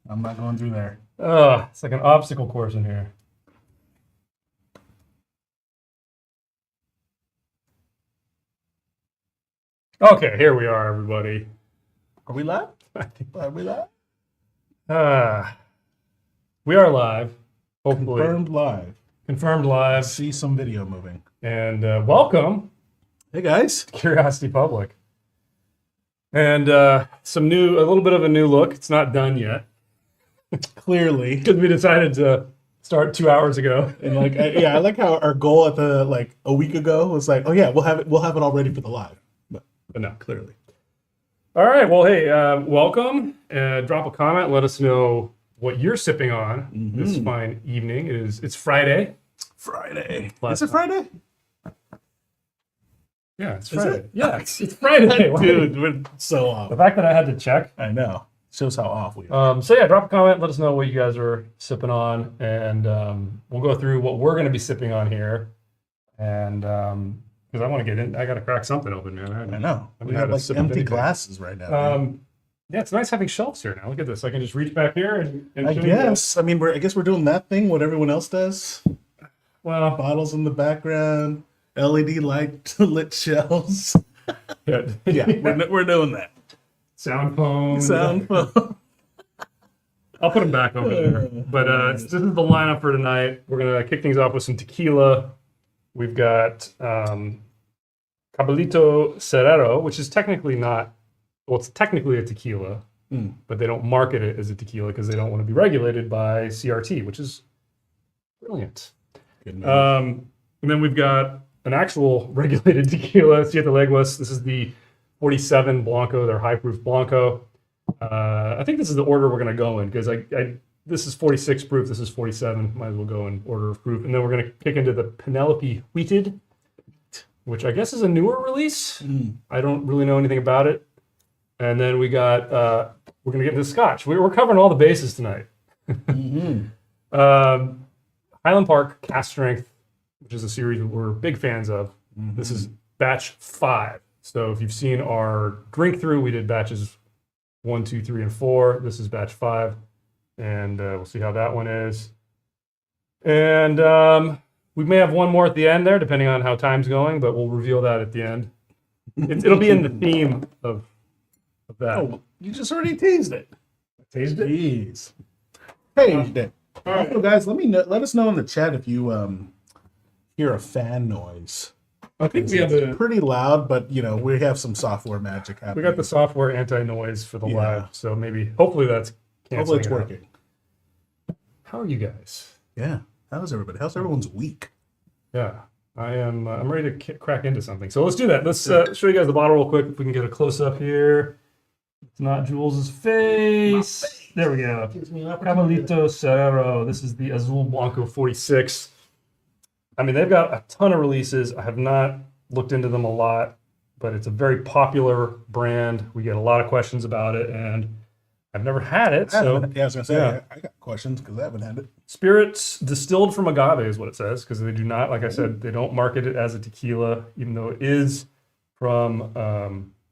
I'm not going through there. It's like an obstacle course in here. Okay, here we are, everybody. Are we live? Are we live? We are live. Hopefully. Confirmed live. Confirmed I live. see some video moving. And welcome Hey guys. to Curiosity Public. And a little bit of a new look. It's not done yet. Clearly. Because we decided to start 2 hours ago. And I like how our goal at a week ago was like, oh yeah, we'll have it all ready for the live. But no. clearly. All right. Well, hey, welcome. Drop a comment. Let us know what you're sipping on this fine evening. It's Friday. Friday. Last Is it Friday? Yeah, it's Is Friday. it? Yeah, it's Friday. Dude, we're so off. The fact that I had to check. I know. Shows how off we are. So yeah, drop a comment. Let us know what you guys are sipping on, and we'll go through what we're going to be sipping on here. And because I want to get in, I got to crack something open, man. I know. haven't We had have a like sip of empty anything. glasses right now. Man. Yeah, it's nice having shelves here now. Look at this. I can just reach back here and I show you guys. guess. I mean, I guess we're doing that thing what everyone else does. Well, Bottles in the background, LED light lit shelves. yeah, We're doing that. sound phone. Sound phone. I'll put them back over there. But this is the lineup for tonight. We're going to kick things off with some tequila. We've got Caballito Cerrero, which is technically not, well, it's technically a tequila, but they don't market it as a tequila because they don't want to be regulated by CRT, which is brilliant. Good And then we've got an actual regulated tequila, Siete Leguas. This is the 47 Blanco, their high proof Blanco. I think this is the order we're going to go in because this is 46 proof, this is 47. Might as well go in order of proof. And then we're going to kick into the Penelope Wheated, which I guess is a newer release. I don't really know anything about it. And then we got, we're going to get into Scotch. We're covering all the bases tonight. Highland Park Cask Strength, which is a series that we're big fans of. This is batch 5. So if you've seen our drink through, we did batches 1, 2, 3, and 4. This is batch 5, and we'll see how that one is. And we may have one more at the end there, depending on how time's going, but we'll reveal that at the end. It'll be in the theme of that. Oh, you just already teased it. Tasted it? Jeez. Hey, also, guys, let us know in the chat if you hear a fan noise. I think we have It's pretty loud, but we have some software magic happening. we got the software anti-noise for the Yeah. live, so hopefully that's Hopefully it's canceling it out. working. How are you guys? Yeah. How's everybody? How's everyone's week? Yeah, I'm ready to crack into something. So let's do that. Let's show you guys the bottle real quick. If we can get a close up here. It's not Jules's face. There we go. Caballito Cerrero. This is the Azul Blanco 46. I mean, they've got a ton of releases. I have not looked into them a lot, but it's a very popular brand. We get a lot of questions about it, and I've never had it. So I was going to say, yeah. I got questions because I haven't had it. spirits distilled from agave is what it says, because they do not, like I said, they don't market it as a tequila, even though it is from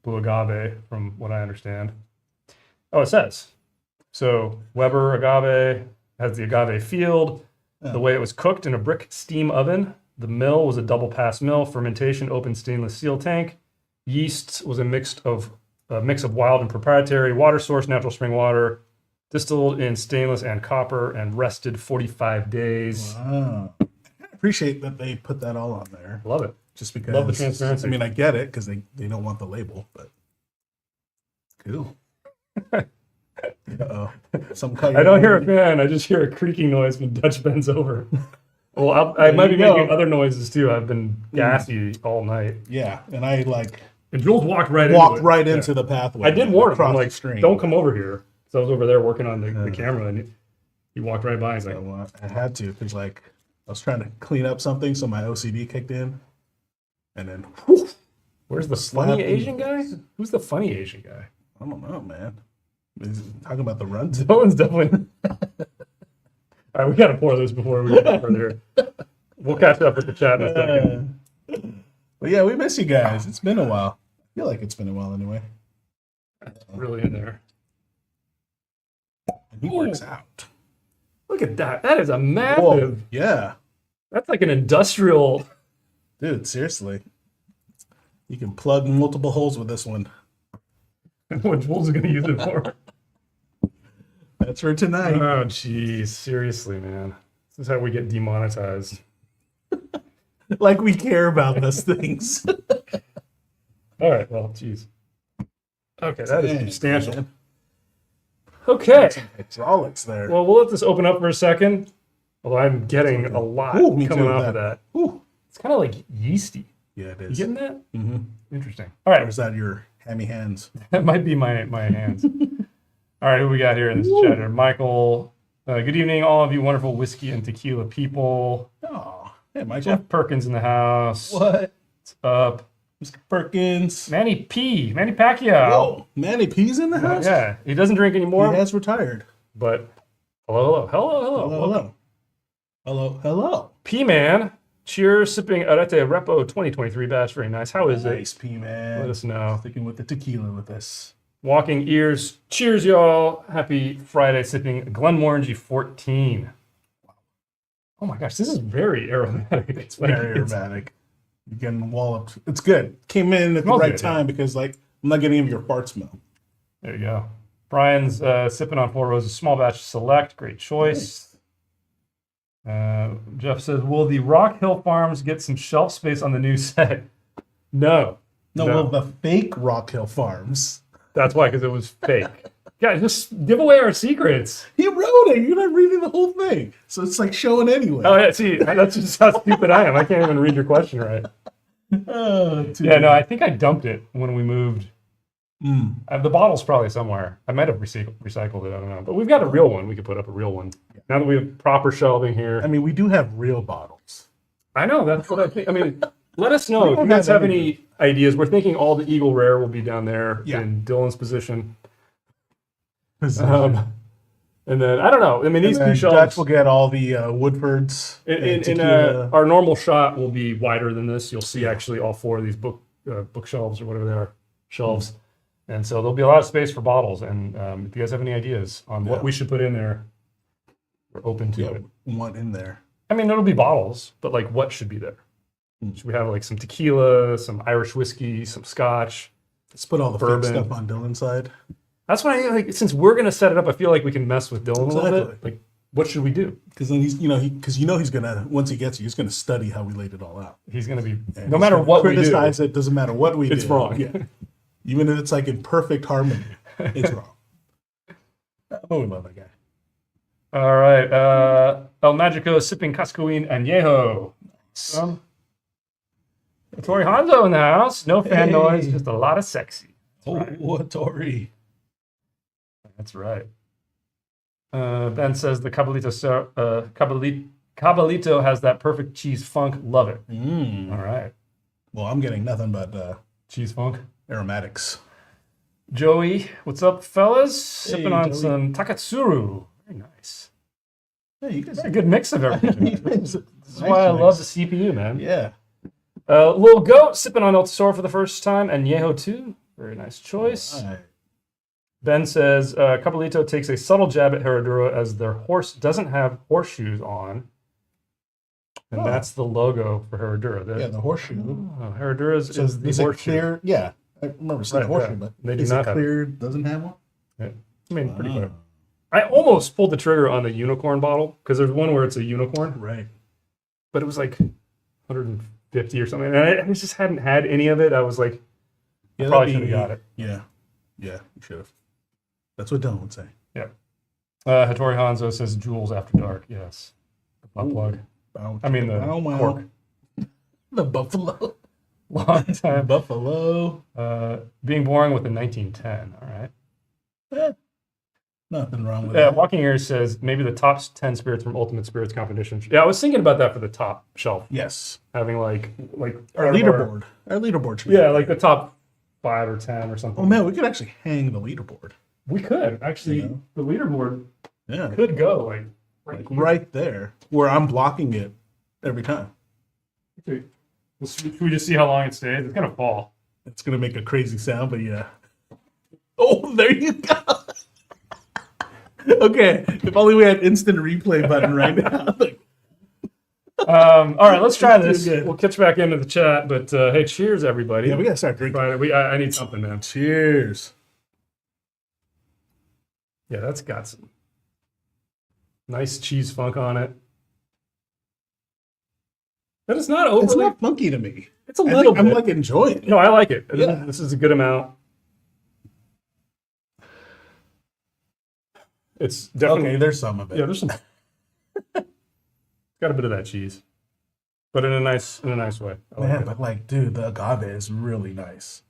blue agave, from what I understand. Oh, it says. So Weber agave has the agave field. The way it was cooked in a brick steam oven. The mill was a double pass mill. Fermentation, open stainless steel tank. Yeast was a mix of wild and proprietary water source, natural spring water, distilled in stainless and copper, and rested 45 days. Wow. I appreciate that they put that all on there. Love it. Just because. Love the transparency. I mean, I get it because they don't want the label, but cool. Uh-oh. I don't hear a fan. I just hear a creaking noise when Dutch bends over. Well, I might be making other noises too. I've been gassy all night. Yeah, and And Jules walked right into the pathway. I did warn him. I'm across like, the stream. don't come over here. So I was over there working on the camera, and he walked right by. He's like, So, I had to because I was trying to clean up something, so my OCD kicked in, and then whew, "Where's the funny Asian guy? Who's the funny Asian guy?" I don't know, man. Is he talking about the runs? Someone's definitely. All right, we got to pour this before we go further. We'll catch up with the chat in a second. But yeah, we miss you guys. It's been a while. I feel like it's been a while anyway. Really in there. He works out. Look at that. That is a Whoa. massive. Yeah. That's like an industrial. Dude, seriously. You can plug multiple holes with this one. What Jules is going to use it for? That's for tonight. Oh, jeez. Seriously, man. This is how we get demonetized. Like we care about those things. All right. Well, jeez. Okay, that is Dang, substantial. man. Okay. Hydraulics there. Well, we'll let this open up for a second. Although I'm getting a lot Ooh, me coming too, off of that. Ooh. It's kind of like yeasty. Yeah, it You is. getting that? Mm-hmm. Interesting. All right. Or is that your hammy hands? That might be my hands. All right, who we got here in this chat here? Michael. Good evening, all of you wonderful whiskey and tequila people. Oh, hey, Michael. Jeff Perkins in the house. What? What's up? Mr. Perkins. Manny Pacquiao. Whoa, Manny P's in the house? Yeah, he doesn't drink anymore. He has retired. But hello. Hello. P-Man. Cheers, sipping Arete Repo 2023 batch. Very nice. How is it? Nice, P-man. Let us know. Sticking with the tequila with this. Walking ears. Cheers, y'all. Happy Friday, sipping Glenmorangie 14. Oh my gosh, this is very aromatic. It's very aromatic. You're getting walloped. It's good. Came in at the Smells right good, time because, like, I'm not getting any of your fart smell. There you go. Brian's sipping on Four Roses Small Batch Select. Great choice. Jeff says, will the Rock Hill Farms get some shelf space on the new set? No. No, well, the fake Rock Hill Farms. That's why, because it was fake. Guys, just give away our secrets. He wrote it. You're not reading the whole thing. So it's like showing anyway. Oh, yeah, see, that's just how stupid I am. I can't even read your question right. Yeah, no, I think I dumped it when we moved. The bottle's probably somewhere. I might have recycled it. I don't know. But we've got a real one. We could put up a real one. Yeah. Now that we have proper shelving here. I mean, we do have real bottles. I know. That's what I think. I mean, let us know if you guys have any ideas. We're thinking all the Eagle Rare will be down there in Dylan's position. And then, I don't know. I mean, these two shelves. Dutch will get all the Woodfords. Our normal shot will be wider than this. You'll see actually all four of these bookshelves or whatever they are, shelves. And so there'll be a lot of space for bottles. And if you guys have any ideas on what we should put in there, we're open to it. What in there? I mean, it'll be bottles, but like what should be there? Should we have like some tequila, some Irish whiskey, some scotch? Let's put all the bourbon. fake stuff on Dylan's side. That's why, like, since we're gonna set it up, I feel like we can mess with Dylan a little bit. Like, what should we do? Because then he's gonna once he gets it, he's gonna study how we laid it all out. He's gonna be no matter what we do. Criticize it. Doesn't matter what we do. It's wrong. Yeah. Even if it's like in perfect harmony, it's wrong. Oh, we love that guy. All right, El Magico sipping Cascoin Añejo. Tori Hanzo in the house. No fan noise, just a lot of sexy. Tori. That's right. Ben says the Caballito has that perfect cheese funk. Love it. All right. Well, I'm getting nothing but cheese funk aromatics. Joey, what's up, fellas? Sipping on some Takatsuru. Very nice. Yeah, you guys a good mix of everything. This is why I love the CPU, man. Yeah. Little Goat sipping on El Tesoro for the first time, and Yeho too. Very nice choice. Right. Ben says Caballito takes a subtle jab at Herradura as their horse doesn't have horseshoes on. And that's the logo for Herradura. The horseshoe. Herradura's is the horseshoe. Clear, yeah, I remember seeing the horseshoe, but they do not clear, doesn't have one? Yeah. I mean, pretty clear. I almost pulled the trigger on the unicorn bottle, because there's one where it's a unicorn. Right. But it was like 150 or something. And I just hadn't had any of it. I was like, I probably should have got it. Yeah. Yeah, you should have. That's what Dylan would say. Yeah. Hattori Hanzo says Jules After Dark. Yes. The butt plug. I mean, the cork. The buffalo. Long time. Buffalo. Being boring with the 1910. All right. Nothing wrong with that. Walking Ears says maybe the top 10 spirits from Ultimate Spirits competition. Yeah, I was thinking about that for the top shelf. Yes. Having like our leaderboard. Our leaderboard should be like the top 5 or 10 or something. Oh man, we could actually hang the leaderboard. We could actually. The leaderboard could go right there where I'm blocking it every time. Should we just see how long it stays? It's gonna fall. It's gonna make a crazy sound, but yeah. Oh, there you go. Okay, if only we had instant replay button right now. All right, let's try this. Good. We'll catch back into the chat, but hey, cheers, everybody. Yeah, we gotta start drinking. I need something, man. Cheers. Yeah, that's got some nice cheese funk on it. But it's not overly. It's not funky to me. It's a little bit. I'm like enjoying it. No, I like it. Yeah. This is a good amount. It's definitely. Okay, there's some of it. Yeah, there's some. Got a bit of that cheese, but in a nice way. I like Man, it. but like, dude, the agave is really nice.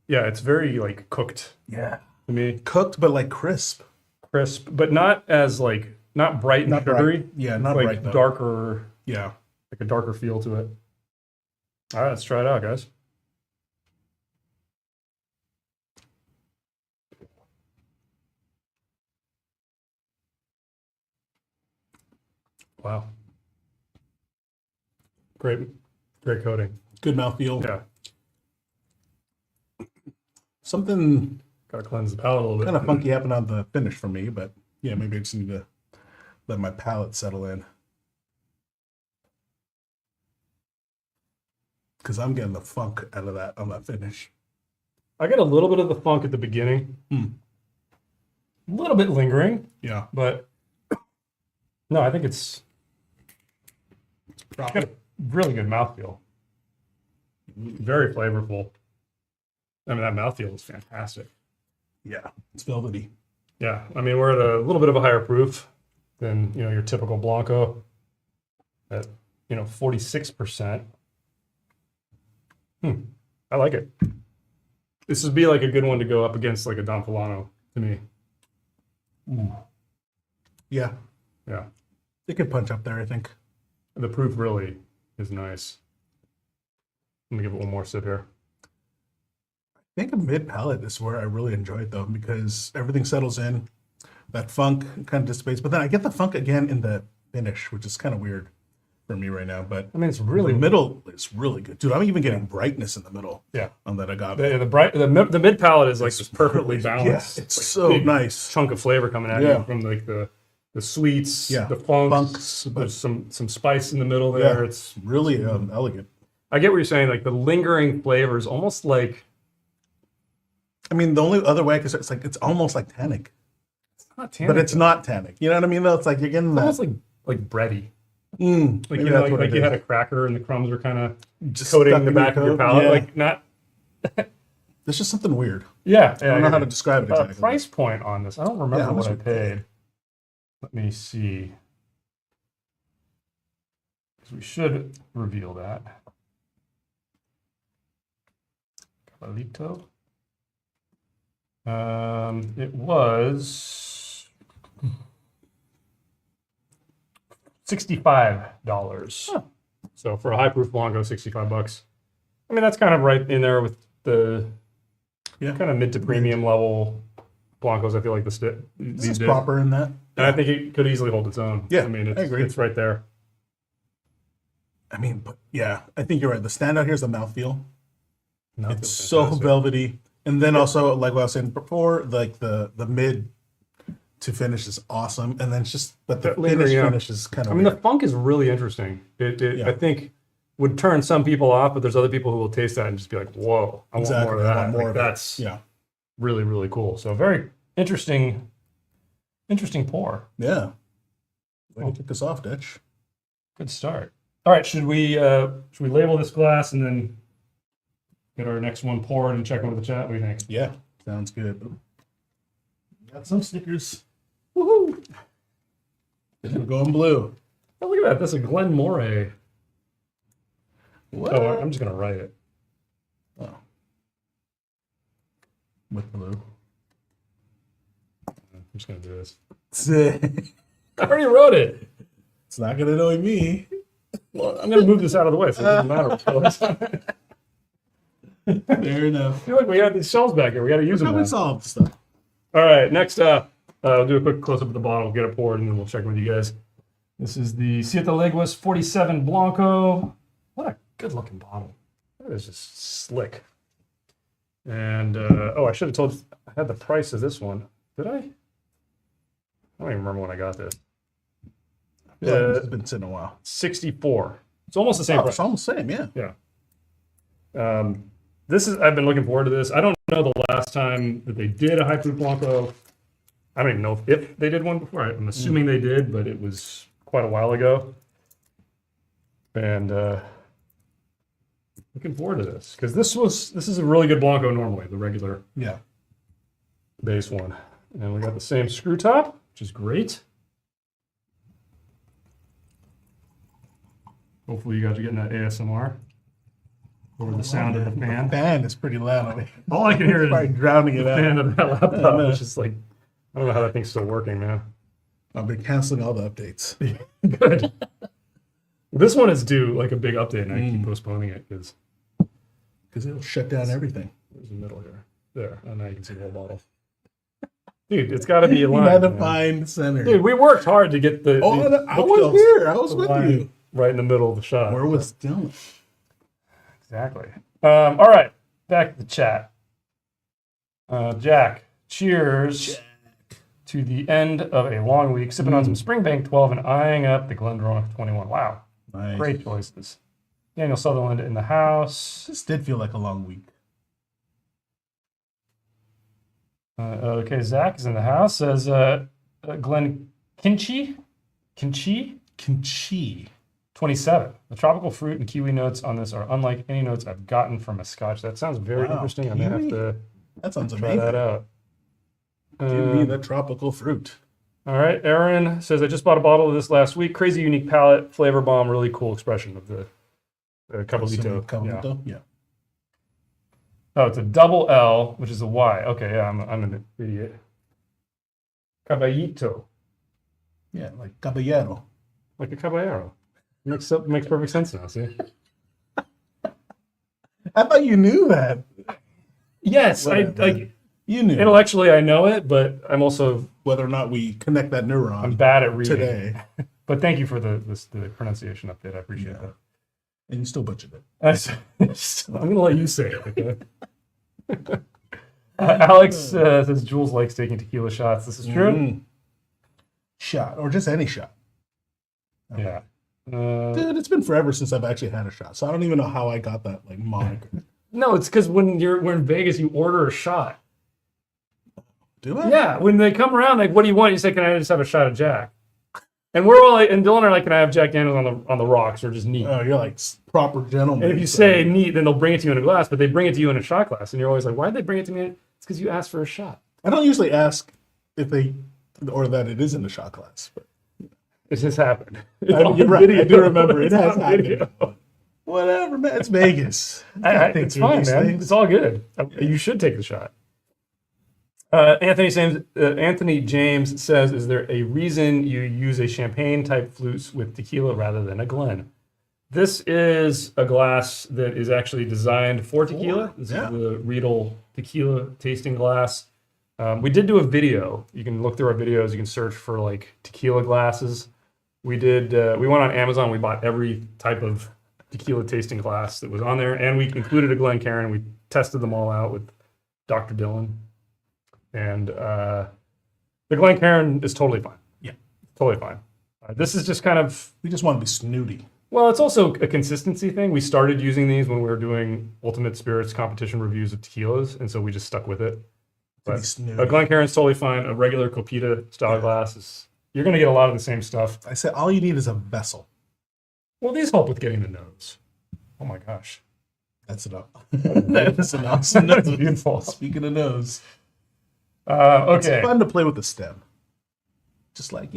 Yeah, it's very like cooked Yeah, to me, cooked but like crisp. crisp, but not as like not bright and Not bright. sugary. Yeah, not like bright though. darker, Yeah. like a darker feel to it. All right, let's try it out, guys. Wow. Great coating. Good mouthfeel. Yeah. Something Gotta cleanse the palate a little bit. kind of funky happened on the finish for me, but yeah, maybe I just need to let my palate settle in. Because I'm getting the funk out of that on that finish. I get a little bit of the funk at the beginning. A little bit lingering, Yeah. but no, I think it's got a really good mouthfeel. Very flavorful. I mean, that mouthfeel is fantastic. Yeah. It's velvety. Yeah, I mean, we're at a little bit of a higher proof than your typical Blanco at 46%. I like it. This would be like a good one to go up against like a Don Fulano to me. Yeah. Yeah, It could punch up there, I think. the proof really is nice. Let me give it one more sip here. I think a mid palate is where I really enjoy it though, because everything settles in. That funk kind of dissipates, but then I get the funk again in the finish, which is kind of weird for me right now. But I mean, it's really the middle is really good, dude. I'm even getting brightness in the middle. Yeah. On that agave. The mid palate is like just perfectly balanced. Yeah, it's like so big nice. chunk of flavor coming at Yeah. you from like the sweets, Yeah. the funks. Funks, but- There's some spice in the middle there. Yeah. It's Really elegant. I get what you're saying. Like the lingering flavors, almost like I mean, the only other way I can say it's almost like tannic, it's not tannic, but it's not tannic. You know what I mean? Though it's like you're getting almost that. like bready. Like Like you had a cracker and the crumbs were kind of just coating stuck the in back of your palate. Yeah. Like not. There's just something weird. Yeah, I don't know how to describe it exactly. Price point on this. I don't remember Yeah, how what much I paid. Let me see. 'Cause we should reveal that. Caballito. It was $65. Huh. So for a high proof Blanco, $65. I mean, that's kind of right in there with the kind of mid to premium level Blancos. I feel like This these is days. proper in that. And I think it could easily hold its own. Yeah, I mean, I agree. it's right there. I mean, but yeah, I think you're right. The standout here is the mouthfeel. Mouthfeel's It's so fantastic. velvety, and then also like what I was saying before, like the mid to finish is awesome, and then it's just but the That lingering, finish is kind of. I mean, the funk is really interesting. Yeah. I think would turn some people off, but there's other people who will taste that and just be like, "Whoa, I want more of that." I want more Like, of it. that's Yeah, really, really cool. So very interesting pour. yeah. Way to kick us off, Ditch. Good start. All right, should we label this glass and then get our next one poured and check in with the chat? What do you think? Yeah, sounds good. Got some stickers. Woohoo! We're going blue. Oh, look at that. That's a Glen Moray. What? Oh, I'm just gonna write it. Oh. With blue. I'm just gonna do this. It's I already wrote it. not gonna annoy me. Well, I'm gonna move this out of the way so it doesn't matter what colors on it. Fair I enough. feel like we got these shells back here. We got to use them. How we now. solve stuff. All right, next up, I'll do a quick close up of the bottle, get it poured, and then we'll check with you guys. This is the Siete Leguas 47 Blanco. What a good looking bottle. That is just slick. And I should have told. I had the price of this one. Did I? don't even remember when I got this. It's been sitting a while. 64. It's almost the same Oh, price. it's almost the same, yeah. Yeah. I've been looking forward to this. I don't know the last time that they did a high proof Blanco. I don't even know if they did one before. I'm assuming they did, but it was quite a while ago. And looking forward to this because this is a really good Blanco normally, the regular base one. And we got the same screw top, which is great. Hopefully you guys are getting that ASMR over the sound of the fan. The fan is pretty loud. All I can hear is probably drowning it the out. fan of that laptop, which is like, I don't know how that thing's still working, man. I've been canceling all the updates. Good. This one is due like a big update, and I keep postponing it because it'll shut down everything. there's a middle here. There, and now you can see the whole bottle. Dude, it's got to be You aligned. had to man. find center. Dude, we worked hard to get the. Oh, the I was here. I was with aligned you. right in the middle of the shot. Where was Dylan? Exactly. All right, back to the chat. Jack, cheers to the end of a long week, sipping on some Springbank 12 and eyeing up the Glendronach 21. Wow, Nice. great choices. Daniel Sutherland in the house. This did feel like a long week. Okay, Zach is in the house. Says Glenn Kimchi 27. The tropical fruit and kiwi notes on this are unlike any notes I've gotten from a Scotch. That sounds very Wow, interesting. I may have kiwi? to That sounds try amazing. that out. Give me the tropical fruit. All right, Aaron says, I just bought a bottle of this last week. Crazy unique palette, flavor bomb, really cool expression of the Caballito. Caballito? Yeah. Oh, it's a double L, which is a Y. Okay, yeah, I'm an idiot. Caballito, Yeah, like Caballero. like a caballero. Makes perfect sense now, see? I thought you knew that. Yes, Whatever. You knew. intellectually I know it, but I'm also Whether or not we connect that neuron I'm bad at reading. today. But thank you for the pronunciation update. I appreciate Yeah. And you still butchered it. that. I'm gonna let you say it. Okay? Alex says Jules likes taking tequila shots. This is true. Shot, or just any shot. Yeah. Dude, it's been forever since I've actually had a shot, so I don't even know how I got that like moniker. No, it's because we're in Vegas, you order a shot. Do I? Yeah, when they come around, like, what do you want? You say, can I just have a shot of Jack? And we're all like, and Dylan are like, can I have Jack Daniels on the rocks or just neat? Oh, you're like proper gentleman. And if you say neat, then they'll bring it to you in a glass, but they bring it to you in a shot glass, and you're always like, why'd they bring it to me? It's because you asked for a shot. I don't usually ask if they or that it is in the shot glass. But It just happened. you're right. I do remember it It's has on happened. video. Whatever, man. It's Vegas. It's fine, man. It's all good. You should take the shot. Anthony James says, is there a reason you use a champagne type flutes with tequila rather than a Glen? This is a glass that is actually designed for tequila. This is the Riedel tequila tasting glass. We did do a video. You can look through our videos. You can search for like tequila glasses. We went on Amazon. We bought every type of tequila tasting glass that was on there, and we included a Glencairn. We tested them all out with Dr. Dillon, and the Glencairn is totally fine. Yeah, totally fine. This is just kind of, we just want to be snooty. well, it's also a consistency thing. We started using these when we were doing Ultimate Spirits competition reviews of tequilas, and so we just stuck with it. But a Glencairn is totally fine. A regular Copita style glass is, you're going to get a lot of the same stuff. I said all you need is a vessel. Well, these help with getting the nose. Oh my gosh. That's enough. That's enough. That's beautiful. Speaking of nose, okay. it's fun to play with the stem. Just like,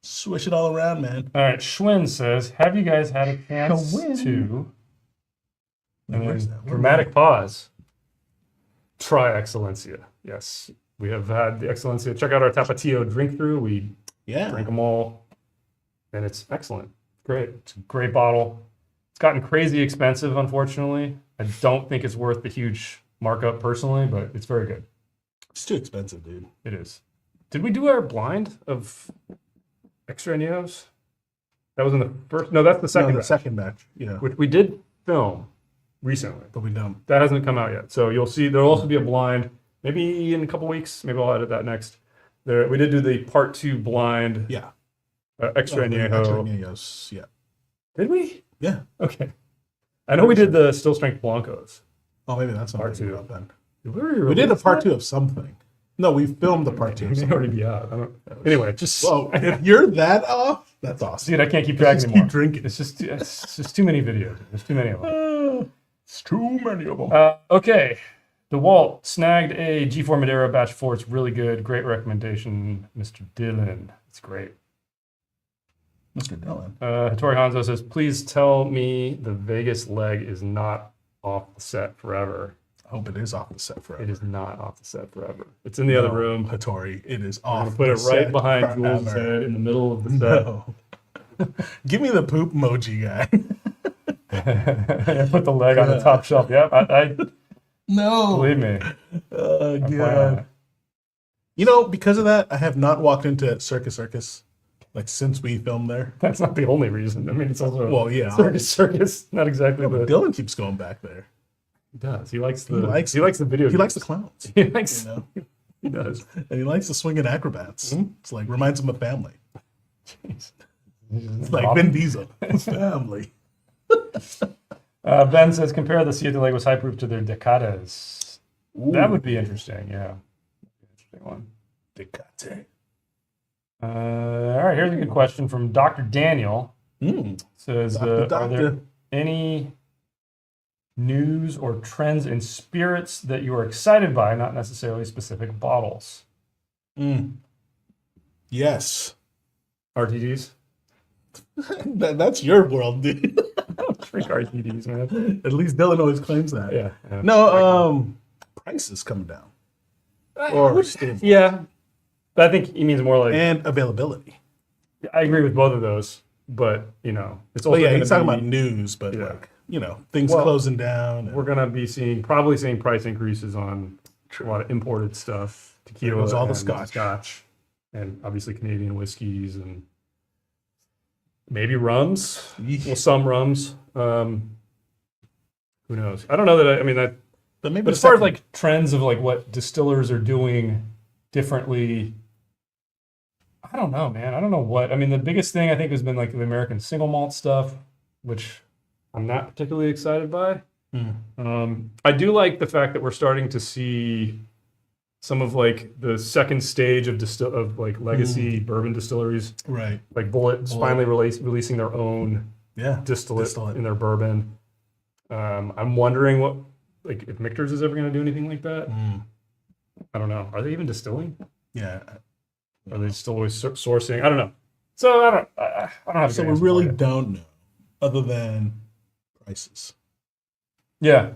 swish it all around, man. All right. Schwinn says, have you guys had a chance Schwinn. to, and Where's then that? dramatic pause, try Excellencia? Yes. We have had the Excellencia. Check out our Tapatio drink through. We drink them all, and it's excellent. Great. It's a great bottle. It's gotten crazy expensive, unfortunately. I don't think it's worth the huge markup personally, but it's very good. It's too expensive, dude. It is. Did we do our blind of Extraños? That was in the first. No, that's the second. The batch, second batch. Yeah, which we did film recently. but we don't. That hasn't come out yet. So you'll see. There'll also be a blind. Maybe in a couple weeks. Maybe I'll edit that next. There, we did do the part 2 blind Yeah. extra the añejo. extra añejos, yeah. Did we? Yeah. Okay. I know we did the still strength blancos. Oh, maybe that's what Part I'm thinking two. about then. Did We did a release part that? 2 of something. No, we filmed the part 2 It of may something. already be out. I don't. Anyway, just Well, if you're that off, that's awesome. dude, I can't keep track Just anymore. keep drinking. It's just too many videos. There's too many of them. It's too many of them. Okay. DeWalt snagged a G4 Madeira batch 4. It's really good. Great recommendation, Mr. Dillon. It's great. Mr. Dillon. Hattori Hanzo says, please tell me the Vegas leg is not off the set forever. I hope it is off the set forever. It is not off the set forever. It's in the other room. Hattori, it is I'm off. gonna put it the right set behind Jules' forever. head in the middle of the set. No. Give me the poop emoji guy. Put the leg on the top shelf. Yep, I No. believe me. Oh, I'm planning on God. it. You know, because of that, I have not walked into Circus like since we filmed there. That's not the only reason. I mean, it's also Well, yeah. circus. Not exactly the. Dylan keeps going back there. He does. He likes the. likes He likes the video. He likes the games. clowns. He likes. You know? He does. And he likes the swinging acrobats. It's like reminds him of family. Jeez. It's like Vin Diesel. Family. Ben says compare the Siete Leguas High Proof to their Decadas. That would be interesting. Yeah, interesting one. Decate. All right, here's a good question from Dr. Daniel. Says, are there any news or trends in spirits that you are excited by, not necessarily specific bottles? Yes. RTDs? That's your world, dude. I don't drink RTDs, man. At least Dylan always claims that. Yeah. No, prices coming down. Or stable. Yeah. But I think he means more like, And availability. I agree with both of those, but, you know, it's also But yeah, gonna he's talking be- about news, but Yeah. like, you know, things Well, closing down. We're going to be probably seeing price increases on a lot of imported stuff, tequila, goes all the and scotch. and obviously Canadian whiskeys and maybe rums. Well, some rums. Who knows? I don't know that. I mean, that. But maybe But as far as like trends of like what distillers are doing differently, I don't know, man. I don't know what. I mean, the biggest thing I think has been like the American single malt stuff, which I'm not particularly excited by. I do like the fact that we're starting to see some of like the second stage of like legacy bourbon distilleries, right. like Bullet's finally releasing their own Yeah. distillate in their bourbon. I'm wondering what, like, if Michter's is ever going to do anything like that. I don't know. Are they even distilling? Yeah. Are they still always sourcing? I don't know. So I don't have. A So good we answer really for you. don't know, other than prices. Yeah.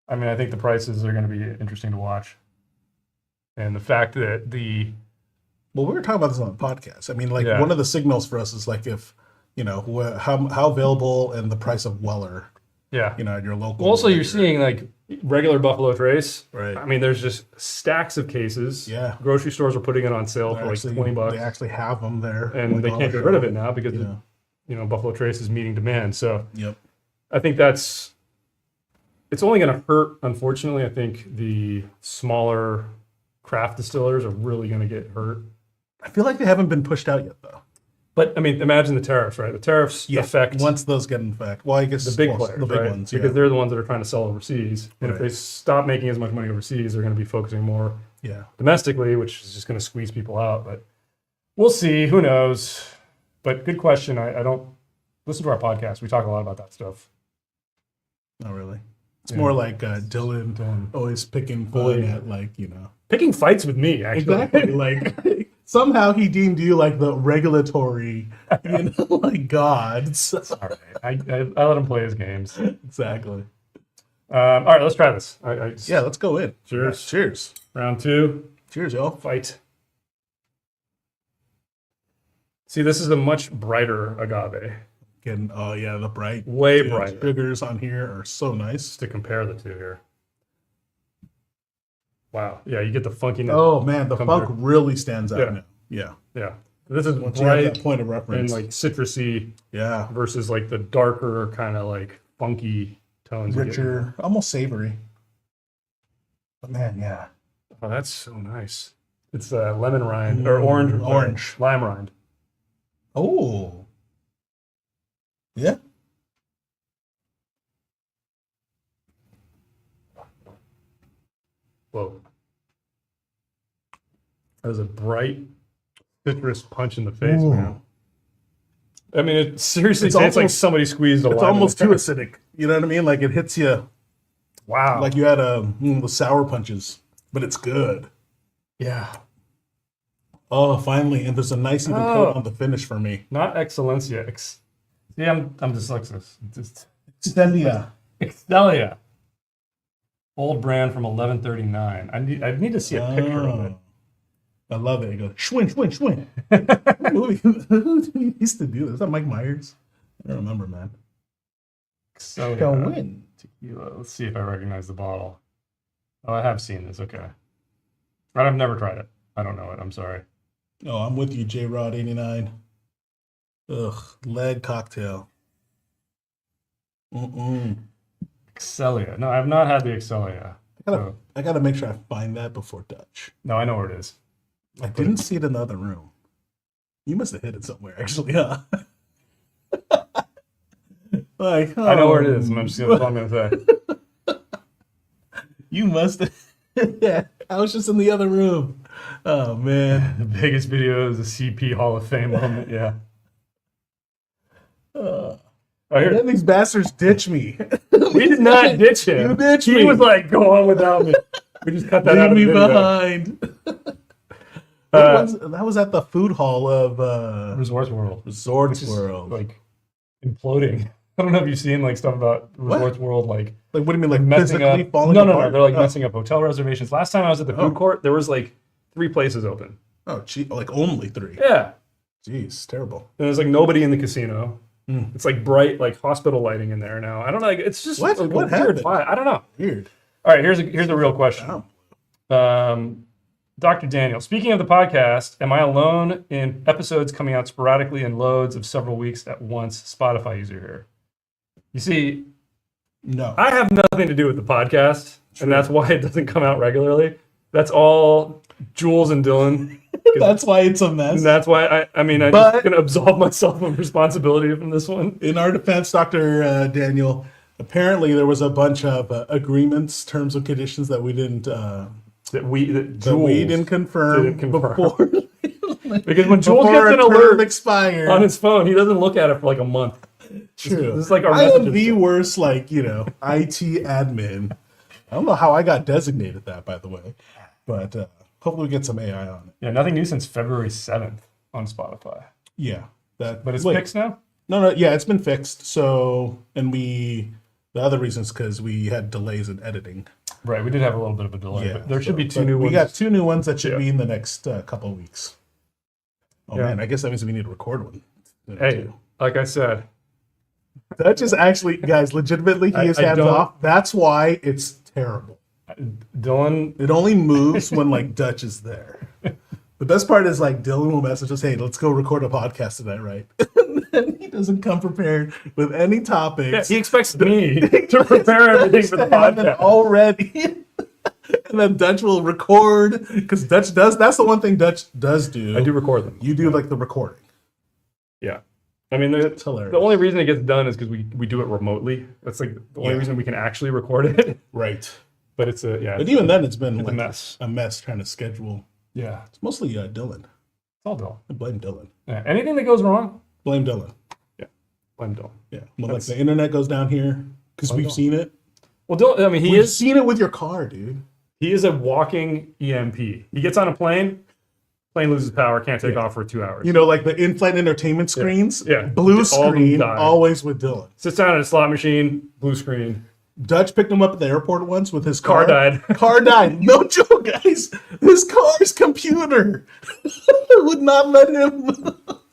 I mean, I think the prices are going to be interesting to watch, and the fact that Well, we were talking about this on the podcast. I mean, like Yeah. one of the signals for us is like if you know how available and the price of Weller, yeah. you know, at your local. Well, also, you're liquor. seeing like regular Buffalo Trace. Right. I mean, there's just stacks of cases. Yeah. Grocery stores are putting it on sale They're for like actually- $20, They actually have them there, and like, they on can't the get rid of shelf. it now because Yeah. Buffalo Trace is meeting demand. So Yep. I think it's only going to hurt. Unfortunately, I think the smaller craft distillers are really going to get hurt. I feel like they haven't been pushed out yet, though. But I mean, imagine the tariffs, right? The tariffs affect once those get in effect. Well, I guess the big players, the big right? ones, Because they're the ones that are trying to sell overseas. And if Right. they stop making as much money overseas, they're going to be focusing more yeah. domestically, which is just going to squeeze people out. But we'll see. Who knows? But good question. I don't listen to our podcast. We talk a lot about that stuff. Not really. It's Yeah. more like Dylan always picking fun at like Picking fights with me, actually. exactly like somehow he deemed you like the regulatory like gods. All right. I let him play his games. Exactly. All right, let's try this. Yeah, let's go in. Cheers. Cheers. Round 2. Cheers, y'all. Fight. See, this is a much brighter agave. Getting the bright Way brighter. sugars on here are so nice. Just to compare the two here. Wow. Yeah, you get the funkiness. Oh man, the Come funk through. really stands out Yeah. now. Yeah. Yeah. This is Once you have bright that point of and reference. like citrusy yeah. versus like the darker kind of like funky tones. you get here. Richer, almost savory. But man, yeah. Oh, that's so nice. It's lemon rind or orange. Orange. Lime rind. Oh. Yeah. Whoa. That was a bright citrus punch in the face, Ooh. man. I mean, it seriously It's tastes like almost- somebody squeezed a It's lime. almost too acidic. You know what I mean? Like it hits you Wow. like you had the sour punches, but it's good. Yeah. Oh, finally, and there's a nice even coat on the finish for me. Not Excellencia. Yeah, I'm dyslexic. Just Extelia. Extelia. Old brand from 1139. I need to see a picture of it. I love it. It goes schwinn, schwinn, schwinn. What movie? Who used to do this? Is that Mike Myers? I don't remember, man. Excelia. Schwinn. Tequila. Let's see if I recognize the bottle. Oh, I have seen this. Okay. I've never tried it. I don't know it. I'm sorry. Oh, I'm with you, J Rod 89. Ugh, lead cocktail. Excelia. No, I have not had the Excelia. I gotta make sure I find that before Dutch. No, I know where it is. I didn't see it in the other room. You must have hit it somewhere, actually, huh? Like, I know where it is. I'm just going to say. You must have. Yeah, I was just in the other room. Oh, man. The biggest video is the CP Hall of Fame moment. Yeah. Oh, here. then these bastards ditch me. We did not ditch him. You ditched He me. was like, go on without me. We just cut that out Leave of me the video. behind. That was at the food hall of Resorts World. Resorts Which is, World. like imploding. I don't know if you've seen like stuff about Resorts World, like what do you mean, like messing physically up. falling No, apart? they're like messing up hotel reservations. Last time I was at the food court, there was like 3 places open. Oh, gee, like only 3. Yeah. Jeez, terrible. And there's like nobody in the casino. It's like bright, like hospital lighting in there now. I don't know. Like, it's just What? like, What a weird happened? vibe. I don't know. Weird. All right, here's a real question. Wow. Dr. Daniel, speaking of the podcast, am I alone in episodes coming out sporadically in loads of several weeks at once? Spotify user here. You see, No. I have nothing to do with the podcast, and that's why it doesn't come out regularly. That's all Jules and Dylan. That's why it's a mess. And that's why I'm But- just going to absolve myself of responsibility from this one. In our defense, Dr. Daniel, apparently there was a bunch of agreements, terms and conditions that we didn't That Jules didn't confirm, didn't confirm. before Because when Jules before gets an a term alert expired. on his phone, he doesn't look at it for like a month. True. This is like our I am messages. the worst, IT admin. I don't know how I got designated that, by the way, but hopefully we get some AI on it. Yeah, nothing new since February 7th on Spotify. Yeah, that. But it's wait, fixed now? No, yeah, it's been fixed. So, and the other reason is because we had delays in editing. Right, we did have a little bit of a delay, Yeah, but there should be 2 but new we ones. got 2 new ones that should Yeah. be in the next couple of weeks. Oh Yeah. man, I guess that means we need to record one. Hey, like I said, Dutch is actually, guys, legitimately, he is I hands don't- off. That's why it's terrible. Dylan, It only moves when like Dutch is there. The best part is like Dylan will message us, "Hey, let's go record a podcast tonight, right?" And then he doesn't come prepared with any topics. he expects me to prepare everything for the To have it podcast. already. And then Dutch will record because Dutch does. That's the one thing Dutch does do. I do record them. You do like the recording. Yeah. I mean, It's hilarious. the only reason it gets done is because we do it remotely. That's like the only Yeah. reason we can actually record it. Right. But it's a, But even then, it's been it's like a mess. a mess trying to schedule. Yeah. It's mostly Dylan. It's all Dylan. I blame Dylan. Yeah. Anything that goes wrong, Blame Dylan. blame Dylan. Yeah. Well, like the internet goes down here because we've Dylan. seen it. Well, Dylan, I mean, he We've is seen it with your car, dude. a walking EMP. He gets on a plane loses power, can't take off for 2 hours. You know, like the in-flight entertainment screens. Yeah. Blue All of them screen, die. always with Dylan. Sits down at a slot machine, blue screen. Dutch picked him up at the airport once with his Car died. Car died. No joke, guys. His car's computer would not let him.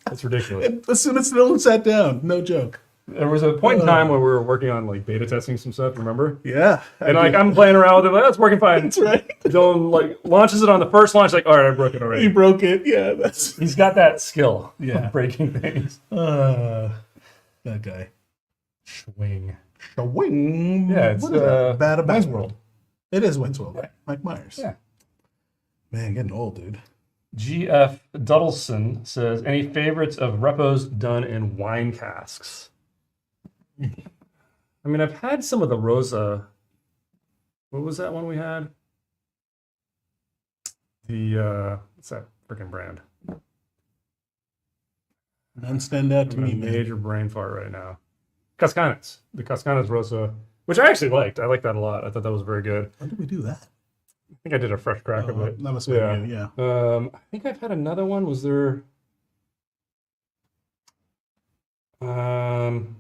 That's ridiculous. As soon as Dylan sat down, no joke. There was a point in time where we were working on like beta testing some stuff, remember? Yeah. And like I'm playing around with it, like, oh, it's working fine. That's right. Dylan like launches it on the first launch, like, all right, I broke it He already. broke it. Yeah, that's He's got that skill Yeah. of breaking things. that guy. Swing. Shawing. Yeah, it's What is that? Bad about Wayne's World. It is Wayne's World. Right? Mike Myers. Yeah. Man, getting old, dude. GF Duddleson says, any favorites of repos done in wine casks? I mean, I've had some of the Rosa. What was that one we had? The what's that freaking brand? None stand out to I'm me, in a man. major brain fart right now. Cascanes. The Cascanes Rosa, which I actually liked. I liked that a lot. I thought that was very good. When did we do that? I think I did a fresh crack of it. That must have been you, yeah. I think I've had another one. Was there? Nothing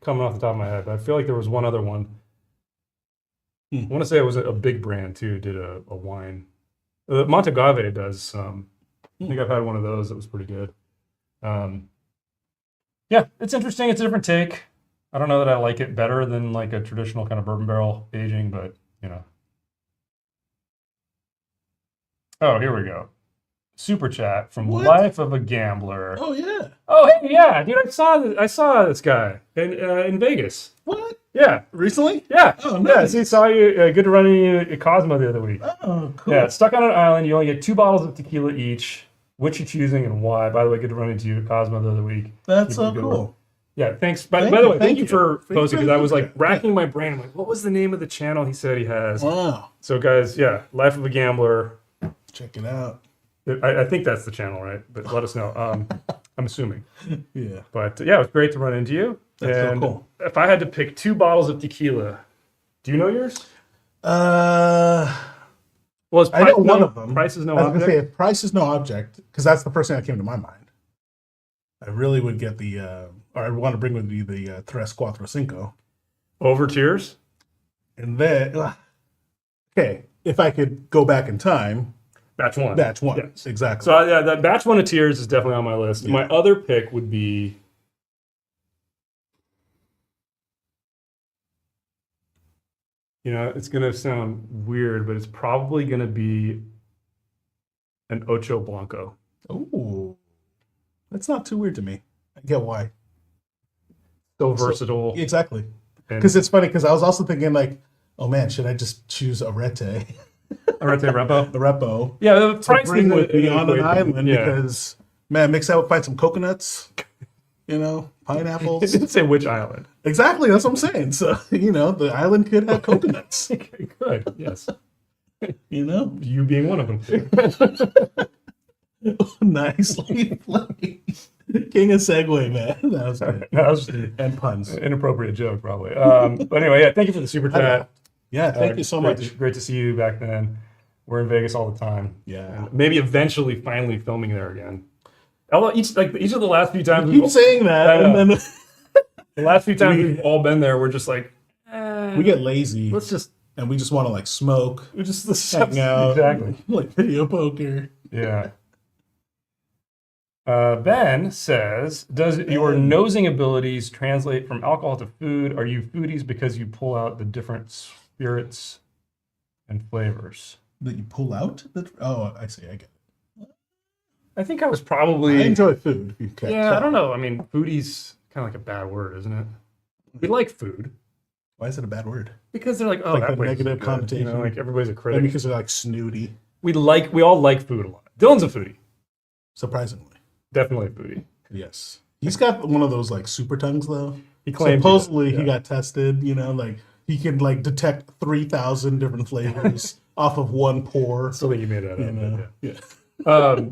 coming off the top of my head, but I feel like there was one other one. I want to say it was a big brand too. Did a wine. Montagave does. I think I've had one of those that was pretty good. Yeah, it's interesting. It's a different take. I don't know that I like it better than like a traditional kind of bourbon barrel aging, but you know. Oh, here we go. Super chat from What? Life of a Gambler. Oh yeah. Oh, hey, yeah, dude, I saw this guy in Vegas. What? Yeah, Recently? yeah. Oh, Yeah, nice. see, saw you. Good to run into you at Cosmo the other week. Oh, cool. Yeah, stuck on an island. You only get 2 bottles of tequila each. Which you choosing and why? By the way, good to run into you at Cosmo the other week. That's Keep so up the good cool. work. Yeah, thanks. By the way, thank you for posting, because I was like racking my brain. I'm like, what was the name of the channel he said he has? Wow. So, guys, yeah, Life of a Gambler. Check it out. I think that's the channel, right? But let us know. I'm assuming. Yeah. But yeah, it was great to run into you. That's so and cool. if I had to pick 2 bottles of tequila, do you know yours? Well, it's I know one of them. Price is no I was gonna object. say, if price is no object, because that's the first thing that came to my mind. I really would get the, or I want to bring with me the Tres Cuatro Cinco. Over tiers? And then, okay, if I could go back in time, Batch 1. batch one. Yes. Exactly. So yeah, that batch 1 of tiers is definitely on my list. Yeah. My other pick would be it's gonna sound weird, but it's probably gonna be an Ocho Blanco. Oh, that's not too weird to me. I get why. So versatile. Exactly. And Because it's funny, because I was also thinking, like, oh man, should I just choose Arete, Arete Repo. the Repo, Yeah, the to price bring is with me on an island? Yeah. Because, man, mix that with, find some coconuts, pineapples. It didn't say which island. Exactly, that's what I'm saying. So, the island could have coconuts, Okay, good. Yes. you You being one of them. nicely played. King of segue, man. That was good. No, that was And puns. an inappropriate joke, probably. But anyway, yeah, thank you for the super chat. Yeah, thank you so much. Great to see you back then. We're in Vegas all the time. Yeah. And maybe eventually, finally filming there again. Although each of the last few times, Keep saying that, I know. and then the last few times we've all been there, we're just like, we get lazy, let's just and we just want to like smoke, we just hang out, Exactly. like video poker. Yeah. Ben says, does your nosing abilities translate from alcohol to food? Are you foodies because you pull out the different spirits and flavors? That you pull out? Oh, I see. I get it. I think I was probably... I enjoy food. If you can't Yeah, tell. I don't know. I mean, foodie's kind of like a bad word, isn't it? We like food Why is it a bad word? because they're like, oh, Like that the place is negative good. connotation. Like everybody's a Maybe critic. because they're like snooty, We all like food a lot. Dylan's a foodie. surprisingly. Definitely a foodie. Yes. He's got one of those like super tongues though. He claims Supposedly he he got tested, like he can like detect 3,000 different flavors off of one pour. Still think you made that up. You know? but Yeah. yeah.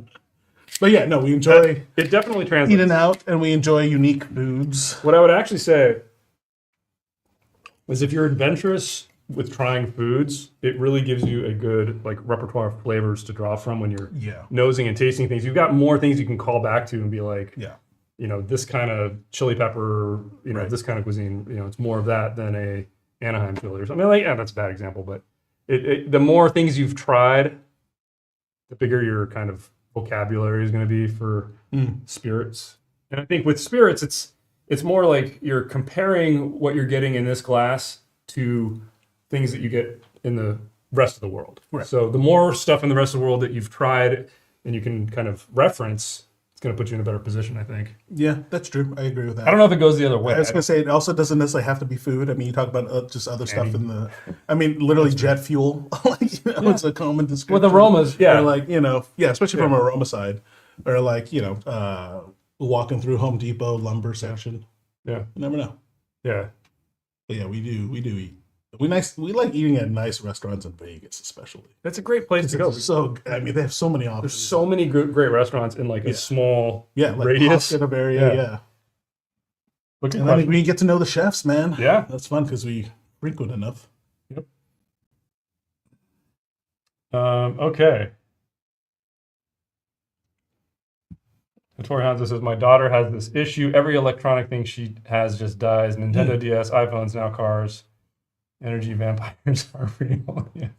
But yeah, no, we enjoy It definitely translates. eating out and we enjoy unique foods. What I would actually say is if you're adventurous with trying foods, it really gives you a good like repertoire of flavors to draw from when you're Yeah. nosing and tasting things. You've got more things you can call back to and be like, Yeah. this kind of chili pepper, Right. this kind of cuisine, it's more of that than a Anaheim chili or something. Like, that's a bad example, but the more things you've tried, the bigger your kind of vocabulary is going to be for spirits. And I think with spirits, it's more like you're comparing what you're getting in this glass to things that you get in the rest of the world. Right. So the more stuff in the rest of the world that you've tried and you can kind of reference, it's going to put you in a better position, I think. Yeah, that's true. I agree with that. I don't know if it goes the other way. I was gonna say it also doesn't necessarily have to be food. I mean, you talk about just other stuff in the. I mean, literally jet fuel. Like, it's a common description. With aromas, yeah. Or like especially from aroma side, or like walking through Home Depot lumber section. Yeah, You never know. yeah. But yeah, we do eat. We like eating at nice restaurants in Vegas, especially. That's a great place to go. So I mean, they have so many options. There's so many great restaurants in like a small radius. Pocket area, yeah. Look at And then we get to know the chefs, man. Yeah. That's fun because we frequent enough. Yep. Okay. Tori Hansa says, my daughter has this issue. Every electronic thing she has just dies. Nintendo DS, iPhones, now cars. Energy vampires are real. Yeah.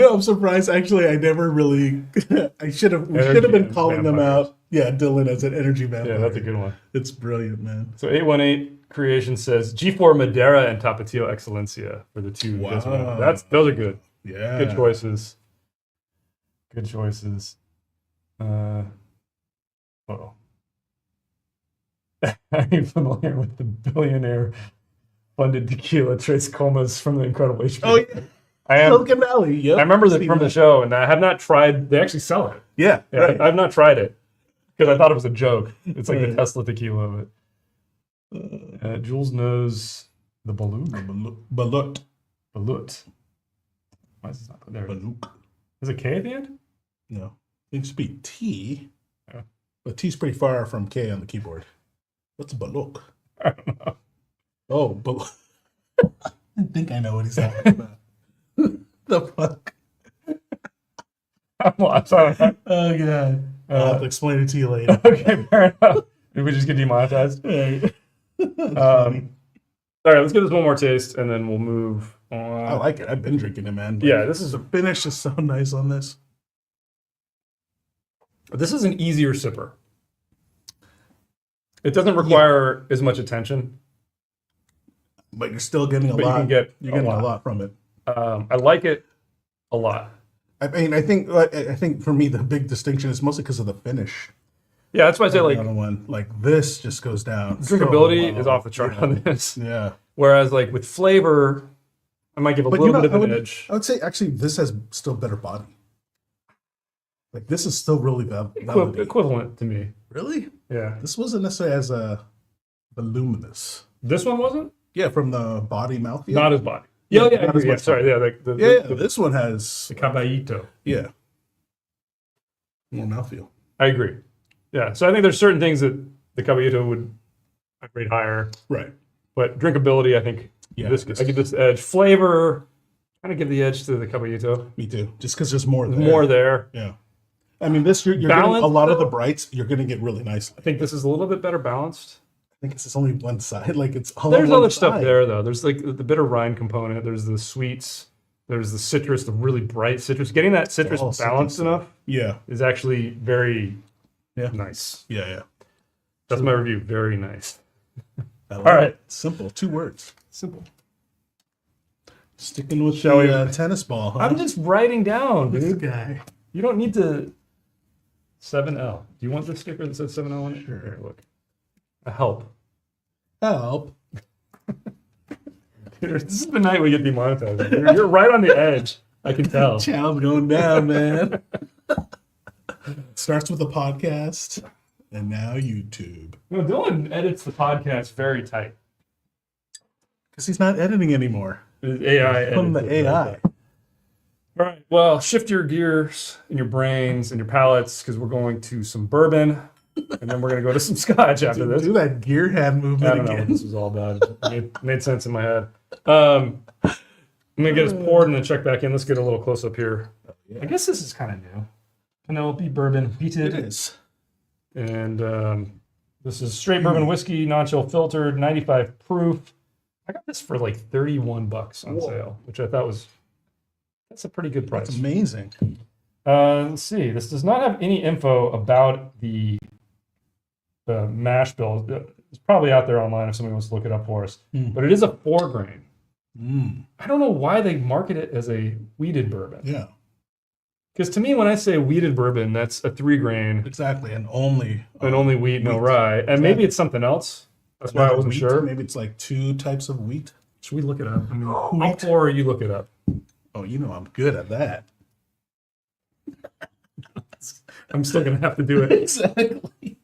I'm surprised. Actually, I never really. We should have been calling them out. Yeah, Dylan as an energy vampire. Yeah, that's a good one. It's brilliant, man. So 818 Creation says G4 Madeira and Tapatio Excelencia for the two. Wow. Those are good. Yeah. Good choices. Good choices. Are you familiar with the billionaire funded tequila Tres Comas from the Incredible HBO? Oh, yeah. I am. Silicon Valley. Yep. I remember that from the show, and I have not tried. They actually sell it. Yeah. Right. I've not tried it because I thought it was a joke. It's like the Tesla tequila of it. Jules knows the Balut. Balut. Balut. Why is this not there? Balut. Is it K at the end? No. It should be T. Yeah. But T's pretty far from K on the keyboard. What's Baluk? I don't know. Oh, Baluk. I think I know what he's talking about. The fuck? I'm lost. I don't know. Oh, God. I'll have to explain it to you later. Okay, fair enough. Did we just get demonetized? Right. All right, let's give this one more taste, and then we'll move on. I like it. I've been drinking it, man. Yeah, this is the finish is so nice on this. This is an easier sipper. It doesn't require as much attention, but you're still getting a but lot. you're getting a lot from it. I like it a lot. I mean, I think for me the big distinction is mostly because of the finish. Yeah, that's why I say like the other one, like this just goes down. Drinkability is off the chart on this. Yeah. Whereas like with flavor, I might give a little bit of an edge. I would say actually this has still better body. Like this is still really equivalent to me. Really? Yeah. This wasn't necessarily as voluminous. This one wasn't? Yeah, from the body mouthfeel. Not as body. Yeah, I agree. Yeah, sorry. Yeah, this one has the Caballito. Yeah. More mouthfeel. I agree. Yeah. So I think there's certain things that the Caballito would rate higher. Right. But drinkability, I think I give this edge. Flavor, kind of give the edge to the Caballito. Me too. Just because there's more there. More there. Yeah. I mean, this you're getting a lot of the brights. You're going to get really nicely. I think this is a little bit better balanced. I think it's only one side. Like it's all there's on other one stuff side. there though. There's like the bitter rind component. There's the sweets. There's the citrus, the really bright citrus. Getting that citrus balanced enough, is actually very nice. Yeah, yeah. That's my review. Very nice. All right, simple. 2 words. Simple. Sticking with the tennis ball. Huh? I'm just writing down, dude. This guy. You don't need to. 7L. Do you want the sticker that says 7L on it? Sure. Here, look. A help. Help. This is the night we get demonetized. You're right on the edge. I can tell. Chow's going down, man. Starts with a podcast, and now YouTube. No, Dylan edits the podcast very tight. Because he's not editing anymore. AI from the AI. All right. Well, shift your gears and your brains and your palates because we're going to some bourbon, and then we're going to go to some scotch after this. Do that gear hand movement I don't know again. what this was all about. It made sense in my head. I'm going to get us poured and then check back in. Let's get a little close up here. I guess this is kind of new. Penelope bourbon peated. It is. And this is straight bourbon whiskey, non-chill filtered, 95 proof. I got this for like $31 on sale, which I thought that's a pretty good price. That's amazing. Let's see. This does not have any info about the mash bill. It's probably out there online if somebody wants to look it up for us. But it is a 4 grain. I don't know why they market it as a wheated bourbon. Yeah. Because to me, when I say wheated bourbon, that's a 3 grain Exactly, and only wheat, no rye. And Exactly. maybe it's something else. That's why I wasn't wheat, sure. Maybe it's like 2 types of wheat. Should we look it up? I mean, how Wheat. poor you look it up? Oh, you know I'm good at that. I'm still gonna have to do it. Exactly.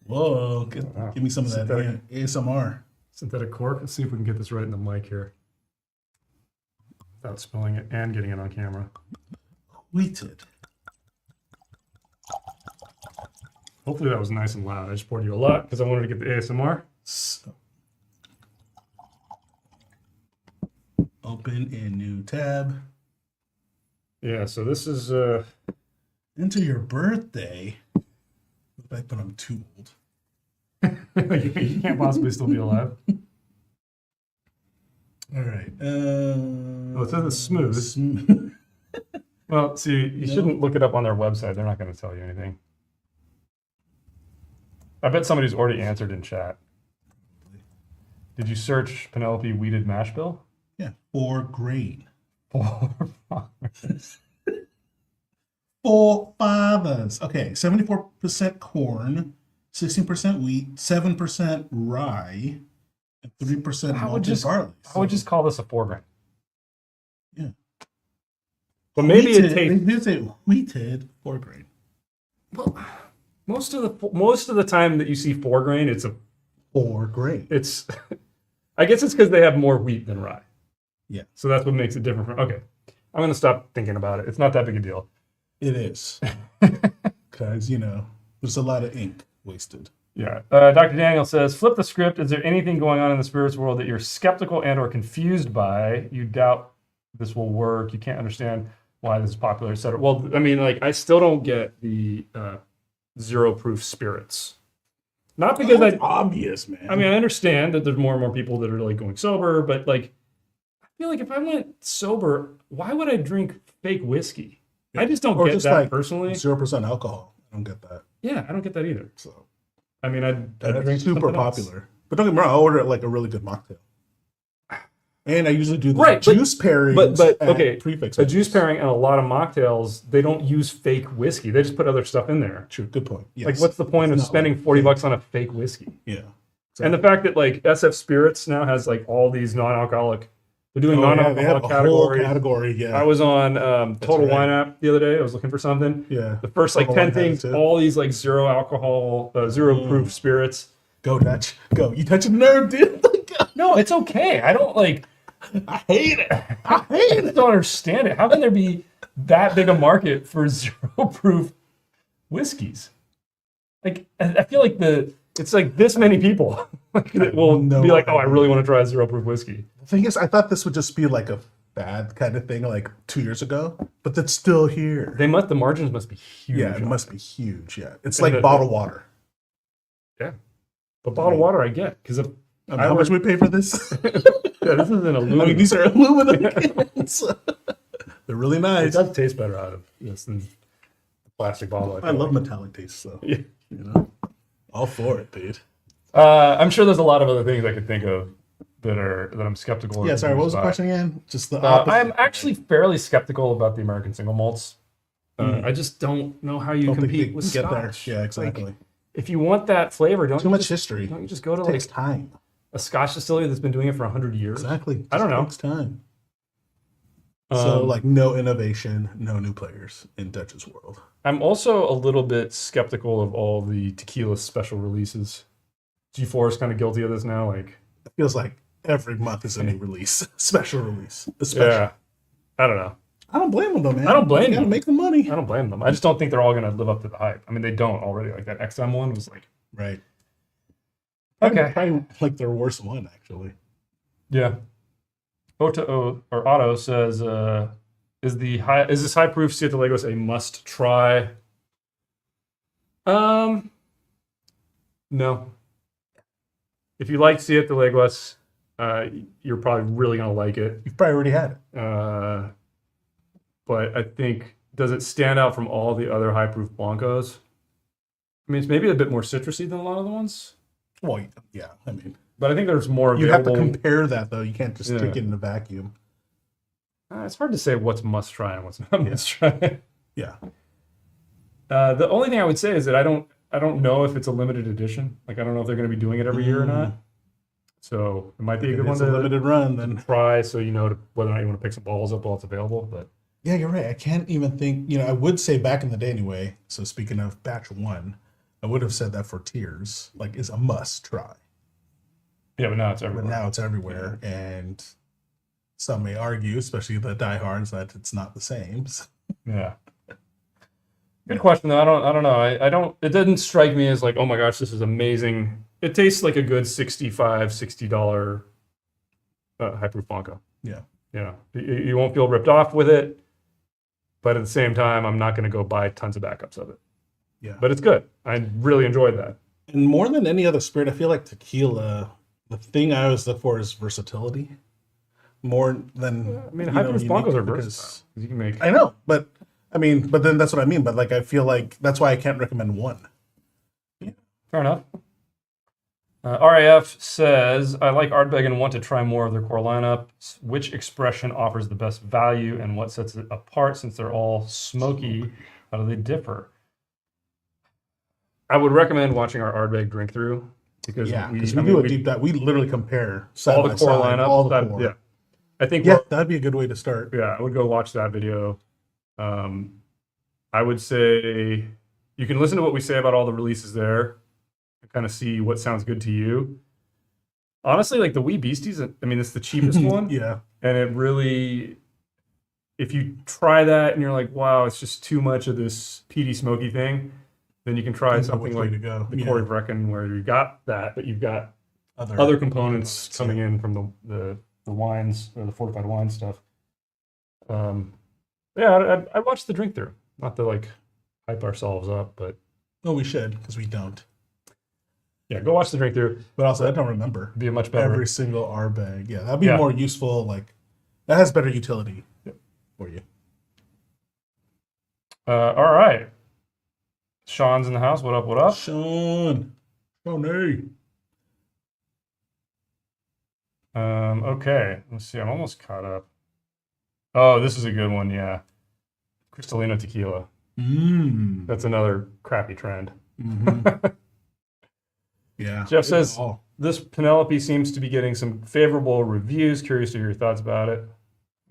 Whoa, Wow. give me some of that ASMR. Synthetic cork. Let's see if we can get this right in the mic here, without spilling it and getting it on camera. Wheated. Hopefully that was nice and loud. I just poured you a lot because I wanted to get the ASMR. So, open a new tab. Yeah. So this is Enter your birthday. Back when I'm too old. you can't possibly still be alive. All right. Oh, it says it's smooth. Well, see, you shouldn't look it up on their website. They're not going to tell you anything. I bet somebody's already answered in chat. Did you search Penelope wheated mash bill? Yeah, 4 grain. 4 4 fathers. Okay, 74% corn, 16% wheat, 7% rye, and 3% malted barley. I would just call this a 4 grain. Yeah. But maybe wheated, it tastes. They did say wheated 4 grain. Well, most of the time that you see 4 grain, it's a 4 grain. it's. I guess it's because they have more wheat than rye. Yeah. So that's what makes it different from. Okay, I'm gonna stop thinking about it. It's not that big a deal. It is. Because, there's a lot of ink wasted. Yeah. Dr. Daniel says, flip the script. Is there anything going on in the spirits world that you're skeptical and or confused by? You doubt this will work. You can't understand why this is popular, etc. Well, I mean, like, I still don't get the 0 proof spirits. Not because That's obvious, man. I mean, I understand that there's more and more people that are like going sober, but like, I feel like if I went sober, why would I drink fake whiskey? I just don't get that personally. 0% alcohol. I don't get that. Yeah, I don't get that either. So I mean, I'd that's drink super something else. popular. But don't get me wrong, I order like a really good mocktail. And I usually do the Right, juice pairing. But okay, prefix. a juice pairing and a lot of mocktails, they don't use fake whiskey. They just put other stuff in there. True, good point. Yes. Like, what's the point of It's not spending like $40 on a fake whiskey? Yeah. And the fact that like SF Spirits now has like all these non-alcoholic, they're doing they have non-alcoholic a categories. whole category, yeah. I was on Total right. Wine app the other day. I was looking for something. Yeah. The first like Total 10 Wine has things, it, too. all these like 0 alcohol, 0 proof spirits. Go, Dutch. Go. You touch a nerve, dude. No, it's okay. I don't like. I hate it. I I hate just it. don't understand it. How can there be that big a market for 0 proof whiskeys? Like, I feel like it's like this many people that will No be like, oh, I idea. really want to try a 0 proof whiskey. The thing is, I thought this would just be like a fad kind of thing like 2 years ago, but it's still here. The margins must be huge. Yeah, it on must be huge. Yeah. It's And like bottled water. Yeah. But bottled water I get because How much we pay for this? yeah, this is an I aluminum. mean, these are aluminum cans. They're really It nice. does taste better out of this than the plastic bottle. I feel love like. metallic taste, so Yeah. all for it, dude. I'm sure there's a lot of other things I could think of that I'm skeptical. or Yeah, sorry. What was the confused by. question again? Just the opposite. I'm actually fairly skeptical about the American single malts. I just don't know how you Don't think compete they with get Scotch. there. Yeah, exactly. Like, if you want that flavor, Too much history. Don't you just go to It like takes time. a Scotch distillery that's been doing it for 100 years? Exactly. I don't know. It takes time. So, Um, like, no innovation, no new players in Dutch's world. I'm also a little bit skeptical of all the tequila special releases. G4 is kind of guilty of this now. Like, It feels like every month is a new release, special release. Especially. yeah, I don't know. I don't blame them though, man. I don't blame You gotta them. make the money. I don't blame them. I just don't think they're all going to live up to the hype. I mean, they don't already. Like that XM one was like, Right. okay, Probably like their worst one, actually. yeah. Otto says, is this high proof Siete Leguas a must try? No. If you like Siete Leguas, you're probably really gonna like it. You've probably already had it. But I think, does it stand out from all the other high proof blancos? I mean, it's maybe a bit more citrusy than a lot of the ones, Well, yeah. I mean, but I think there's more you have to available. compare that though. You can't just Yeah. take it in a vacuum. It's hard to say what's must try and what's not must try. Yeah. The only thing I would say is that I don't know if it's a limited edition. Like I don't know if they're going to be doing it every year or not. So it might be a good one to limited run then. Try, so you know whether or not you want to pick some bottles up while it's available. But yeah, you're right. I can't even think. I would say back in the day anyway. So speaking of batch 1, I would have said that for tiers, like is a must try. Yeah, but now it's everywhere. But now it's everywhere, and some may argue, especially the diehards, that it's not the same. So. Yeah. Good question though. I don't know. I don't. It doesn't strike me as like, oh my gosh, this is amazing. It tastes like a good $60 high proof Blanco. Yeah. You won't feel ripped off with it, but at the same time, I'm not going to go buy tons of backups of it. Yeah. But it's good. I really enjoyed that. And more than any other spirit, I feel like tequila, the thing I always look for is versatility. More than high proof Blancos are versatile. You can make. I know, but then that's what I mean. But like, I feel like that's why I can't recommend one. Yeah. Fair enough. RAF says, I like Ardbeg and want to try more of their core lineup. Which expression offers the best value and what sets it apart since they're all smoky? How do they differ? I would recommend watching our Ardbeg drink through because we do a deep dive. We literally compare all the core lineup. All the core. Yeah. I think that'd be a good way to start. Yeah, I would go watch that video. I would say you can listen to what we say about all the releases there. Kind of see what sounds good to you. Honestly, like the Wee Beasties, it's the cheapest one. Yeah. And it really, if you try that and you're like, wow, it's just too much of this peaty smoky thing, then you can try something like the Corey Brecken where you got that, but you've got other components coming in from the wines or the fortified wine stuff. I watched the drink through. Not to like hype ourselves up, but. No, we should, because we don't. Yeah, go watch the drink through. But also, I don't remember. Be a much better. Every single Ardbeg. Yeah, that'd be more useful. Like, that has better utility for you. All right. Sean's in the house. What up, what up? Sean. Hey. Okay. Let's see. I'm almost caught up. Oh, this is a good one. Yeah. Cristalino tequila. That's another crappy trend. Mm-hmm. Yeah. Jeff says, this Penelope seems to be getting some favorable reviews. Curious to hear your thoughts about it.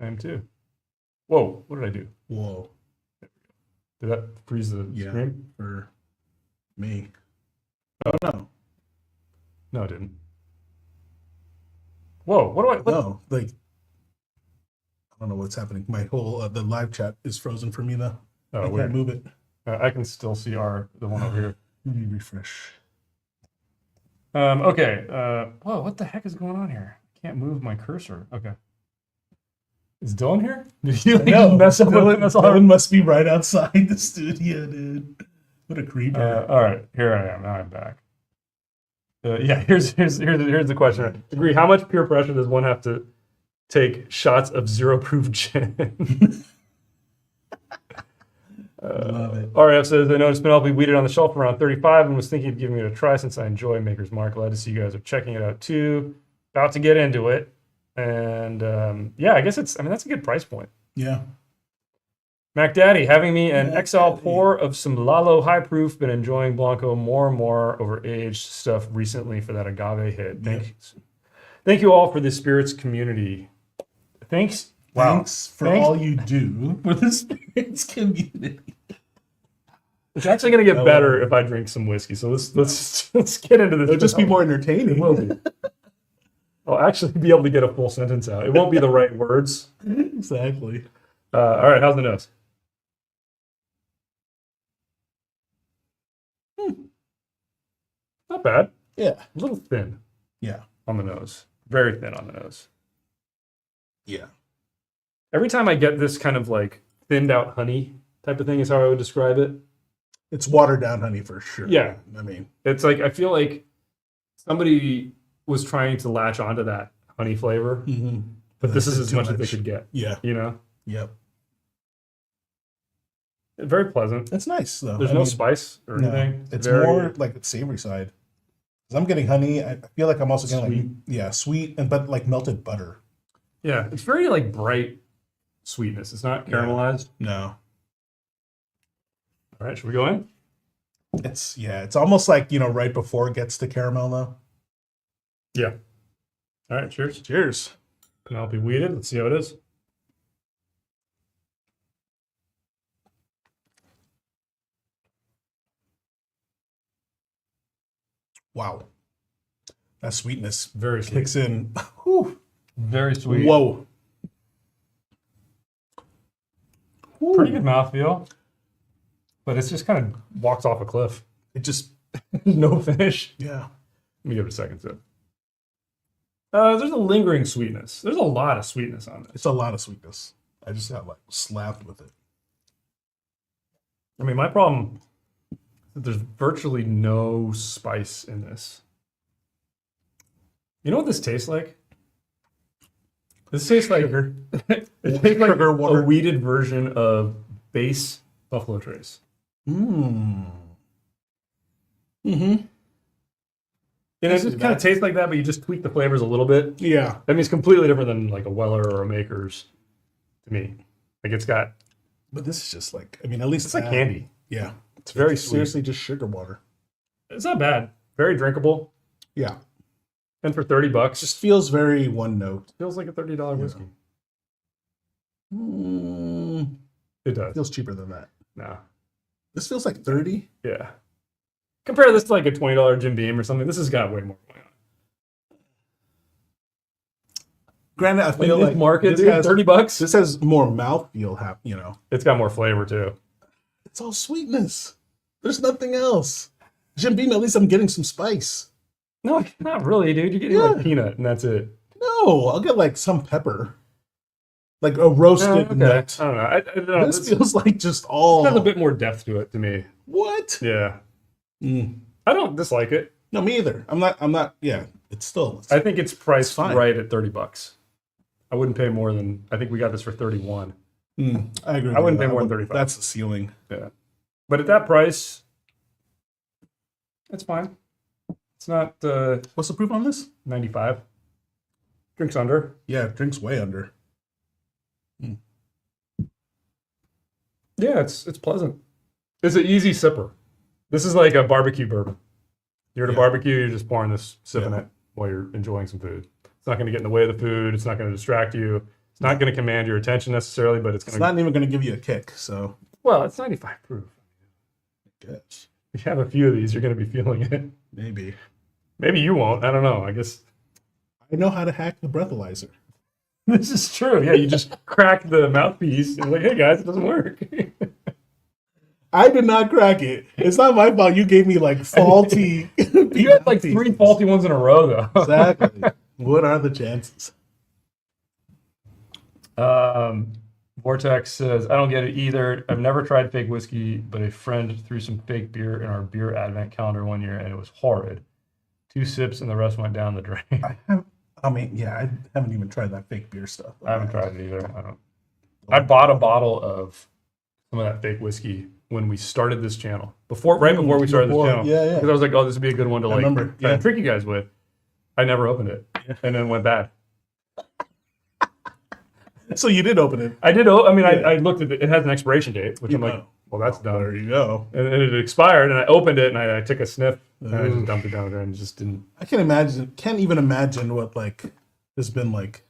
I am too. Whoa, what did I do? Whoa. Did that freeze the screen? For me. Oh, no. No, it didn't. Whoa, what? No, like, I don't know what's happening. My whole, the live chat is frozen for me, though. Oh, I can't move it. I can still see the one over here. Let me refresh. Okay. Whoa, what the heck is going on here? I can't move my cursor. Okay. Is Dylan here? Did you mess up with us? Dylan must be right outside the studio, dude. What a creeper. All right, here I am. Now I'm back. Here's the question. Agree. How much peer pressure does one have to take shots of zero proof gin? Love it. RF says, I noticed Penelope weeded on the shelf around 35 and was thinking of giving it a try since I enjoy Maker's Mark. Glad to see you guys are checking it out too. About to get into it. And I guess that's a good price point. Yeah. Mac Daddy, having me an XL pour of some Lalo High Proof, been enjoying Blanco more and more over aged stuff recently for that agave hit. Thank you all for the spirits community. Thanks. Wow. Thanks for all you do for the spirits community. It's actually going to get better if I drink some whiskey. So let's get into this. It'll just be more entertaining. It will be. I'll actually be able to get a full sentence out. It won't be the right words. Exactly. All right. How's the nose? Not bad. Yeah. A little thin. Yeah. On the nose. Very thin on the nose. Yeah. Every time I get this kind of like thinned out honey type of thing is how I would describe it. It's watered down honey for sure. Yeah. It's like, I feel like somebody was trying to latch onto that honey flavor, but this is as much as they could get. Yeah. You know? Yep. Very pleasant. It's nice though. There's no spice or anything. It's more like the savory side. Because I'm getting honey. I feel like I'm also getting sweet, but like melted butter. Yeah. It's very like bright sweetness. It's not caramelized. No. All right, should we go in? It's almost like, right before it gets to caramel though. Yeah. All right, cheers. Cheers. Penelope weeded. Let's see how it is. Wow. That sweetness Very sweet. kicks in. Whew. Very sweet. Whoa. Pretty good mouthfeel. But it's just kind of walks off a cliff. It just, No finish. yeah. Let me give it a second sip. There's a lingering sweetness. There's a lot of sweetness on this. It's a lot of sweetness. I just got like slapped with it. I mean, my problem is that there's virtually no spice in this. You know what this tastes like? This tastes like Sugar. it tastes like Sugar water. a weeded version of base Buffalo Trace. Mm-hmm. And it just kind of tastes like that, but you just tweak the flavors a little bit. Yeah. I mean, it's completely different than like a Weller or a Maker's to me. Like it's got, But this is just like, at least it's like candy. Yeah. It's very It's sweet. seriously just sugar water. It's not bad. Very drinkable. Yeah. And for $30, Just feels very one note. feels like a $30 whiskey. Mm, It does. feels cheaper than that. No. This feels like 30. Yeah. Compare this to like a $20 Jim Beam or something. This has got way more going on. Granted, I Like feel this like market, this dude, has, $30. this has more mouthfeel. It's got more flavor too. It's all sweetness. There's nothing else. Jim Beam, at least I'm getting some spice. No, not really, dude. You're getting like Yeah. peanut and that's it. No, I'll get like some pepper. Like a roasted Okay. nut. I don't know. I don't know. This feels like just all. It has a bit more depth to it to me. What? Yeah. Mm. I don't dislike it. No, me either. I'm not. Yeah, it's still. I think it's priced fine. right at $30. I wouldn't pay more than, I think we got this for 31. I agree. I wouldn't with pay more that. than 35. That's the ceiling. Yeah. But at that price, it's fine. It's not What's the proof on this? 95. Drinks under. Yeah, drinks way under. Yeah, it's pleasant. It's an easy sipper. This is like a barbecue bourbon. You're at a Yeah. barbecue, you're just pouring this, sipping Yeah. it while you're enjoying some food. It's not going to get in the way of the food. It's not going to distract you. It's not going to command your attention necessarily, but it's going It's to. not even going to give you a kick. So, Well, it's 95 proof. I guess If you have a few of these, you're going to be feeling it. maybe Maybe you won't. I don't know. I guess I know how to hack the breathalyzer. this is true. Yeah, you just crack the mouthpiece and like, hey guys, it doesn't work. I did not crack it. It's not my fault. You gave me like faulty. You had like 3 faulty ones in a row though. Exactly. What are the chances? Vortex says, I don't get it either. I've never tried fake whiskey, but a friend threw some fake beer in our beer advent calendar one year and it was horrid. 2 sips and the rest went down the drain. I haven't even tried that fake beer stuff. I haven't tried it either. I bought a bottle of some of that fake whiskey when we started this channel. Right before we started this channel. Yeah, yeah. Because I was like, oh, this would be a good one to like remember, try yeah. and trick you guys with. I never opened it. And then it went bad. So you did open it. I did. I mean, Yeah. I looked at it. It has an expiration date, which I'm like, Oh. well, that's done. There you go. And it expired, and I opened it, and I took a sniff, and I just dumped it down there, and just didn't. I can't even imagine what like has been like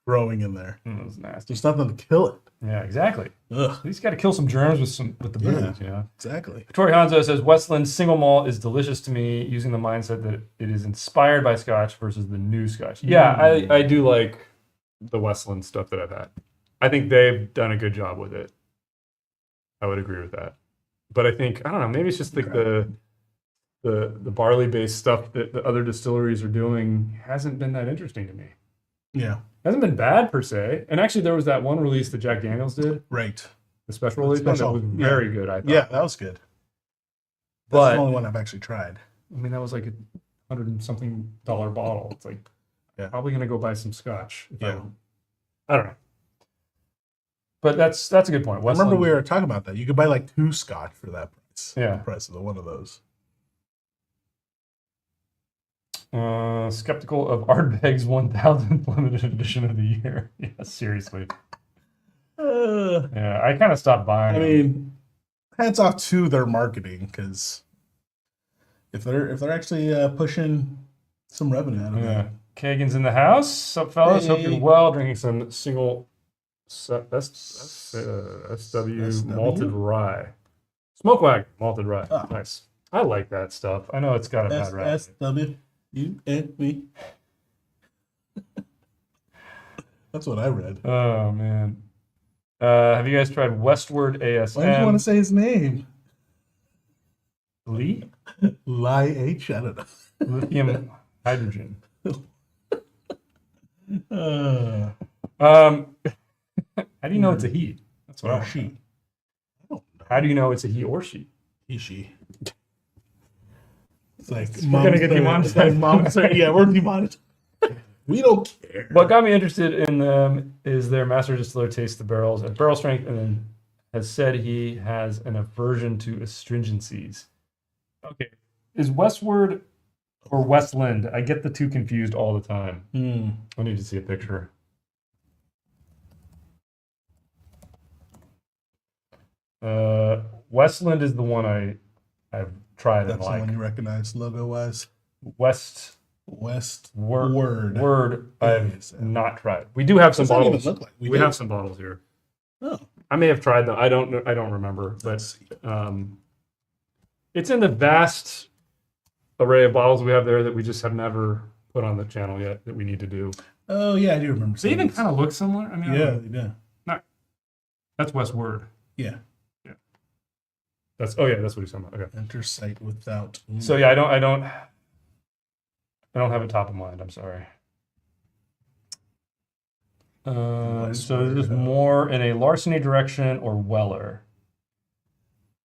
growing in there. It was nasty. There's nothing to kill it. Yeah, exactly. Ugh. At least got to kill some germs with the booze, Yeah. you know. Exactly. Tori Hanzo says Westland single malt is delicious to me, using the mindset that it is inspired by Scotch versus the new Scotch. Yeah, I do like the Westland stuff that I've had. I think they've done a good job with it. I would agree with that. But I think, I don't know, maybe it's just like the barley based stuff that the other distilleries are doing hasn't been that interesting to me. Yeah. Hasn't been bad per se. And actually there was that one release that Jack Daniels did, Right. the special release one, that was yeah. very good, I thought. Yeah, that was good. That's But the only one I've actually tried. I mean, that was like $100-something bottle. It's like, Yeah. probably gonna go buy some Scotch. Yeah. I don't know. But that's a good point. I remember Westland- we were talking about that. You could buy like 2 Scotch for that price. Yeah. The price of one of those. Skeptical of Ardbeg's 1000th limited edition of the year. Yeah, seriously. Yeah, I kind of stopped buying I them. mean, hats off to their marketing because if they're actually pushing some revenue out of Yeah. that. Kagan's in the house. Sup, fellas? Hope Hey. you're well. Drinking some single SW malted rye. Smoke wagon malted rye. Oh. Nice. I like that stuff. I know it's got a bad rap. SSW, you and me. That's what I read. Oh man. Have you guys tried Westward ASM? Why did you want to say his name? Lee? Lie H? I don't know. Lithium hydrogen. Uh, How do you know it's a he? That's what I or want to know. she. I don't know. How do you know it's a he or she? He, she. It's like We're gonna get It's like mom's yeah, we're demonetized. We don't care. What got me interested in them is their master distiller tastes the barrels at barrel strength and then has said he has an aversion to astringencies. Okay. Is Westward or Westland? I get the two confused all the time. I need to see a picture. Westland is the one I've tried That's and the one like. you recognize logo wise. West Word. Word I've Yes. not tried. We do have some What's that even bottles. look like? We do? have some bottles here. Oh, I may have tried them. I don't know. I don't remember, let's but see. it's in the vast array of bottles we have there that we just have never put on the channel yet that we need to do. Oh yeah, I do remember. They even kind of look similar. I mean, yeah, they do. that's Westward. Yeah. That's that's what he's talking about. Okay. Enter site without. So yeah, I don't have it top of mind. I'm sorry. So Westward, this is more in a larceny direction or Weller.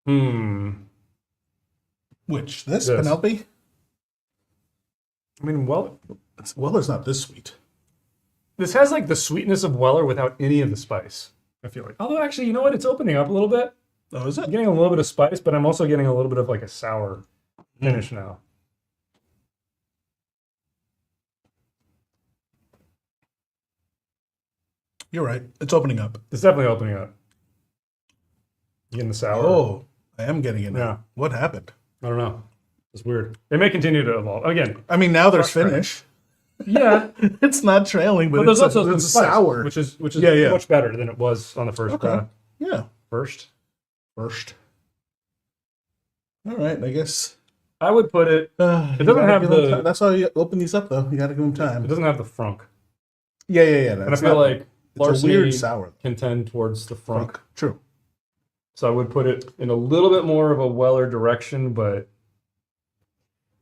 Which this This. Penelope? I mean, Weller's not this sweet. this has like the sweetness of Weller without any of the spice. I feel like. Although actually, you know what? It's opening up a little bit. Oh, is I'm it? getting a little bit of spice, but I'm also getting a little bit of like a sour finish now. You're right. It's opening up. It's definitely opening up. You getting the sour? Oh, I am getting it now. Yeah. What happened? I don't know. It's weird. It may continue to evolve. Again, I mean, now there's Frustrating. finish. yeah. It's not trailing, but, But there's it's also some it's spice, sour. which is Yeah. much better than it was on the first. Okay. Yeah. First. All right. I guess. I would put it. You doesn't gotta have give 'em the- time. That's how you open these up, though. You got to give them It time. doesn't have the frunk, Yeah. and I feel like it's a larceny weird sour. can tend towards the frunk. True. So I would put it in a little bit more of a Weller direction, but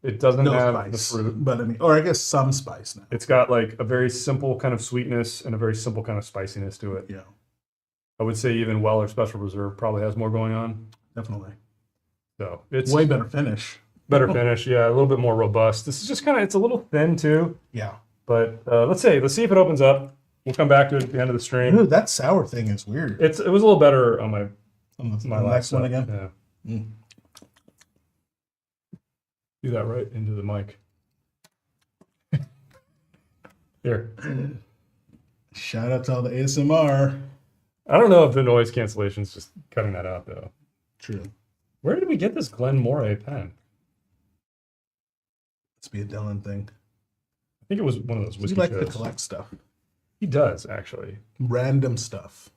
it doesn't No have spice, the fruit. but I mean, or I guess some spice now. It's got like a very simple kind of sweetness and a very simple kind of spiciness to it. Yeah, I would say even Weller Special Reserve probably has more going on. definitely. So it's Way better finish. better finish. Yeah, a little bit more robust. This is just kind of, it's a little thin too, Yeah. but let's see if it opens up. We'll come back to it at the end of the stream. Dude, that sour thing is weird. It was a little better on my On the my next last one one again. Yeah. Mm. Do that right into the mic. Here. Shout out to all the ASMR. I don't know if the noise cancellation is just cutting that out though. True. Where did we get this Glen Moray pen? Let's be a Dylan thing. I think it was one of those You whiskey like to shows. collect stuff, He does actually. random stuff,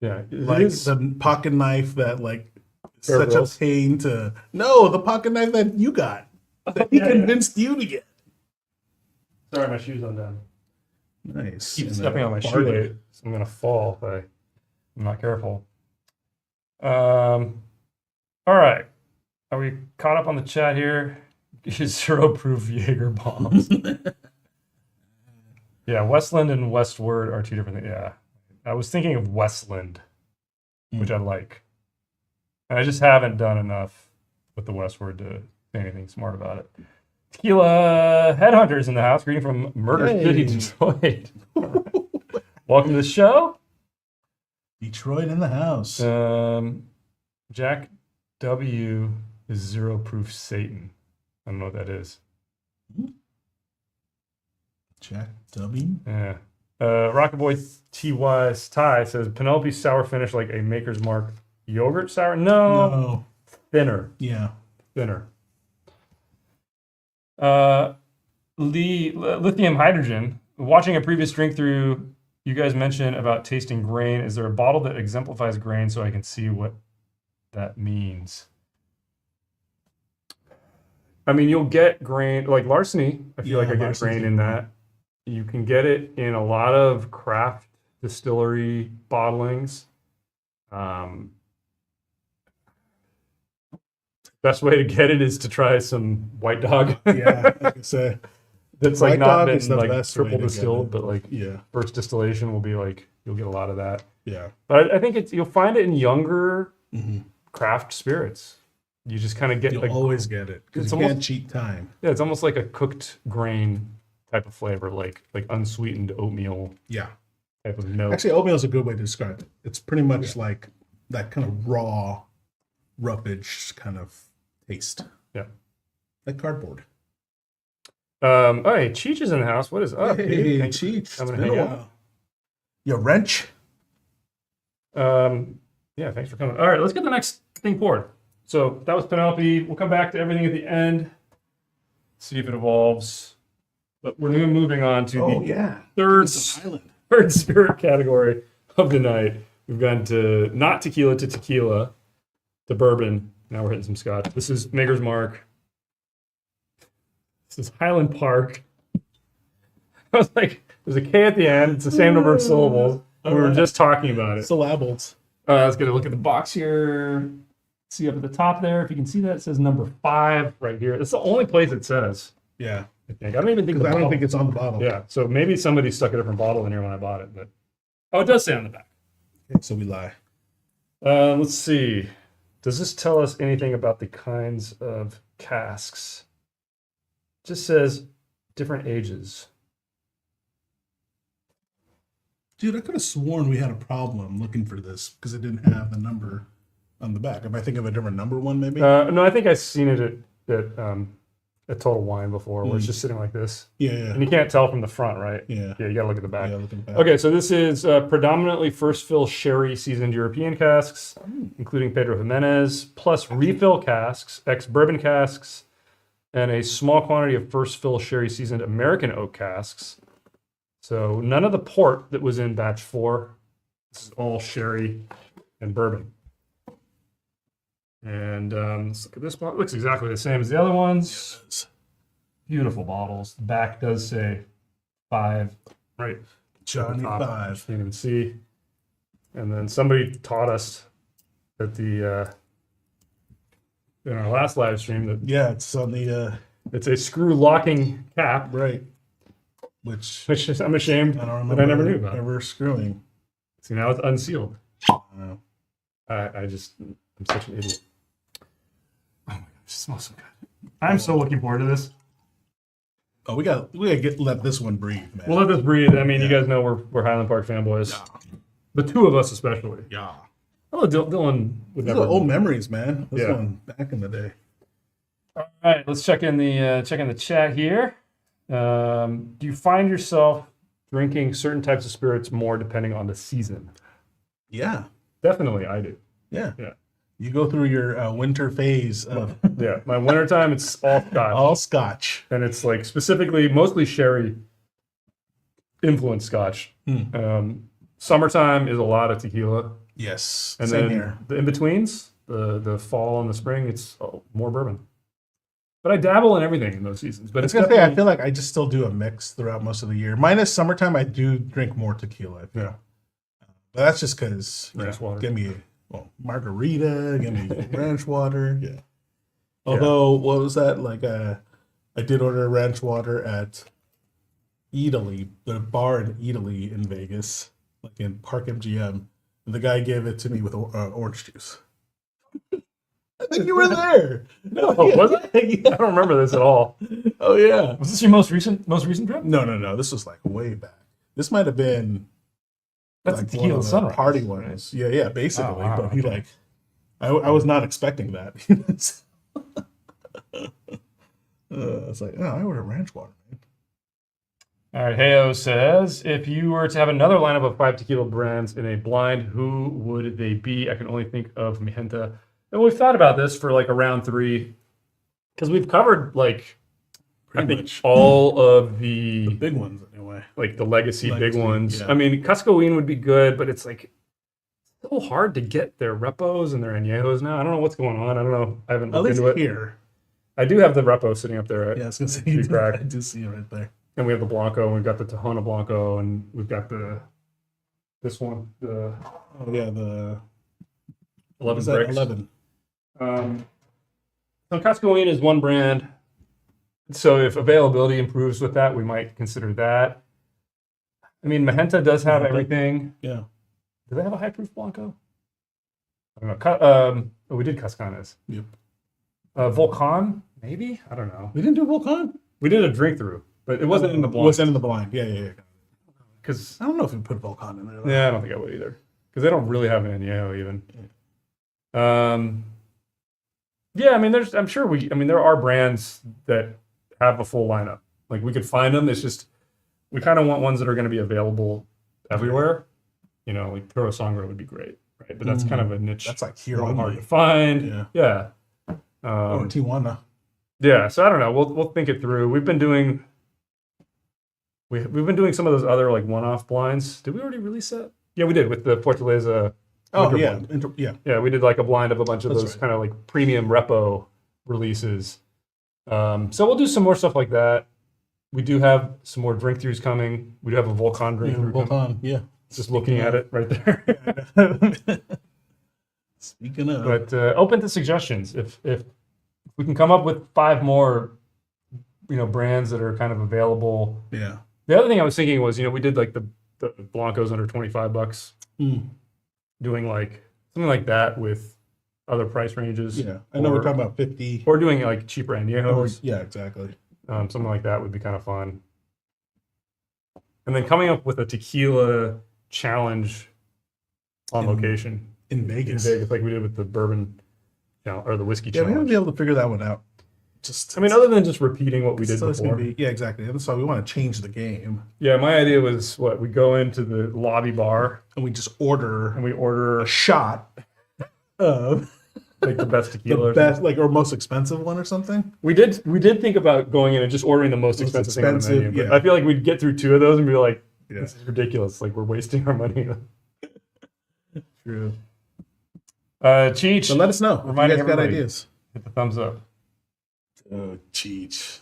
Yeah, it like is- the pocket knife that like is Bear such Grylls? a pain to. No, the pocket knife that you got that he Yeah, yeah. convinced you to get. Sorry, my shoes undone. Nice. Keep And stepping then on my bargain. shoelace. So I'm gonna fall if I'm not careful. All right. Are we caught up on the chat here? Zero proof Jaeger bombs. Yeah, Westland and Westward are two different things. Yeah. I was thinking of Westland, which I like. And I just haven't done enough with the Westward to say anything smart about it. Tequila Headhunters in the house. Greeting from Murder City, Hey. Detroit. Welcome to the show. Detroit in the house. Jack W is zero proof Satan. I don't know what that is. Jack W. Yeah. Rocketboy TY's Ty says Penelope sour finish like a Maker's Mark yogurt sour. No, No. thinner. Yeah. Thinner. Lithium hydrogen. Watching a previous drink through, you guys mentioned about tasting grain. Is there a bottle that exemplifies grain so I can see what that means? I mean, you'll get grain like larceny. I feel like I get Larceny's grain good in one. that. You can get it in a lot of craft distillery bottlings. Best way to get it is to try some White Dog. Yeah, like I say, That's White like not Dog been is the like best way triple to get distilled, it. but like yeah, first distillation will be like you'll get a lot of that. yeah. But I think it's you'll find it in younger hmm craft spirits. You just kind of get You'll like always get it because it's you almost- can't cheat time. yeah, it's almost like a cooked grain type of flavor, like unsweetened oatmeal Yeah, type of note. actually, oatmeal is a good way to describe it. It's pretty much like that kind of raw, roughage kind of taste. Yeah. Like cardboard. Oh, hey, Cheech is in the house. What is up? dude? Hey, Thanks for Cheech. coming It's to been hang a out. while. Your wrench? Yeah, thanks for coming. All right, let's get the next thing poured. So that was Penelope. We'll come back to everything at the end, see if it evolves. But we're moving on to Oh, the yeah. third Some Highland. third spirit category of the night. We've gone to not tequila to tequila to bourbon. Now we're hitting some scotch. This is Maker's Mark. This is Highland Park. I was like, there's a K at the end. It's the same number of syllables. We were just talking about it. Syllables. Let's get a look at the box here. See up at the top there. If you can see that, it says number 5 right here. It's the only place it says. Yeah. I think. I don't even think. Because the I don't bottle- think it's on the bottle. Yeah. So maybe somebody stuck a different bottle in here when I bought it, but oh, it does say on the back. Okay, so we lie. Let's see. Does this tell us anything about the kinds of casks? It just says different ages. Dude, I could have sworn we had a problem looking for this because it didn't have the number on the back. Am I thinking of a different number one, maybe? No, I think I've seen it at Total Wine before, where it's just sitting like this, yeah, and yeah. you can't tell from the front, right? Yeah. Yeah, you gotta look at the back. Yeah, look at the back. Okay, so this is predominantly first fill sherry seasoned European casks, including Pedro Jimenez, plus refill casks, ex bourbon casks, and a small quantity of first fill sherry seasoned American oak casks. So none of the port that was in batch 4. This is all sherry and bourbon. And let's look at this bottle. It looks exactly the same as the other ones. Beautiful bottles. The back does say 5, right? Johnny Top. 5. You can see. And then somebody taught us at the in our last live stream that Yeah, it's on the it's a screw locking cap, right. Which which is, I'm ashamed I don't that remember I never knew about. ever screwing. See, now it's unsealed. No. I'm such an idiot. Oh my gosh, it smells so good. I'm so looking forward to this. Oh, we gotta let this one breathe, man. We'll let this breathe. I mean, you Yeah. guys know we're Highland Park fanboys. Yeah. The two of us especially. Yeah. Oh, Dylan would These never. are old memories, man. This Yeah. one back in the day. All right, let's check in the chat here. Do you find yourself drinking certain types of spirits more depending on the season? Yeah. Definitely, I do. Yeah. Yeah. You go through your winter phase of Yeah, my wintertime, it's all scotch. all scotch. And it's like specifically mostly sherry influenced scotch. Summertime is a lot of tequila. Yes. And Same then here. the in-betweens, the fall and the spring, it's more bourbon. But I dabble in everything in those seasons. But I it's was gonna say, I definitely- feel like I just still do a mix throughout most of the year. Minus summertime, I do drink more tequila. I feel. Yeah. But that's just because Ranch water. give me margarita, give me ranch water. Yeah. Although, what was that? Like, I did order ranch water at Italy, the bar in Italy in Vegas, like in Park MGM. And the guy gave it to me with orange juice. I think you were there. No, was it? I don't remember this at all. Oh yeah. Was this your most recent trip? No. This was like way back. This might have been That's like a tequila one of the sunrise. party ones. Yeah, basically. Oh, wow, But he okay. like, I was not expecting that. I was like, oh, I ordered ranch water, man. All right, Heyo says, if you were to have another lineup of 5 tequila brands in a blind, who would they be? I can only think of Mi Gente. And we've thought about this for like a round 3 because we've covered like I Pretty think much. all of The the big ones, anyway. like the legacy big Legacy, ones. yeah. I mean, Cascoin would be good, but it's like so hard to get their repos and their añejos now. I don't know what's going on. I don't know. I haven't At looked least into it. here. I do have the repo sitting up there. Yeah, I was going to say, Pretty cracked. I do see it right there. And we have the Blanco, and we've got the Tahona Blanco, and we've got this one, the Oh, yeah, the 11 is that bricks. 11. So Cascoin is one brand. So if availability improves with that, we might consider that. I mean, Magenta does have Magenta. everything. Yeah. Do they have a high proof Blanco? I don't know. Oh, we did Cascanes. Yep. Volcan, maybe? I don't know. We didn't do Volcan? We did a drink through, but it wasn't in the It blind. wasn't in the blind. Yeah. Because I don't know if we put Volcan in there. Though. yeah, I don't think I would either. Because they don't really have an añejo even. Yeah, I mean, I'm sure there are brands that have a full lineup. Like we could find them. It's just we kind of want ones that are going to be available everywhere. You know, like Toro Sangre would be great, right? But that's kind of a niche. That's like here hard only. to find. Yeah. Yeah. Or Tijuana. Yeah. So I don't know. We'll think it through. We've been doing some of those other like one-off blinds. Did we already release that? Yeah, we did with the Fortaleza. Oh, winter yeah. blind. Yeah. Yeah, we did like a blind of a bunch of That's those right. kind of like premium repo releases. So we'll do some more stuff like that. We do have some more drink throughs coming. We do have a Volcan drink through coming. Volcan. Yeah. Just looking at it right there. Speaking of. But open to suggestions. If we can come up with 5 more, brands that are kind of available. Yeah. The other thing I was thinking was, we did like the Blancos under $25, doing like something like that with other price ranges. Yeah. I know we're talking about 50. Or doing like cheaper añejos. Yeah, exactly. Something like that would be kind of fun. And then coming up with a tequila challenge on location In in Vegas. Vegas, like we did with the bourbon, or the whiskey Yeah, we haven't challenge. been able to figure that one out. Just, I mean, other than just repeating what we did so it's gonna before. be, yeah, exactly. That's why we want to change the game. Yeah, my idea was we go into the lobby bar And we just order and we order a shot of like the best tequila. the best, like, or most expensive one or something. We did think about going in and just ordering the most expensive thing on the menu. But yeah. I feel like we'd get through 2 of those and be like, Yeah. this is ridiculous. Like we're wasting our money. True. Cheech, So let us know if you Reminding guys got everybody. ideas. hit the thumbs up. Oh, Cheech.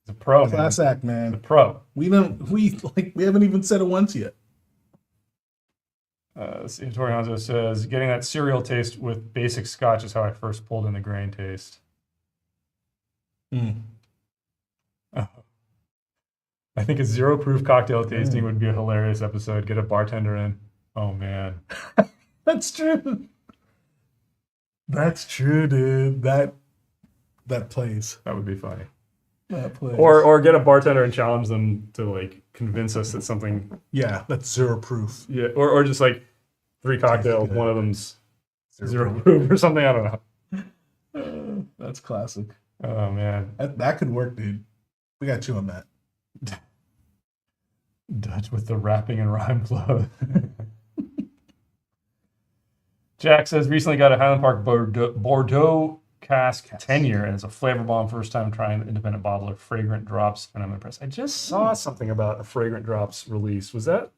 It's a pro, man. Class act, It's a man. pro. We haven't even said it once yet. Signatory Hanzo says, getting that cereal taste with basic scotch is how I first pulled in the grain taste. Oh. I think a 0 proof cocktail tasting would be a hilarious episode. Get a bartender in. Oh, man. That's true. That's true, dude. That plays. That would be funny. That plays. Or get a bartender and challenge them to like convince us that something, yeah, that's 0 proof. yeah, or just like 3 cocktails, good. one of them's 0 proof or something. I don't know. That's classic. Oh, man. That could work, dude. We got you on that. Dutch with the rapping and rhyme flow. Jack says recently got a Highland Park Bordeaux cask 10-year, and it's a flavor bomb. First time trying the independent bottler, fragrant drops, and I'm impressed. I just saw something about a fragrant drops release. Was that?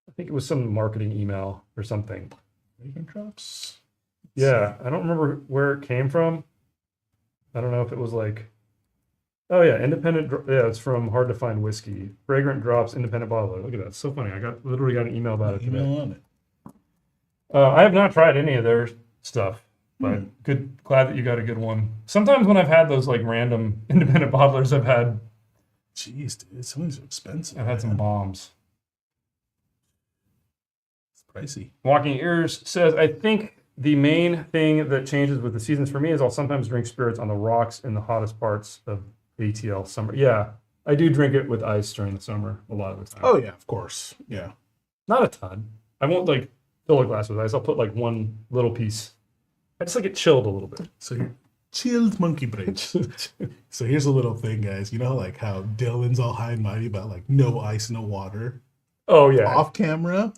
I think it was some marketing email or something. Fragrant drops. Yeah, I don't remember where it came from. I don't know if it was like, oh yeah, yeah, it's from Hard to Find Whiskey. Fragrant drops, independent bottler. Look at that, it's so funny. I literally got an email about it today. Email on it. I have not tried any of their stuff, but glad that you got a good one. Sometimes when I've had those like random independent bottlers, I've had Jeez, dude, some of these are expensive. some man. bombs. It's pricey. Walking Ears says, I think the main thing that changes with the seasons for me is I'll sometimes drink spirits on the rocks in the hottest parts of ATL summer. Yeah, I do drink it with ice during the summer a lot of the time. Oh yeah, of course. Yeah. Not a ton. I won't like fill a glass with ice. I'll put like one little piece. I just like it chilled a little bit. So Chilled monkey brain. So here's a little thing, guys. You know, like how Dylan's all high and mighty about like no ice, no water. Oh yeah. Off camera,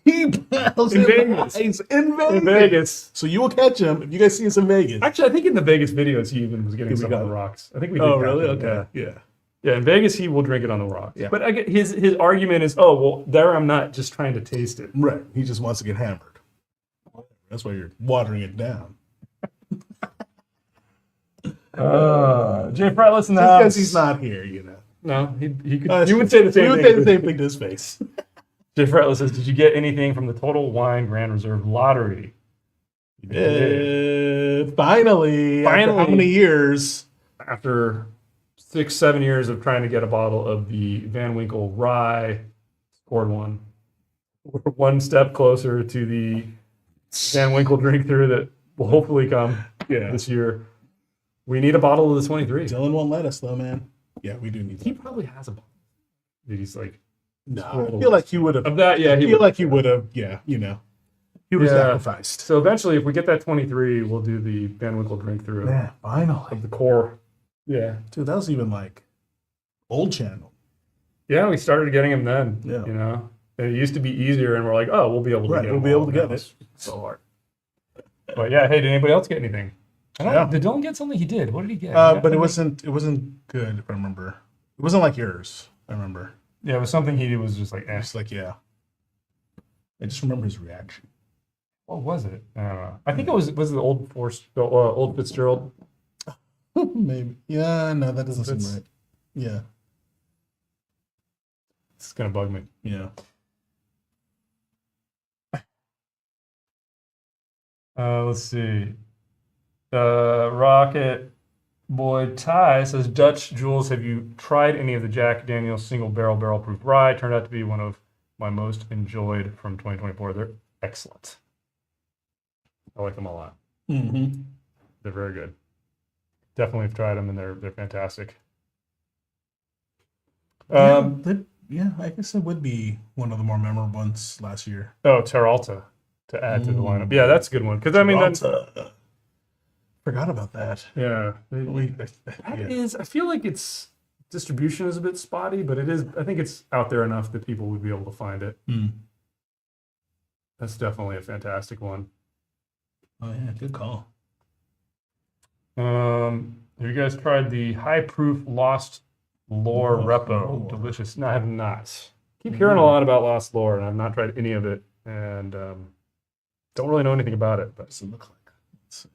he battles In in Vegas. ice in Vegas. In Vegas. So you will catch him if you guys see us in Vegas. Actually, I think in the Vegas videos he even was getting Here we stuff on go. the rocks. I think we did. Oh, catch really? him, Okay. Yeah. Yeah. Yeah, in Vegas he will drink it on the rocks. Yeah. But I get his argument is, oh well, there I'm not just trying to taste it. Right. He just wants to get hammered. That's why you're watering it down. Jay Fretless in the Just house. because he's not here, you know. No, he could. You would say the same He would thing. say the same thing to his face. Jay Fretless says, "Did you get anything from the Total Wine Grand Reserve lottery?" Finally. After how many years? After 6-7 years of trying to get a bottle of the Van Winkle Rye, scored one. We're one step closer to the Van Winkle drink through that will hopefully come this year. We need a bottle of the 23. Dylan won't let us though, man. Yeah, we do need He that. probably has a bottle. That he's like, No, I feel like he would have. of that, yeah. I feel like he would have. Yeah, you know, he was Yeah. sacrificed. So eventually, if we get that 23, we'll do the Van Winkle drink through Yeah, finally, of the core. Yeah. dude. That was even like old channel. Yeah, we started getting them then. Yeah. You know, and it used to be easier, and we're like, oh, we'll be able to Right, get we'll them be able all. to get Now it. it's so hard. But yeah, hey, did anybody else get anything? I don't Yeah. Did Dylan get something? He did. What did he get? He But got it something? wasn't good if I remember. It wasn't like yours. I remember. Yeah, it was something he was just like, eh. It's like yeah. I just remember his reaction. What was it? I don't know. I think it was the old Fitzgerald. Maybe. Yeah. No, that doesn't seem It's- right. Yeah. It's gonna bug me. Yeah. Let's see. Rocket Boy Ty says, Dutch Jules, have you tried any of the Jack Daniel's single barrel proof rye? Turned out to be one of my most enjoyed from 2024. They're excellent. I like them a lot. Mm-hmm. They're very good. Definitely have tried them, and they're fantastic. Yeah, I guess it would be one of the more memorable ones last year. Oh, Terralta to add to the lineup. Yeah, that's a good one. Because I mean, that's, Forgot about that. yeah, Yeah. I feel like its distribution is a bit spotty, but it is. I think it's out there enough that people would be able to find it. Mm. That's definitely a fantastic one. Oh yeah, good call. Have you guys tried the high proof Lost Lore Lost Repo? Lore. Delicious. No, I have not. Keep hearing a lot about Lost Lore, and I've not tried any of it, and don't really know anything about it. But What's it look like? Let's see.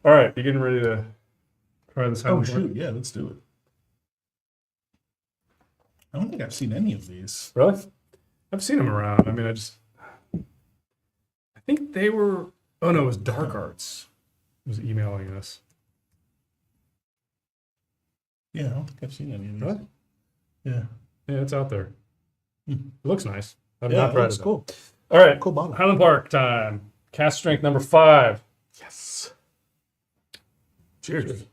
all right, you getting ready to try this? Oh Highland Park? shoot, yeah, let's do it. I don't think I've seen any of these. Really? I've seen them around. I mean, I think they were. Oh no, it was Dark Arts. Was emailing us. Yeah, I don't think I've seen any of these. Really? Yeah. Yeah, it's out there. Hmm. It looks nice. I've Yeah, not it tried looks it. cool. All right, Cool bottle. Highland Park time. Cast strength number 5. Yes. Cheers.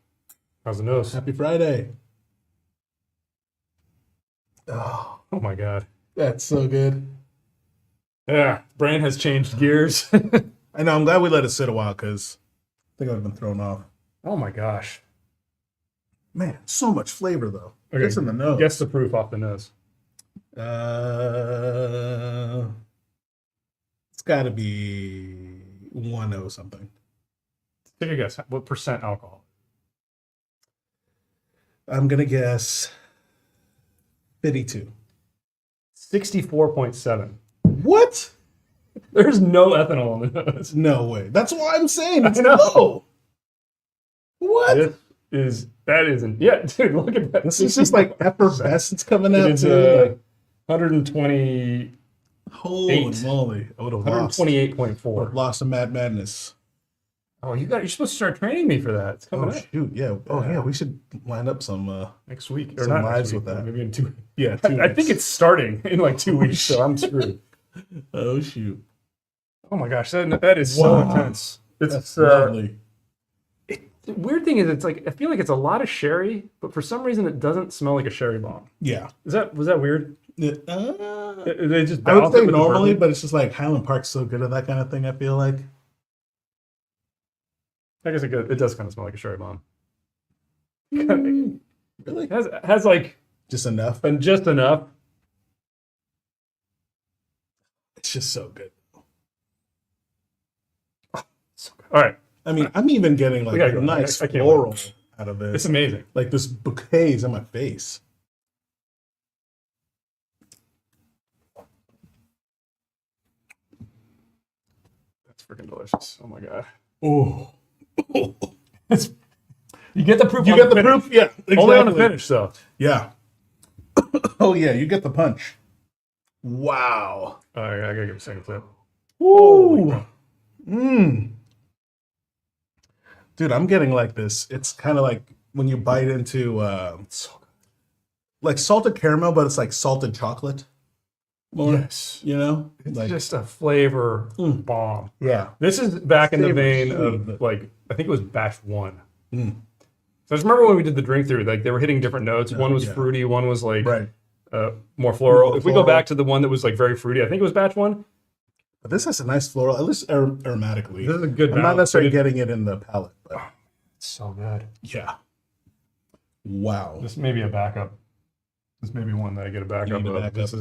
How's the nose? Happy Friday. Oh, Oh my god. that's so good. Yeah, brain has changed gears. I know, I'm glad we let it sit a while because I think I would have been thrown off. Oh my gosh. Man, so much flavor though. Okay, Gets in the nose. Guess the proof off the nose. It's got to be 1.0 something. Take a guess. What percent alcohol? I'm gonna guess 52. 64.7. What? There's no ethanol in the nose. No way. That's why I'm saying it's I know. low. What? That isn't. Yeah, dude, look at that. This is just like effervescence coming out. It's too. 120. Holy 8. moly! I would have lost. 128.4. Lost a Mad Madness. Oh, you're supposed to start training me for that. It's coming Oh up shoot! Yeah. Oh yeah. We should line up some. next week or Some not lives next week, with that. Maybe in 2 weeks. Yeah. I think it's starting in like 2 weeks, so I'm screwed. Oh shoot! Oh my gosh, that is so Wow. intense. It's That's lovely. the weird thing is it's like I feel like it's a lot of sherry, but for some reason it doesn't smell like a sherry bomb. Yeah. Was that weird? They just I would balance it say with the normally, bourbon. but it's just like Highland Park's so good at that kind of thing. I feel like. I guess it does kind of smell like a sherry bomb. Really? Has like Just enough. and just enough. It's just so good. So good. All right, I mean, I'm even getting like gotta a go. nice I can't floral out of it's this. amazing. Like this bouquet is in my face. That's freaking delicious. Oh my god. Oh. It's, you get the proof. You on get the finish. proof? Yeah. Exactly. Only on the finish, though. Yeah. Oh yeah, you get the punch. Wow. All right, I gotta give it a second sip. Woo. Dude, I'm getting like this. It's kind of like when you bite into So good. like salted caramel, but it's like salted chocolate. More, Yes, you know? it's Like just a flavor bomb. yeah. This is back in the Savory, vein sweet, of but- like I think it was batch one. Mm. So I just remember when we did the drink through, like they were hitting different notes. One was yeah. fruity, one was like Right. more floral. More If we go floral. back to the one that was like very fruity, I think it was batch one. But this has a nice floral, at least aromatically. This is a good I'm not balance, necessarily but getting it in the palate, but It's so good. yeah. Wow. This may be a backup. This may be one that I get a backup need a of. backup. This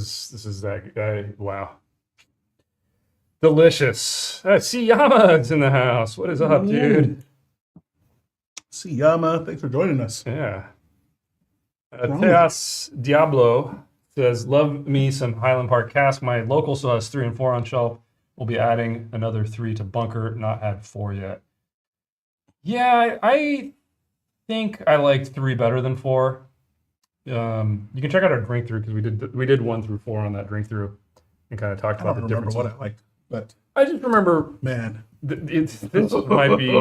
is that guy. Wow. Delicious. Siyama's in the house. What is up, dude? Siyama, thanks for joining us. Yeah. wrong Teas Diablo says, love me some Highland Park Cask. My local still has 3 and 4 on shelf. We'll be adding another 3 to bunker. Not had 4 yet. Yeah, I think I liked 3 better than 4. You can check out our drink through because we did 1 through 4 on that drink through and kind of talked I about don't the remember differences. what I liked, but I just remember man, this might be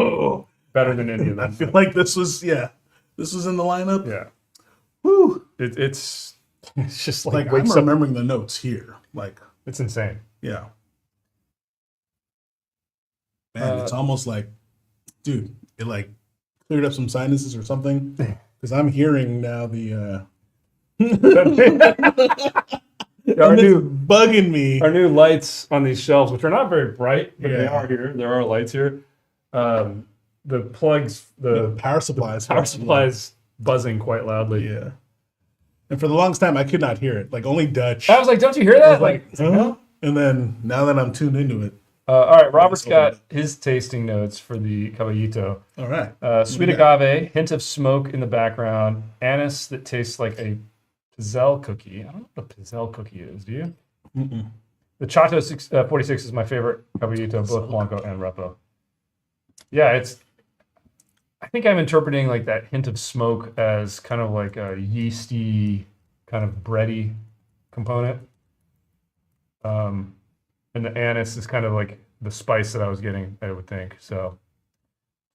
better than any of I them. feel like this was in the lineup. Yeah, Woo. it's just Like I'm wakes up. remembering the notes here. Like, It's insane. yeah. Man, it's almost like, dude, it like cleared up some sinuses or something. Because I'm hearing now the Our and it's new bugging me. our new lights on these shelves, which are not very bright, but they Yeah. are here. There are lights here. The plugs, The the power supplies. power supply is buzzing quite loudly. Yeah. And for the longest time, I could not hear it. Like only Dutch. I was like, "Don't you hear I that?" was like, huh? And then now that I'm tuned into it, All right, Robert's Let's open got his tasting notes for the Caballito. all right. Sweet Look at agave, hint of smoke in the background, anise that tastes like a pizzelle cookie. I don't know what a pizzelle cookie is. Do you? Mm-mm. The Chato 46 is my favorite Caballito, both Blanco and Repo. Yeah, I think I'm interpreting like that hint of smoke as kind of like a yeasty, kind of bready component. And the anise is kind of like the spice that I was getting, I would think. So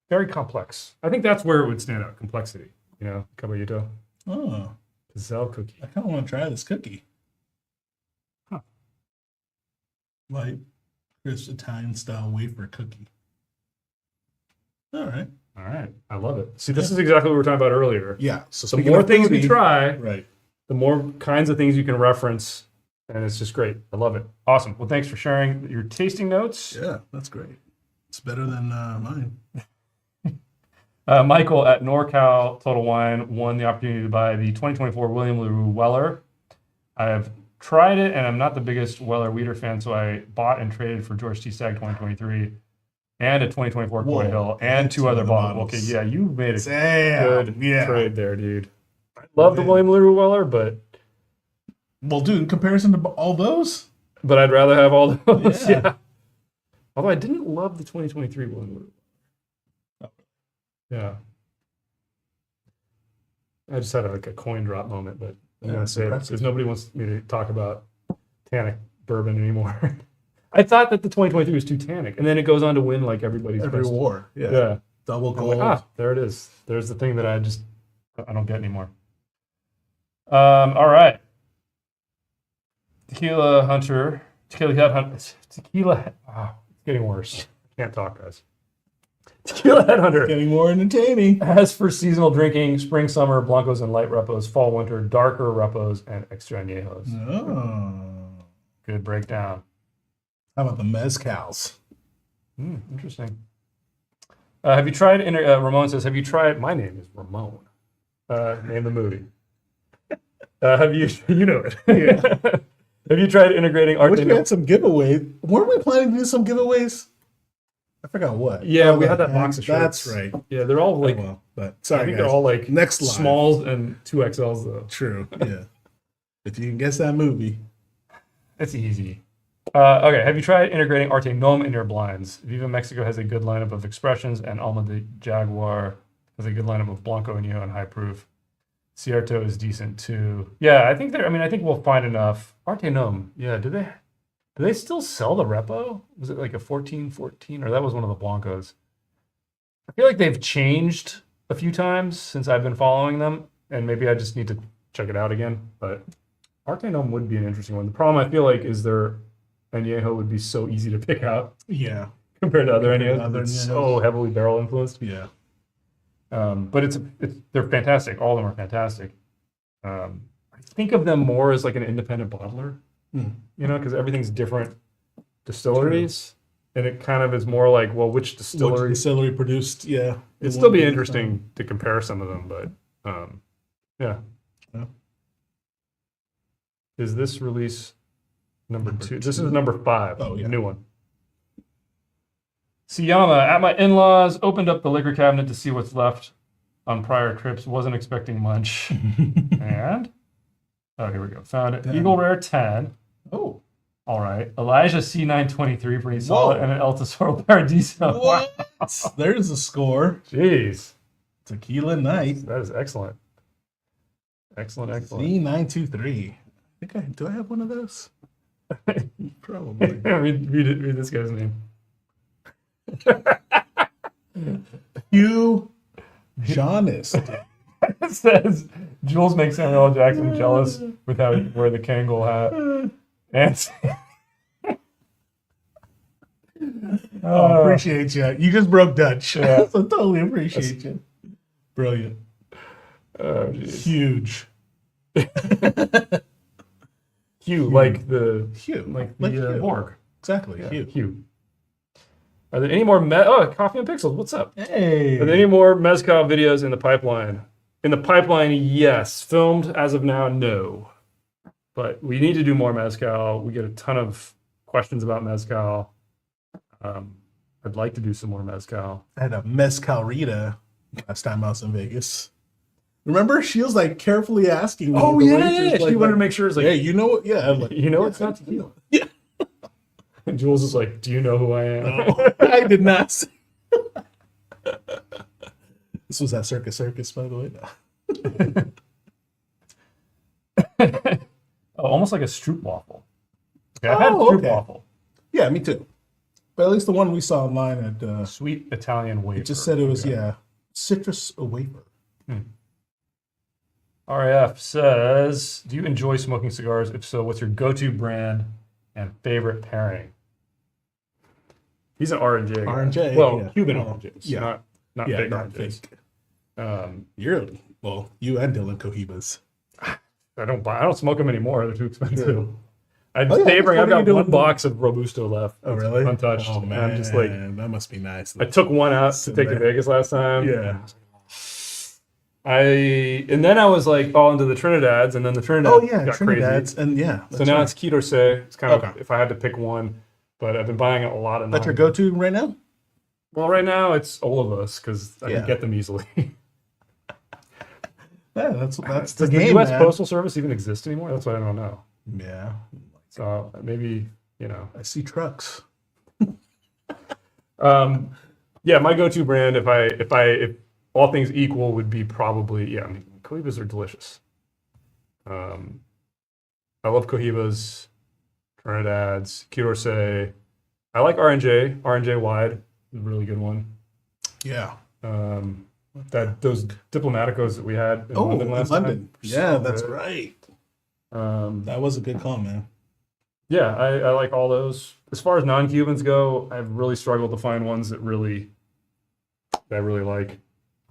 very complex. I think that's where it would stand out, complexity. You know, Caballito. Oh, Pizzelle cookie. I kind of want to try this cookie. Huh. Like crisp Italian style wafer cookie. All right. All right. I love it. See, this is exactly what we were talking about earlier. Yeah. So The speaking more of things we foodie- try, right? the more kinds of things you can reference. And it's just great. I love it. Awesome. Well, thanks for sharing your tasting notes. Yeah, that's great. It's better than mine. Michael at NorCal Total Wine won the opportunity to buy the 2024 William LaRue Weller. I have tried it, and I'm not the biggest Weller Weeder fan, so I bought and traded for George T. Stagg 2023 and a 2024 Whoa, Coy Hill and 2 other bottles. Okay, yeah, you made a Damn. good Yeah. trade there, dude. I love the Man. William LaRue Weller, but Well, dude, in comparison to all those, I'd rather have all those. Yeah. Yeah. Although I didn't love the 2023 William LaRue. Yeah. I just had like a coin drop moment, but I'm Yeah, gonna say it impressive. because nobody wants me to talk about tannic bourbon anymore. I thought that the 2023 was too tannic, and then it goes on to win like everybody's every best. war. Yeah. Yeah. Double I'm gold. like, there it is. There's the thing that I don't get anymore. All right. Tequila Hunter. Wow, it's getting worse. Can't talk, guys. Tequila Headhunter. Getting more entertaining. As for seasonal drinking, spring, summer, blancos and light repos, fall, winter, darker repos, and extra añejos. Oh. Good breakdown. How about the mezcals? Interesting. Have you tried, Ramon says, have you tried, my name is Ramon. Name the movie. Have you, you know it. Yeah. Have you tried integrating I wish arte? we had some giveaways. Weren't we planning to do some giveaways? I forgot what. Yeah, Oh, we had that box of shirts. That's right. Yeah, they're all like, Well, but I sorry, think guys. they're all like Next live. smalls and 2XLs though. True. Yeah. If you can guess that movie. It's easy. Okay, have you tried integrating Arte Nom in your blinds? Viva Mexico has a good lineup of expressions, and Alma de Jaguar has a good lineup of Blanco Añejo and high proof. Cierto is decent too. Yeah, I think they're. I mean, I think we'll find enough. Arte Nom. Yeah, do they still sell the repo? Was it like a 1414, or that was one of the Blancos? I feel like they've changed a few times since I've been following them, and maybe I just need to check it out again. But Arte Nom would be an interesting one. The problem I feel like is their añejo would be so easy to pick out Yeah. compared to other Compared to añejos. other It's añejos. so heavily barrel influenced. Yeah. But they're fantastic. All of them are fantastic. I think of them more as like an independent bottler, you know, because everything's different distilleries, and it kind of is more like, well, which distillery? Which distillery produced? Yeah. It'd still be interesting to compare some of them, but yeah. Yeah. Is this release number 2? This two. is number 5. Oh, yeah. New one. Siyama, at my in-laws, opened up the liquor cabinet to see what's left on prior trips. Wasn't expecting much. And, oh, here we go. Found it. 10. Eagle Rare 10. Oh. All right. Elijah C923, pretty solid. Whoa. And an El Tesoro Paradiso. What? There's a score. Jeez. Tequila Night. That is excellent. Excellent. Z923. Do I have one of those? Probably. read this guy's name. Hugh Jonas. It says Jules makes Samuel L. Jackson jealous with how he wear the Kangol hat. And Appreciate you. You just broke Dutch. Yeah. So totally appreciate you. Brilliant. Oh, geez. Huge. Hugh, like the Hugh. the Borg. Exactly. Yeah, Hugh. Hugh. Are there any more Coffee and Pixels? What's up? Hey. Are there any more mezcal videos in the pipeline? In the pipeline, yes. Filmed as of now, no. But we need to do more mezcal. We get a ton of questions about mezcal. I'd like to do some more mezcal. I had a mezcalrita last time I was in Vegas. Remember? She was like carefully asking me. Oh, the yeah. waitress, She wanted to make sure it's like, hey, you know what? Yeah. I'm like, you know, it's not tequila. Yeah. And Jules is like, do you know who I am? No, I did not say. This was at Circus, by the way. No. Oh, almost like a stroopwafel. Okay, I've had stroopwafel. Yeah, me too. But at least the one we saw online at Sweet Italian wafer. it just said it was citrus wafer. RAF says, do you enjoy smoking cigars? If so, what's your go-to brand and favorite pairing? He's an R&J guy. R&J, Well, yeah. Cuban Oh, R&Js. yeah. Not Yeah, big not R&Js. fake. You and Dylan Cohibas. I don't smoke them anymore. They're too expensive. Yeah. I've Oh, yeah, I've what are got you doing? one box of Robusto left. Oh, It's really? untouched. Oh, And man. I'm just like, that must be nice. I took one out to take to Vegas last time. Yeah. And then I was like all into the Trinidad's, and then the Trinidad Oh, yeah. got Trinidad's. crazy. And yeah. So now it's Quito Se. It's kind of, Okay. if I had to pick one, but I've been buying a lot of That's your non- go-to right now? Well, right now it's Olivas because I Yeah. can get them easily. Yeah, that's Does the the game, U.S. man. Postal Service even exist anymore? That's what I don't know. Yeah. So maybe, I see trucks. yeah, my go-to brand, if all things equal, would be probably Cohibas are delicious. I love Cohibas, Trinidad's, Quito. I like R&J. R&J Wide is a really good one. Yeah. Those Diplomaticos that we had in London last time. Yeah, So that's good. right. Um, That was a good call, man. Yeah, I like all those. As far as non-Cubans go, I've really struggled to find ones that really that I really like.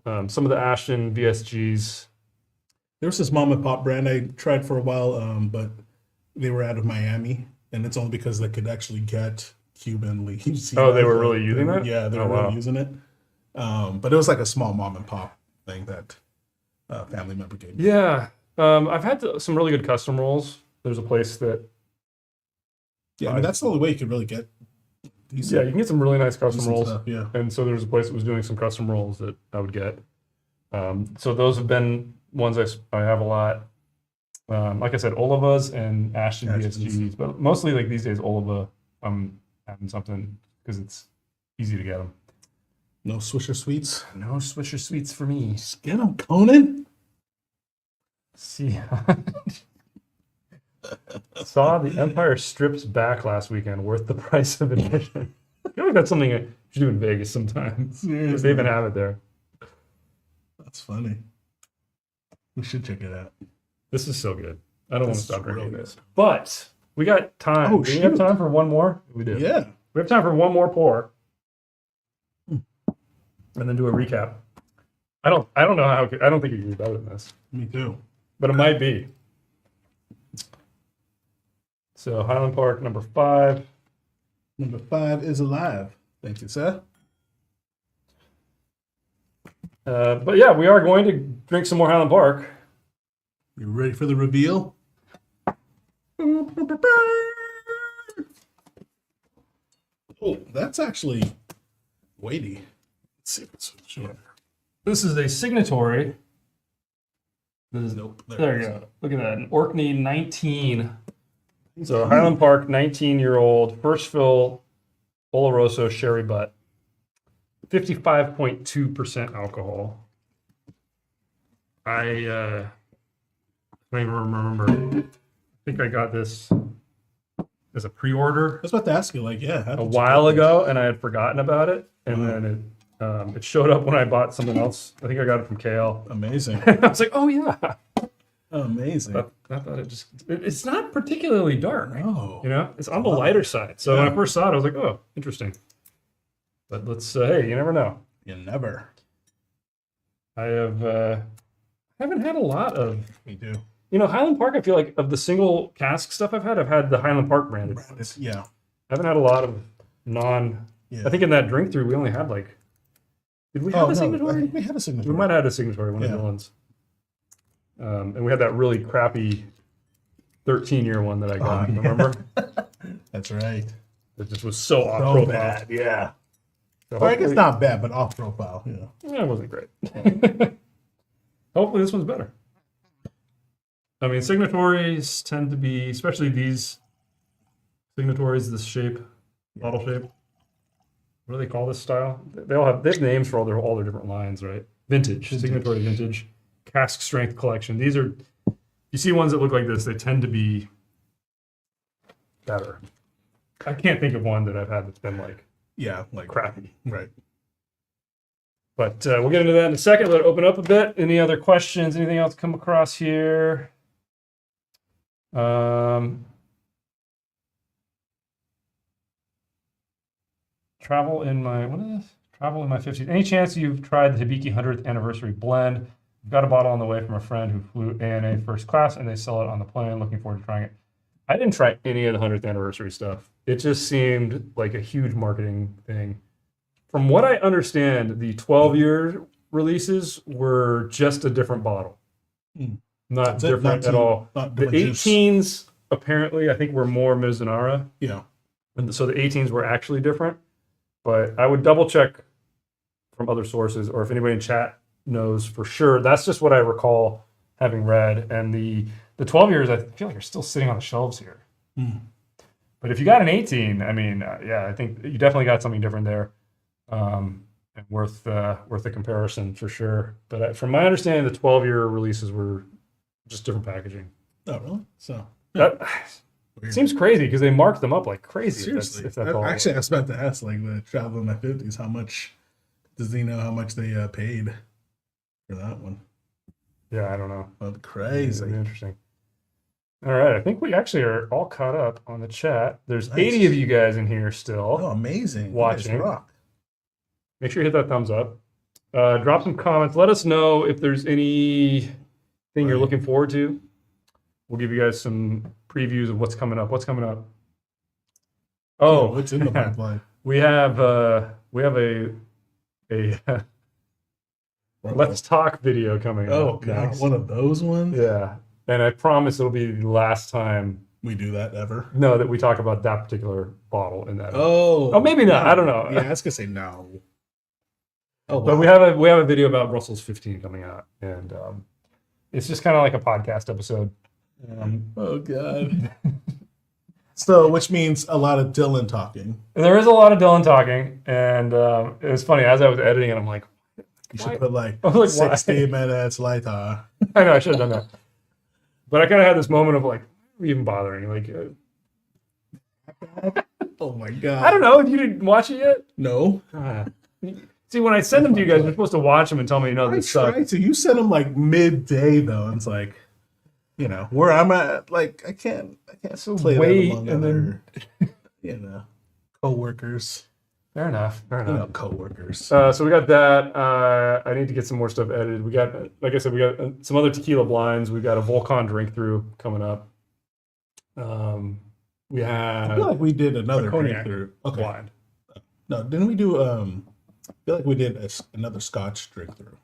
Some of the Ashton VSGs. There was this mom and pop brand I tried for a while, but they were out of Miami, and it's only because they could actually get Cuban leaves. Oh, they were really using that? Yeah, they Oh, were wow. really using it. But it was like a small mom and pop thing that family member gave me. Yeah. I've had some really good custom rolls. There's a place that, Yeah, I mean, that's the only way you could really get yeah, decent, you can get some really nice custom decent rolls. stuff. Yeah. And so there was a place that was doing some custom rolls that I would get. So those have been ones I have a lot. Like I said, Olivas and Ashton Ashton's. VSGs, but mostly like these days, Oliva, I'm having something because it's easy to get them. No Swisher Sweets. No Swisher Sweets for me. Just get them, Conan. See, saw the Empire Strips back last weekend, worth the price of admission. I feel like that's something I should do in Vegas sometimes. Because they even have it there. That's funny. We should check it out. This is so good. I don't want to This stop is drinking really this. But we got time. Oh, do we have shoot. time for one more? We do. Yeah. We have time for one more pour. And then do a recap. I don't know how I don't think you can do better than this. Me too. But it might be. So Highland Park number 5. Number 5 is alive. Thank you, sir. But yeah, we are going to drink some more Highland Park. You ready for the reveal? Oh, that's actually weighty. Let's see if it's sure. This is a Signatory. Nope. There you go. Look at that. An Orkney 19. So Highland Park 19-year-old first fill Oloroso sherry butt. 55.2% alcohol. I don't even remember. I think I got this as a pre-order I was about to ask you, like, yeah. how did a you while get this? ago, and I had forgotten about it. And Wow. then it showed up when I bought something else. I think I got it from Kale. Amazing. I was like, oh yeah. Amazing. I thought it's not particularly dark. No. You know, it's on the lighter side. So when I first saw it, I was like, oh, interesting. But let's hey, you never know. You never. I haven't had a lot of, Me too. you know, Highland Park. I feel like of the single cask stuff I've had the Highland Park branded. Yeah. I haven't had a lot of non. Yeah. I think in that drink through we only had like. Did we have a I Signatory? think we had a Signatory. We might have had a Signatory, one of Yeah. the ones. And we had that really crappy 13-year one that I got. yeah. Remember? That's right. It just was so off So profile. bad. Yeah. So Or I guess hopefully- not bad, but off profile. Yeah. Yeah, it wasn't great. Hopefully this one's better. I mean, signatories tend to be, especially these signatories, this shape, bottle shape. What do they call this style? They have names for all their different lines, right? Vintage, signatory vintage, cask strength collection. These are, you see ones that look like this, they tend to be better. I can't think of one that I've had that's been like Yeah. Like, crappy. right. But we'll get into that in a second. Let it open up a bit. Any other questions? Anything else come across here? Travel in my, what is this? Travel in my 50s. Any chance you've tried the Hibiki 100th anniversary blend? I've got a bottle on the way from a friend who flew ANA first class, and they sell it on the plane. Looking forward to trying it. I didn't try any of the 100th anniversary stuff. It just seemed like a huge marketing thing. From what I understand, the 12-year releases were just a different bottle. Hmm. Not That's it, different not at too- all. not The different juice. 18s, apparently, I think were more Mizunara. Yeah. And so the 18s were actually different. But I would double check from other sources, or if anybody in chat knows for sure. That's just what I recall having read. And the 12 years, I feel like are still sitting on the shelves here. Hmm. But if you got an 18, I mean, yeah, I think you definitely got something different there. And worth the comparison for sure. But from my understanding, the 12-year releases were just different packaging. Oh, really? So, That weird. seems crazy because they marked them up like crazy. Seriously. if that's all. Actually, I was about to ask, like, the Travel in my 50s, how much does he know how much they paid for that one? Yeah, I don't know. Oh, crazy. That'd be interesting. All right, I think we actually are all caught up on the chat. There's Nice. 80 of you guys in here still. Oh, amazing. You guys Watching. rock. Make sure you hit that thumbs up. Drop some comments. Let us know if there's anything you're looking forward to. We'll give you guys some previews of what's coming up. What's coming up? Oh, what's in the pipeline? we have a Let's Talk video coming up. Oh god, next. one of those ones. Yeah, and I promise it'll be the last time we do that ever. No, that we talk about that particular bottle in that. Oh, maybe not. No. I don't know. Yeah, I was gonna say no. Oh, wow. But we have a video about Russell's 15 coming out, and it's just kind of like a podcast episode. Oh god. So, which means a lot of Dylan talking. There is a lot of Dylan talking, and it was funny as I was editing it. I'm like, you should put like why? 60 minutes later. I know I should have done that, but I kind of had this moment of like, why are we even bothering? Like, oh my god. I don't know. You didn't watch it yet? No. See, when I send them to you guys, you're supposed to watch them and tell me, this sucks. Right. So you sent them like midday though, and it's like, you know, where I'm at, like I can't So play wait, that among and other, you know, coworkers. Fair enough. You know, coworkers. So we got that. I need to get some more stuff edited. We got, like I said, we got some other tequila blinds. We got a Volcon drink through coming up. We have. I feel like we did another cognac drink through. Okay. blind. No, didn't we do? I feel like we did another Scotch drink through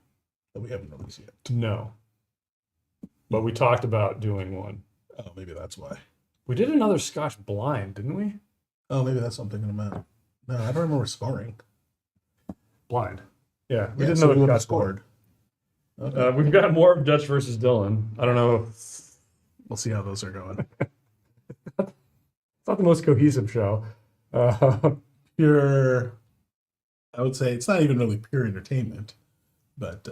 that we haven't released yet. No. But we talked about doing one. Oh, maybe that's why. We did another Scotch blind, didn't we? Oh, maybe that's something in about. No, I don't remember scoring. Blind. Yeah, we Yeah, did so we another would have Scotch blind. scored. Okay. We've got more of Dutch versus Dylan. I don't know. We'll see how those are going. It's not the most cohesive show. Pure, I would say it's not even really pure entertainment, but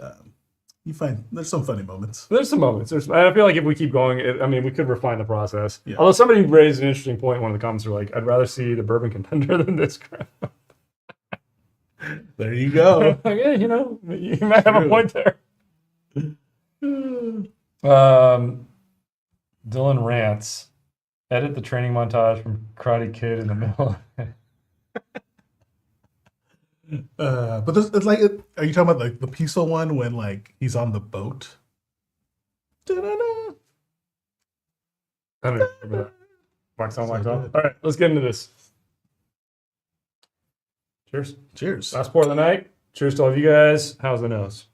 you find there's some funny moments. There's some moments. I feel like if we keep going, we could refine the process. Yeah. Although somebody raised an interesting point in one of the comments, were like, I'd rather see the bourbon contender than this crap. There you go. Like, yeah, you might have a True. point there. Dylan rants. Edit the training montage from Karate Kid in the middle. But this, it's like, are you talking about like the peaceful one when like he's on the boat? Da-da-da. I don't even remember that. Wax on, wax So off. good. All right, let's get into this. Cheers. Cheers. Last pour of the night. Cheers to all of you guys. How's the nose?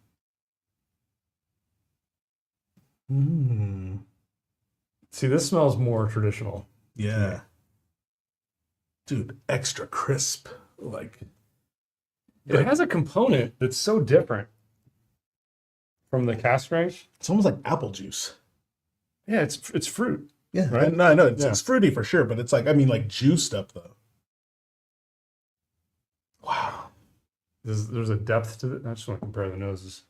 See, this smells more traditional. Yeah. Dude, extra crisp. Like, It has a component that's so different from the cask strength. it's almost like apple juice. Yeah, it's fruit. Yeah, Right? I know. It's, Yeah. it's fruity for sure, but it's like, like juiced up though. Wow. There's a depth to it. I just want to compare the noses.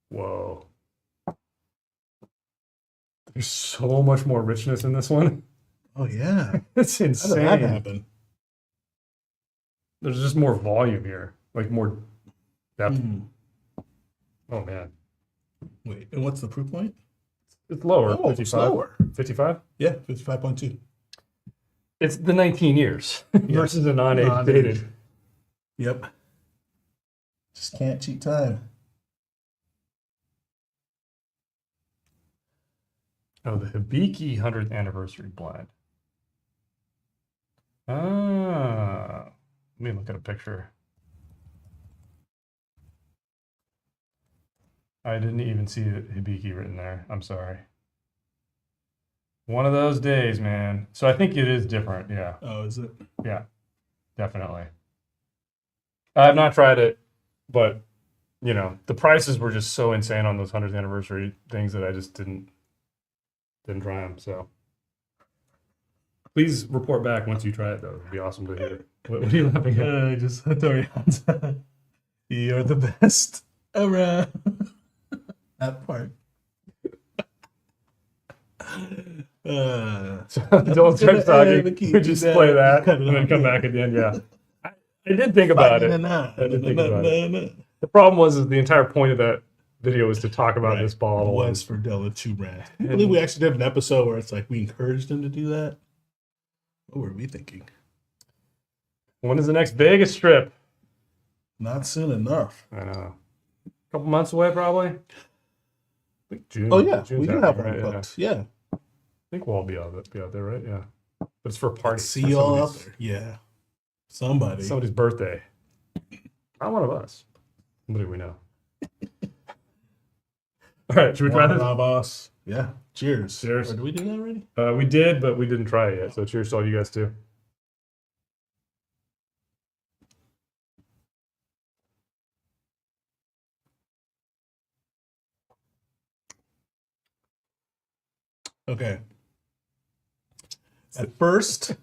Whoa. There's so much more richness in this one. Oh yeah. It's How did that insane. happen? There's just more volume here, like more depth. Mm. Oh man, Wait, and what's the proof point? it's lower. Oh, 55. it's lower. 55. Yeah, 55.2. It's the 19 years versus a non-age Non-age. dated. Yep. Just can't cheat time. Oh, the Hibiki 100th anniversary blind. Ah, let me look at a picture. I didn't even see Hibiki written there. I'm sorry. One of those days, man. So I think it is different. Yeah, Oh, is it? yeah, definitely. I have not tried it, but the prices were just so insane on those 100th anniversary things that I just didn't try them. So please report back once you try it, though. It'd be awesome to hear. What are you laughing at? Just Torians. You're the best around. That part. So Dylan starts talking. We just play that and then come back at the end. Yeah, I did think about it. I did think about it. The problem was the entire point of that video was to talk about this bottle. Was for Dylan to rant. I believe we actually did an episode where it's like we encouraged him to do that. What were we thinking? When is the next Vegas trip? Not soon enough. I know. A couple months away, probably. I think June. Oh yeah, June's we do happening, have one right? Yeah. booked. Yeah. I think we'll all be out there, right? Yeah. But it's for parties. See you all out there. Yeah. Somebody's birthday. Not one of us. Somebody we know. All right, should we try this? boss. Yeah. Cheers. Cheers. Or did we do that already? We did, but we didn't try it yet. So cheers to all you guys too. Okay. At first,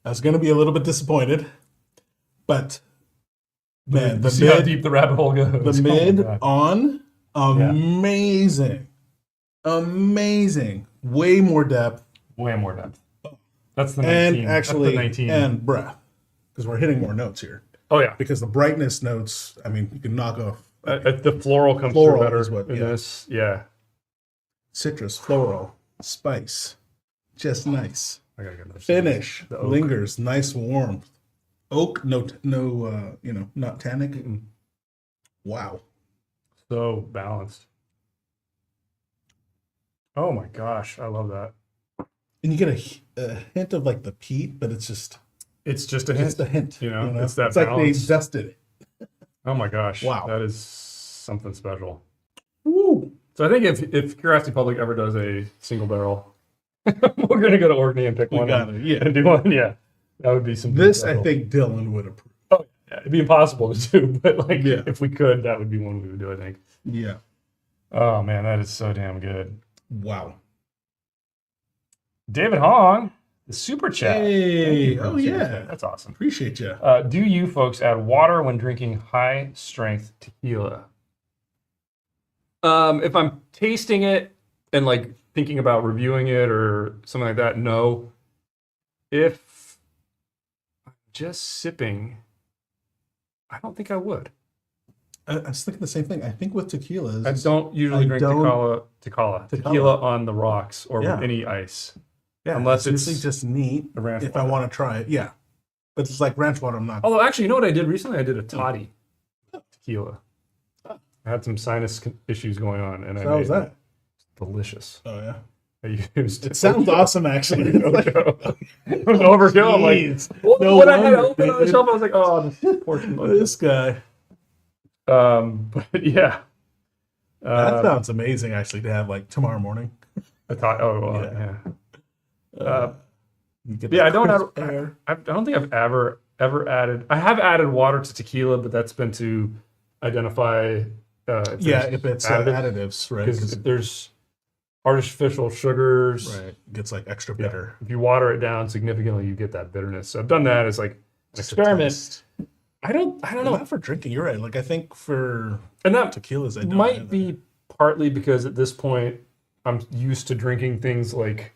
I was going to be a little bit disappointed, but man, See how deep the rabbit hole goes. the Oh my mid God. on, amazing, amazing, way more depth, Way more depth. That's the 19. and actually, That's the 19. and breath, because we're hitting more notes here. Oh yeah. Because the brightness notes, I mean, you can knock off The floral comes Floral through better is what- in yeah. this. Yeah. citrus, floral, spice, just nice. I gotta get another Finish The oak. lingers, nice warmth. Oak, not tannic. Mm-mm. Wow. So balanced. Oh my gosh, I love that. And you get a hint of like the peat, but it's just a hint. a hint. You know, it's that it's like they balance. zested it. Oh my gosh. Wow. That is something special. Woo. So I think if Curiosity Public ever does a single barrel, we're gonna go to Orkney and pick We one got and, it. Yeah. and do one. Yeah. That would be some This I think Dylan would approve. Oh yeah, it'd be impossible to do, but like Yeah. if we could, that would be one we would do, I think. Yeah. Oh man, that is so damn good. Wow. David Hong, the super chat. Hey. Thank you for Oh the super yeah. chat. That's awesome. Appreciate you. Do you folks add water when drinking high strength tequila? If I'm tasting it and like thinking about reviewing it or something like that, no. If I'm just sipping, I don't think I would. I was thinking the same thing. I think with tequilas, I don't usually drink tequila on the rocks or Yeah. with any ice. yeah, unless it's usually just neat. A ranch If I water. want to try it, yeah. But it's like ranch water. I'm not. Although, actually, you know what I did recently? I did a toddy tequila. I had some sinus issues going on, and So I how made was that? it delicious. Oh yeah. I used It sounds awesome, actually. No joke. It was overkill. I'm like, Jeez. No when I had it wonder, open on the dude. shelf, I was like, oh, this portion. This guy. But yeah. That sounds amazing, actually, to have like tomorrow morning. I thought, oh, well, Yeah. yeah. You get Yeah, that I don't crisp have. air. I don't think I've ever added. I have added water to tequila, but that's been to identify. If it's additives, right? Because if there's artificial sugars, Right, it gets like extra yeah, bitter. if you water it down significantly, you get that bitterness. So I've done that as like an Just a experiment. taste. I don't know, Not for drinking. You're right. Like I think for and that tequilas, I don't might either. be partly because at this point I'm used to drinking things like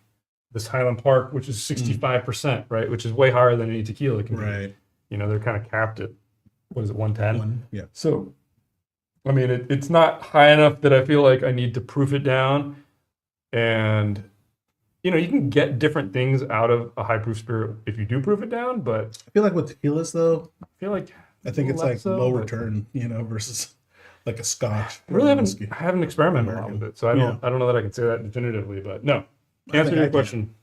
this Highland Park, which is 65%, right? Which is way higher than any tequila can be. right. You know, they're kind of capped at, what is it, 110? One, yeah. So, I mean, it's not high enough that I feel like I need to proof it down. And, you know, you can get different things out of a high proof spirit if you do proof it down, but I feel like with tequilas, though, I feel like I think it's less like so, low but- return, versus like a Scotch. I really or haven't whiskey. I haven't experimented a lot American. with it, so I don't know that I can say that definitively. But no, I answer think your I question.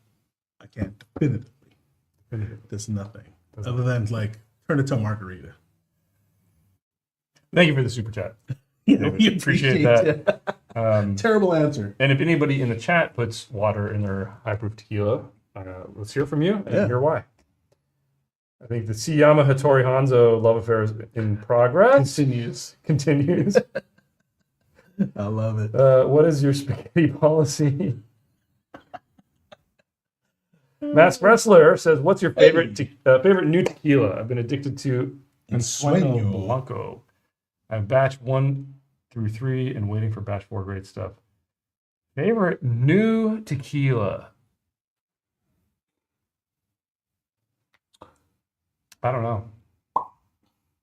I can't definitively. There's nothing other than like turn it to a margarita. Thank you for the super chat. Yeah, we appreciate that. it. Terrible answer. And if anybody in the chat puts water in their high proof tequila, let's hear from you and Yeah. hear why. I think the Siyama Hattori Hanzo love affair is in progress. Continues. I love it. What is your spaghetti policy? Mask Wrestler says, "What's your favorite favorite new tequila? I've been addicted to Ensueño Ensueño. Blanco. I have batch 1 through 3 and waiting for batch 4. Great stuff. Favorite new tequila? I don't know.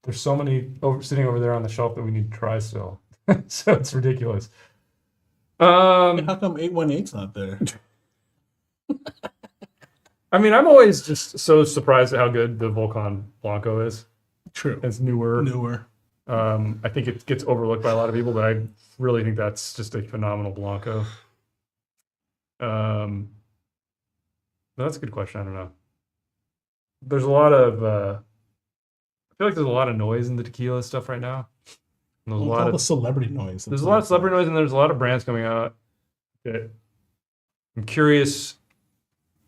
There's so many sitting over there on the shelf that we need to try still. So it's ridiculous. How come 818's not there? I mean, I'm always just so surprised at how good the Volcan Blanco is. True. It's newer. Newer. I think it gets overlooked by a lot of people, but I really think that's just a phenomenal Blanco. That's a good question. I don't know. There's a lot of I feel like there's a lot of noise in the tequila stuff right now. And there's a lot all of the celebrity noise. there's a lot of celebrity noise, and there's a lot of brands coming out that I'm curious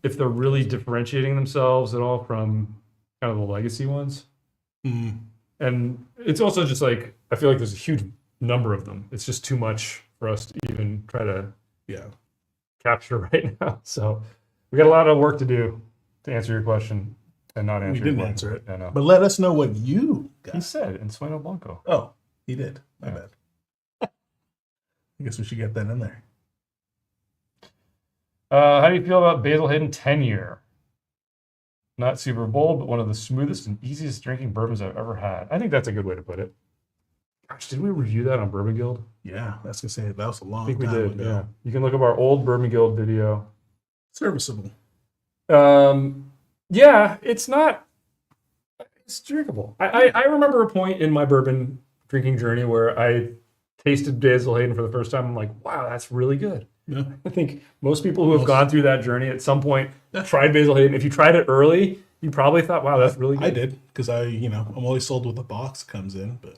if they're really differentiating themselves at all from kind of the legacy ones. Mm. And it's also just like, I feel like there's a huge number of them. It's just too much for us to even try to capture right now. So we got a lot of work to do to answer your question and not answer We your didn't question. answer it. I know. But let us know what you got. He said in Sueno Blanco. Oh, he did. My Yeah. bad. I guess we should get that in there. How do you feel about Basil Hayden 10-year? Not super bold, but one of the smoothest and easiest drinking bourbons I've ever had. I think that's a good way to put it. Gosh, did we review that on Bourbon Guild? Yeah, that's gonna say that was a long I think we time did. ago. Yeah, you can look up our old Bourbon Guild video. Serviceable. Yeah, it's not. It's drinkable. I remember a point in my bourbon drinking journey where I tasted Basil Hayden for the first time. I'm like, wow, that's really good. Yeah. I think most people who have gone through that journey at some point tried Basil Hayden. If you tried it early, you probably thought, wow, that's really good. I did, because I'm always sold with the box comes in, but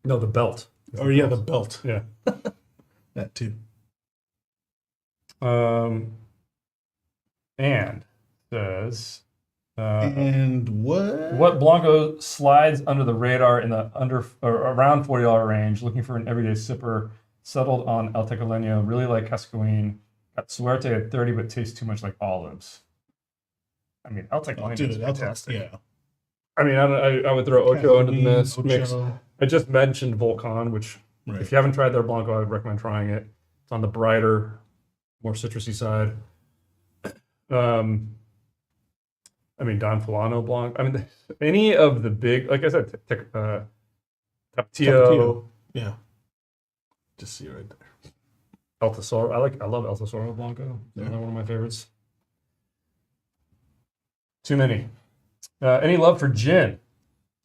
No, the belt. the belt. Yeah. That too. And says, And what? what Blanco slides under the radar in the around $40 range, looking for an everyday sipper, settled on El Tecoleño, really like Cascoine, got Suerte at 30, but tastes too much like olives. I mean, El Tecoleño is fantastic. Yeah. I mean, I would throw Ocho into the mix. Ocho. I just mentioned Volcan, which if you haven't tried their Blanco, I would recommend trying it. It's on the brighter, more citrusy side. I mean, Don Fulano Blanc. I mean, any of the big, like I said, Tapatio, Yeah. Just see right there. El Tesoro. I love El Tesoro Blanco. Yeah. Another one of my favorites. Too many. Any love for gin?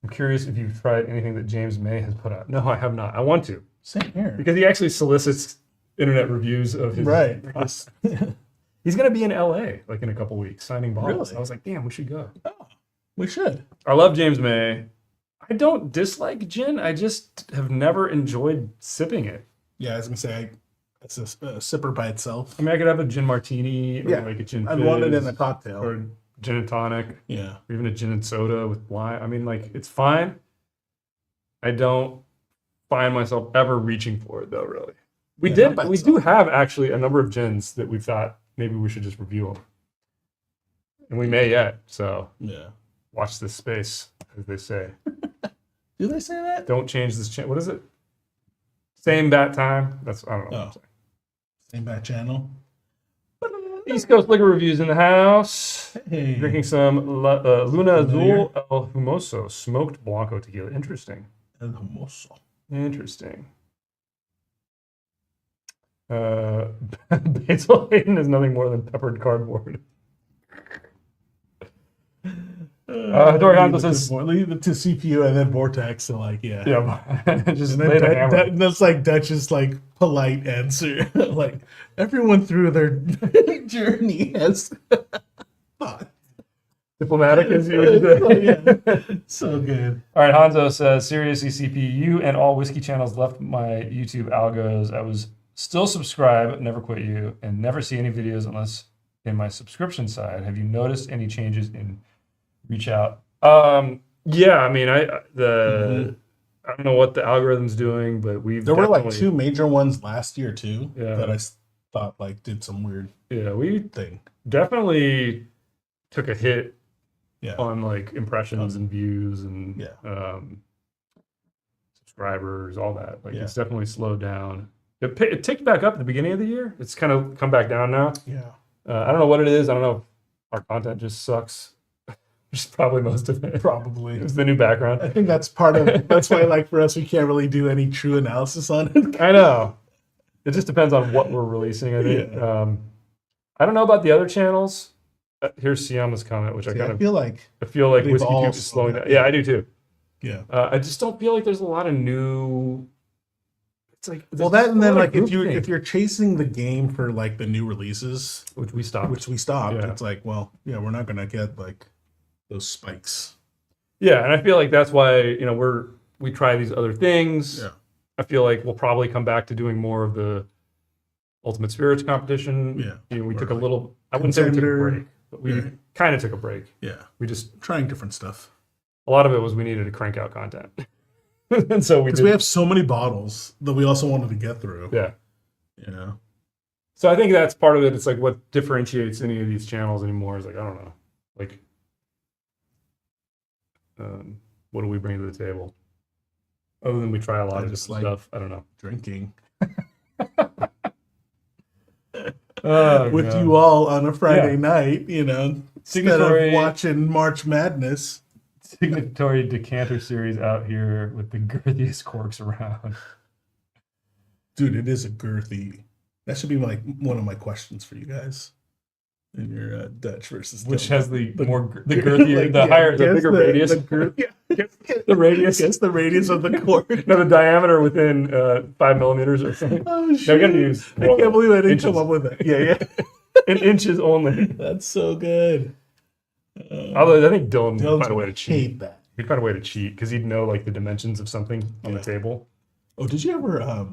I'm curious if you've tried anything that James May has put out. No, I have not. I want to. Same here. Because he actually solicits internet reviews of his. Right. He's going to be in LA like in a couple weeks signing bottles. Really? I was like, damn, we should go. Oh, we should. I love James May. I don't dislike gin. I just have never enjoyed sipping it. Yeah, I was gonna say it's a sipper by itself. I mean, I could have a gin martini or like a gin I'd want it fizz in a cocktail. or gin and tonic. Yeah. Or even a gin and soda with lime. I mean, like, it's fine. I don't find myself ever reaching for it, though, really. We do have actually a number of gins that we thought maybe we should just review them. And we may yet. So Yeah. watch this space, as they say. Do they say that? Don't change this channel. What is it? Same bat time. That's, I don't know. Oh. Same back channel. East Coast Liquor Reviews in the house. Hey. Drinking some Luna Azul El Humoso smoked Blanco tequila. Interesting. El Humoso. Interesting. Basil Hayden is nothing more than peppered cardboard. Dory Hondo says, leave it to CPU and then Vortex and just and lay the then hammer. that's like Dutch's like polite answer. Like everyone through their journey has thought. Diplomatic as you would say. Yeah. So good. All right, Hanzo says, seriously, CP, you and all whiskey channels left my YouTube algos. I was still subscribed, never quit you, and never see any videos unless in my subscription side. Have you noticed any changes in reach out? Yeah, I mean, I don't know what the algorithm's doing, but There were like two major ones last year too that I thought like did some weird we thing. Definitely took a hit Yeah. on like impressions and views and subscribers, all that. Like it's definitely slowed down. It ticked back up at the beginning of the year. It's kind of come back down now. Yeah. I don't know what it is. I don't know if our content just sucks. Which is probably most of it. Probably. It's the new background. I think that's part of that's why like for us we can't really do any true analysis on it. I know. It just depends on what we're releasing, I think. Yeah. I don't know about the other channels. Here's Siama's comment, which I feel like feel like they've Whiskey all Cube is slowing slowed down. Yeah, I do too. Yeah. I just don't feel like there's a lot of new. It's like Well, that and then like if you're chasing the game for like the new releases, which we stopped, yeah. Yeah. It's like, well, yeah, we're not gonna get like those spikes. Yeah, and I feel like that's why we try these other things. Yeah. I feel like we'll probably come back to doing more of the Ultimate Spirits competition. Yeah. We took a little. I wouldn't say we took a break, but we kind of took a break. Yeah. We just trying different stuff. A lot of it was we needed to crank out content, and so we have so many bottles that we also wanted to get through. Yeah. So I think that's part of it. It's like what differentiates any of these channels anymore is like, I don't know, like, what do we bring to the table? Other than we try a lot of just stuff. I don't know. Drinking. With God. You all on a Friday night, instead of watching March Madness. Signatory decanter series out here with the girthiest corks around. Dude, it is a girthy. That should be like one of my questions for you guys in your Dutch versus which Dylan. has the girthier, like, the bigger radius. The radius. Guess the radius of the cork. No, the diameter within 5 millimeters or something. Oh shit! No, we gotta use. I can't believe I didn't come up with that. Yeah. In inches only. That's so good. Although I think Dylan would find a way to cheat. Hate that. He'd find a way to cheat because he'd know like the dimensions of something on the table. Oh, did you ever? I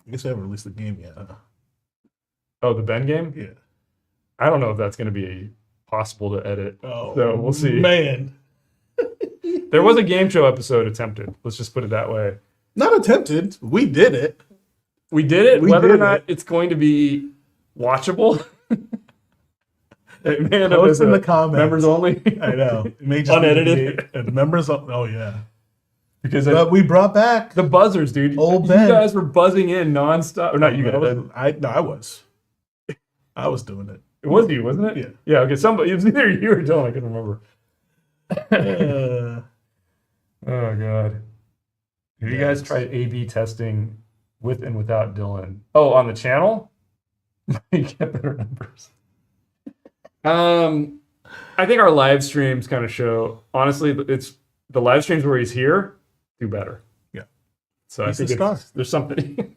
guess I haven't released the game yet. Oh, the Ben game? Yeah. I don't know if that's going to be possible to edit. Oh, so we'll see. Man, there was a game show episode attempted. Let's just put it that way. Not attempted. We did it. We did it. Whether or not it's going to be watchable. Man, post in the comments. Members only. I know. It may just unedited. Members. Oh yeah. Because we brought back the buzzers, dude. Old Ben. You guys were buzzing in nonstop. Or not you guys. I was. I was doing it. It was you, wasn't it? Yeah. Yeah. Okay. Somebody. It was either you or Dylan. I couldn't remember. Oh god. Have you guys tried A/B testing with and without Dylan? Oh, on the channel. You get better numbers. I think our live streams kind of show. Honestly, it's the live streams where he's here do better. Yeah. So he's I think there's something.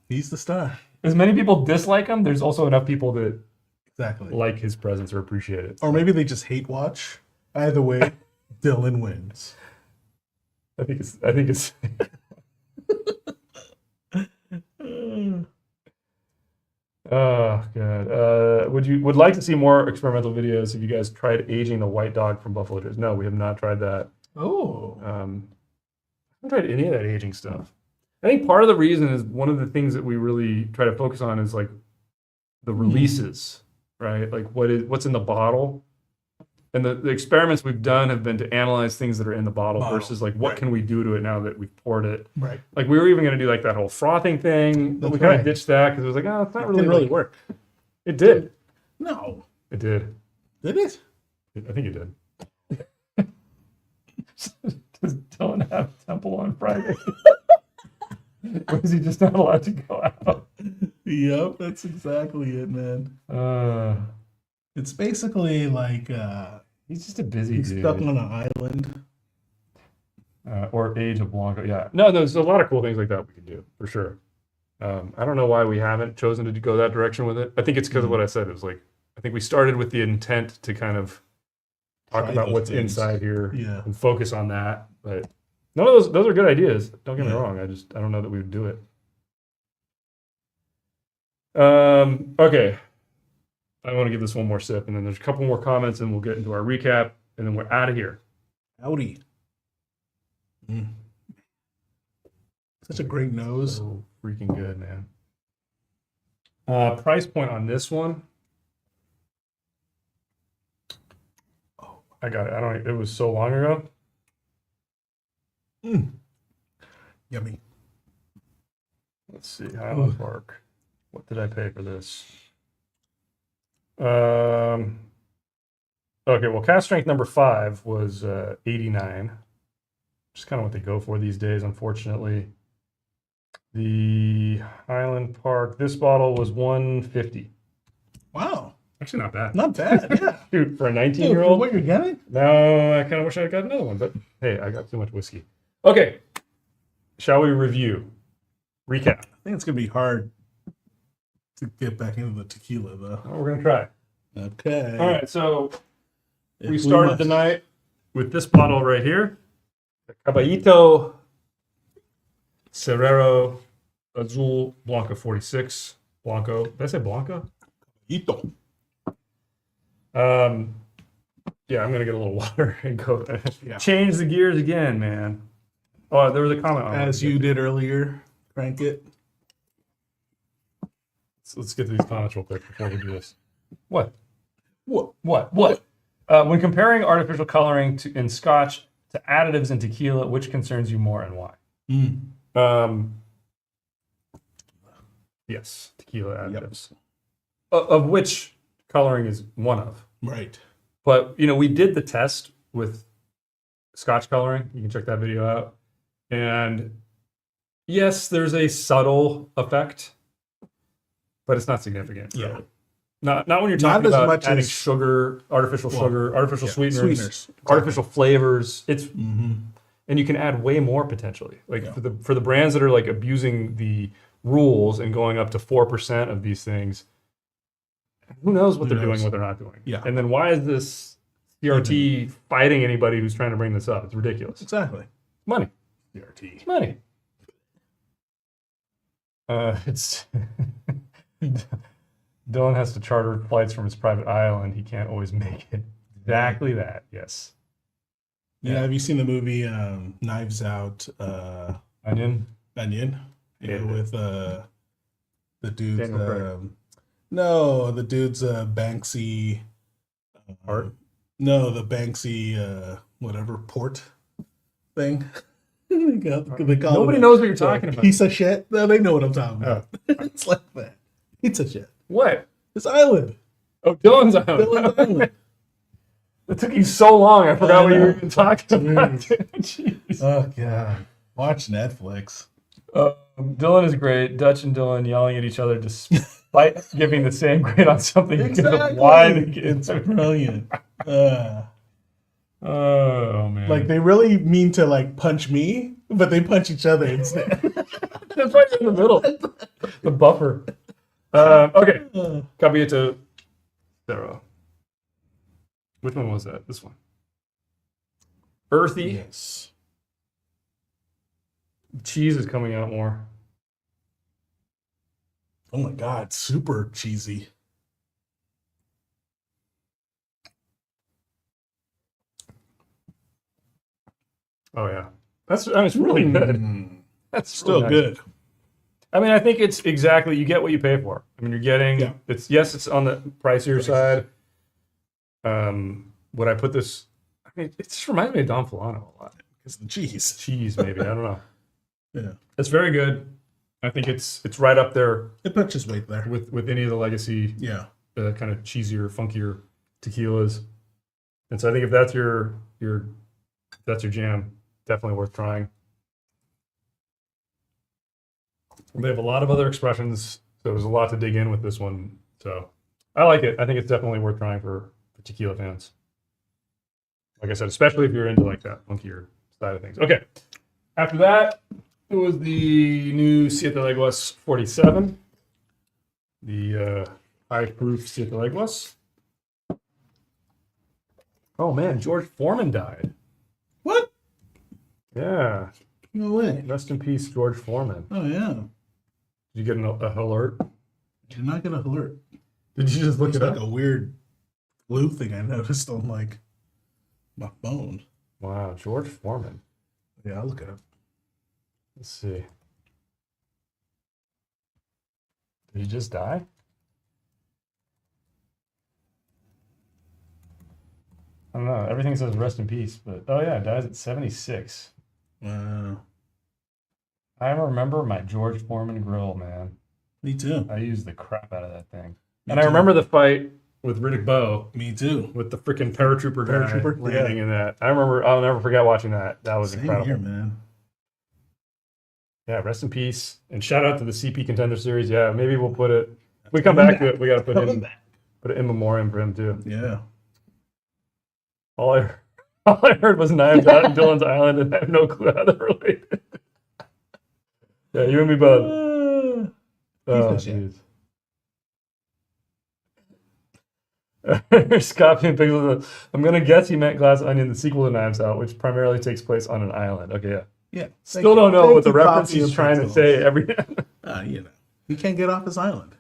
He's the star. As many people dislike him, there's also enough people that like his presence or appreciate it. Or maybe they just hate watch. Either way, Dylan wins. I think it's. Oh god. Would like to see more experimental videos. Have you guys tried aging the white dog from Buffalo Trace? No, we have not tried that. Oh. I haven't tried any of that aging stuff. I think part of the reason is one of the things that we really try to focus on is like the releases, right? Like what's in the bottle. And the experiments we've done have been to analyze things that are in the bottle versus like what can we do to it now that we've poured it. Right. Like we were even going to do like that whole frothing thing, but we kind of ditched that because it was like, oh, it's not really didn't really work. It did. No. It did. Did it? I think it did. Does Dylan have temple on Friday? Or is he just not allowed to go out? Yep, that's exactly it, man. It's basically like he's just a busy dude. He's stuck on an island. Or age of Blanco. Yeah. No, there's a lot of cool things like that we can do, for sure. I don't know why we haven't chosen to go that direction with it. I think it's because of what I said. It was like, I think we started with the intent to kind of talk about what's inside here and focus on that. But none of those are good ideas. Don't get me wrong. I don't know that we would do it. Okay. I want to give this one more sip, and then there's a couple more comments, and we'll get into our recap, and then we're out of here. Howdy. Such a great nose. So freaking good, man. Price point on this one. Oh, I got it. It was so long ago. Yummy. Let's see. Highland Park. What did I pay for this? Okay, well, cast strength number 5 was 89. Just kind of what they go for these days, unfortunately. The Highland Park, this bottle was 150. Wow. Actually, not bad. Not bad, yeah. Dude, for a 19-year-old. What you're getting? No, I kind of wish I had got another one, but hey, I got too much whiskey. Okay. Shall we review? Recap. I think it's gonna be hard to get back into the tequila though. Oh, we're gonna try. Okay. All right. So If we started must. the night with this bottle right here, the Caballito Cerrero Azul Blanco 46 Blanco. Did I say Blanco? Ito. Yeah, I'm gonna get a little water and go Yeah. change the gears again, man. Oh, there was a comment on As it. you did earlier, crank it. So let's get to these comments real quick before we do this. What? What? What? When comparing artificial coloring in Scotch to additives in tequila, which concerns you more and why? Yes, tequila additives. Of which coloring is one of. Right. But, we did the test with Scotch coloring. You can check that video out. And yes, there's a subtle effect, but it's not significant. Yeah. Not when you're Not talking as about much adding as- sugar, artificial sugar, artificial sweeteners, Exactly. artificial flavors. It's Mm-hmm. and you can add way more potentially. Like Yeah. for the brands that are like abusing the rules and going up to 4% of these things, who knows what Who they're doing, knows? what they're not doing. Yeah. And then why is this CRT fighting anybody who's trying to bring this up? It's ridiculous. Exactly. Money. CRT. It's money. It's Dylan has to charter flights from his private island. He can't always make it. Exactly that. Yes. Yeah. Have you seen the movie Knives Out? Onion. Onion. Yeah. With the dude's Daniel Craig. no, the dude's Banksy Art? No, the Banksy whatever port thing. They call Nobody it knows what you're talking about. Piece of shit. No, they know what I'm talking about. It's like that. Piece of shit. What? This island. Oh, Dylan's island. Dylan's island. It took you so long. I forgot what you were know. even talking about. Jeez. Oh god. Watch Netflix. Dylan is great. Dutch and Dylan yelling at each other despite giving the same grade on something because of why they get It's brilliant. Oh man. Like they really mean to like punch me, but they punch each other instead. That's right in the middle. The buffer. Okay. Caballito Cerrero. Which one was that? This one. Earthy. Yes. Cheese is coming out more. Oh my god, super cheesy. Oh yeah. It's really good. Mm, That's still really nice. good. I mean, I think it's exactly, you get what you pay for. I mean, you're getting, Yeah. it's on the pricier side. Would I put this, I mean, it just reminds me of Don Fulano a lot. Because the cheese. Cheese, maybe, I don't know. Yeah. It's very good. I think it's right up there It punches weight there. with any of the legacy Yeah. kind of cheesier, funkier tequilas. And so I think if that's your jam, definitely worth trying. They have a lot of other expressions, so there's a lot to dig in with this one. So I like it. I think it's definitely worth trying for tequila fans. Like I said, especially if you're into like that funkier side of things. Okay. After that, it was the new Siete Leguas 47. The high-proof Siete Leguas. Oh man, George Foreman died. What? Yeah. No way. Rest in peace, George Foreman. Oh yeah. Did you get a alert? Did not get an alert. Did you just look It's it like up? a weird blue thing I noticed on like my phone. Wow, George Foreman. Yeah, I'll look it up. Let's see. Did he just die? I don't know. Everything says rest in peace, but oh yeah, dies at 76. Wow. I remember my George Foreman grill, man. Me too. I used the crap out of that thing. Me And I too. remember the fight with Riddick Bowe Me too. with the freaking paratrooper guy Paratrooper, landing in that. I remember. I'll never forget watching that. That was Same incredible. here, man. Yeah, rest in peace. And shout out to the CP Contender Series. Yeah, maybe we'll put it. If we come back to it, we got to put it in memoriam for him too. Yeah. All I All I heard was Knives Out and Dylan's Island, and I have no clue how they're related. Yeah, you and me both. Oh, of shit. jeez. Scorpion Pixels. I'm gonna guess he meant Glass Onion, the sequel to Knives Out, which primarily takes place on an island. Okay, yeah. Yeah. Still don't know Thank what the you, reference Coffee he's and trying to Pixels. say every. You know, he can't get off his island.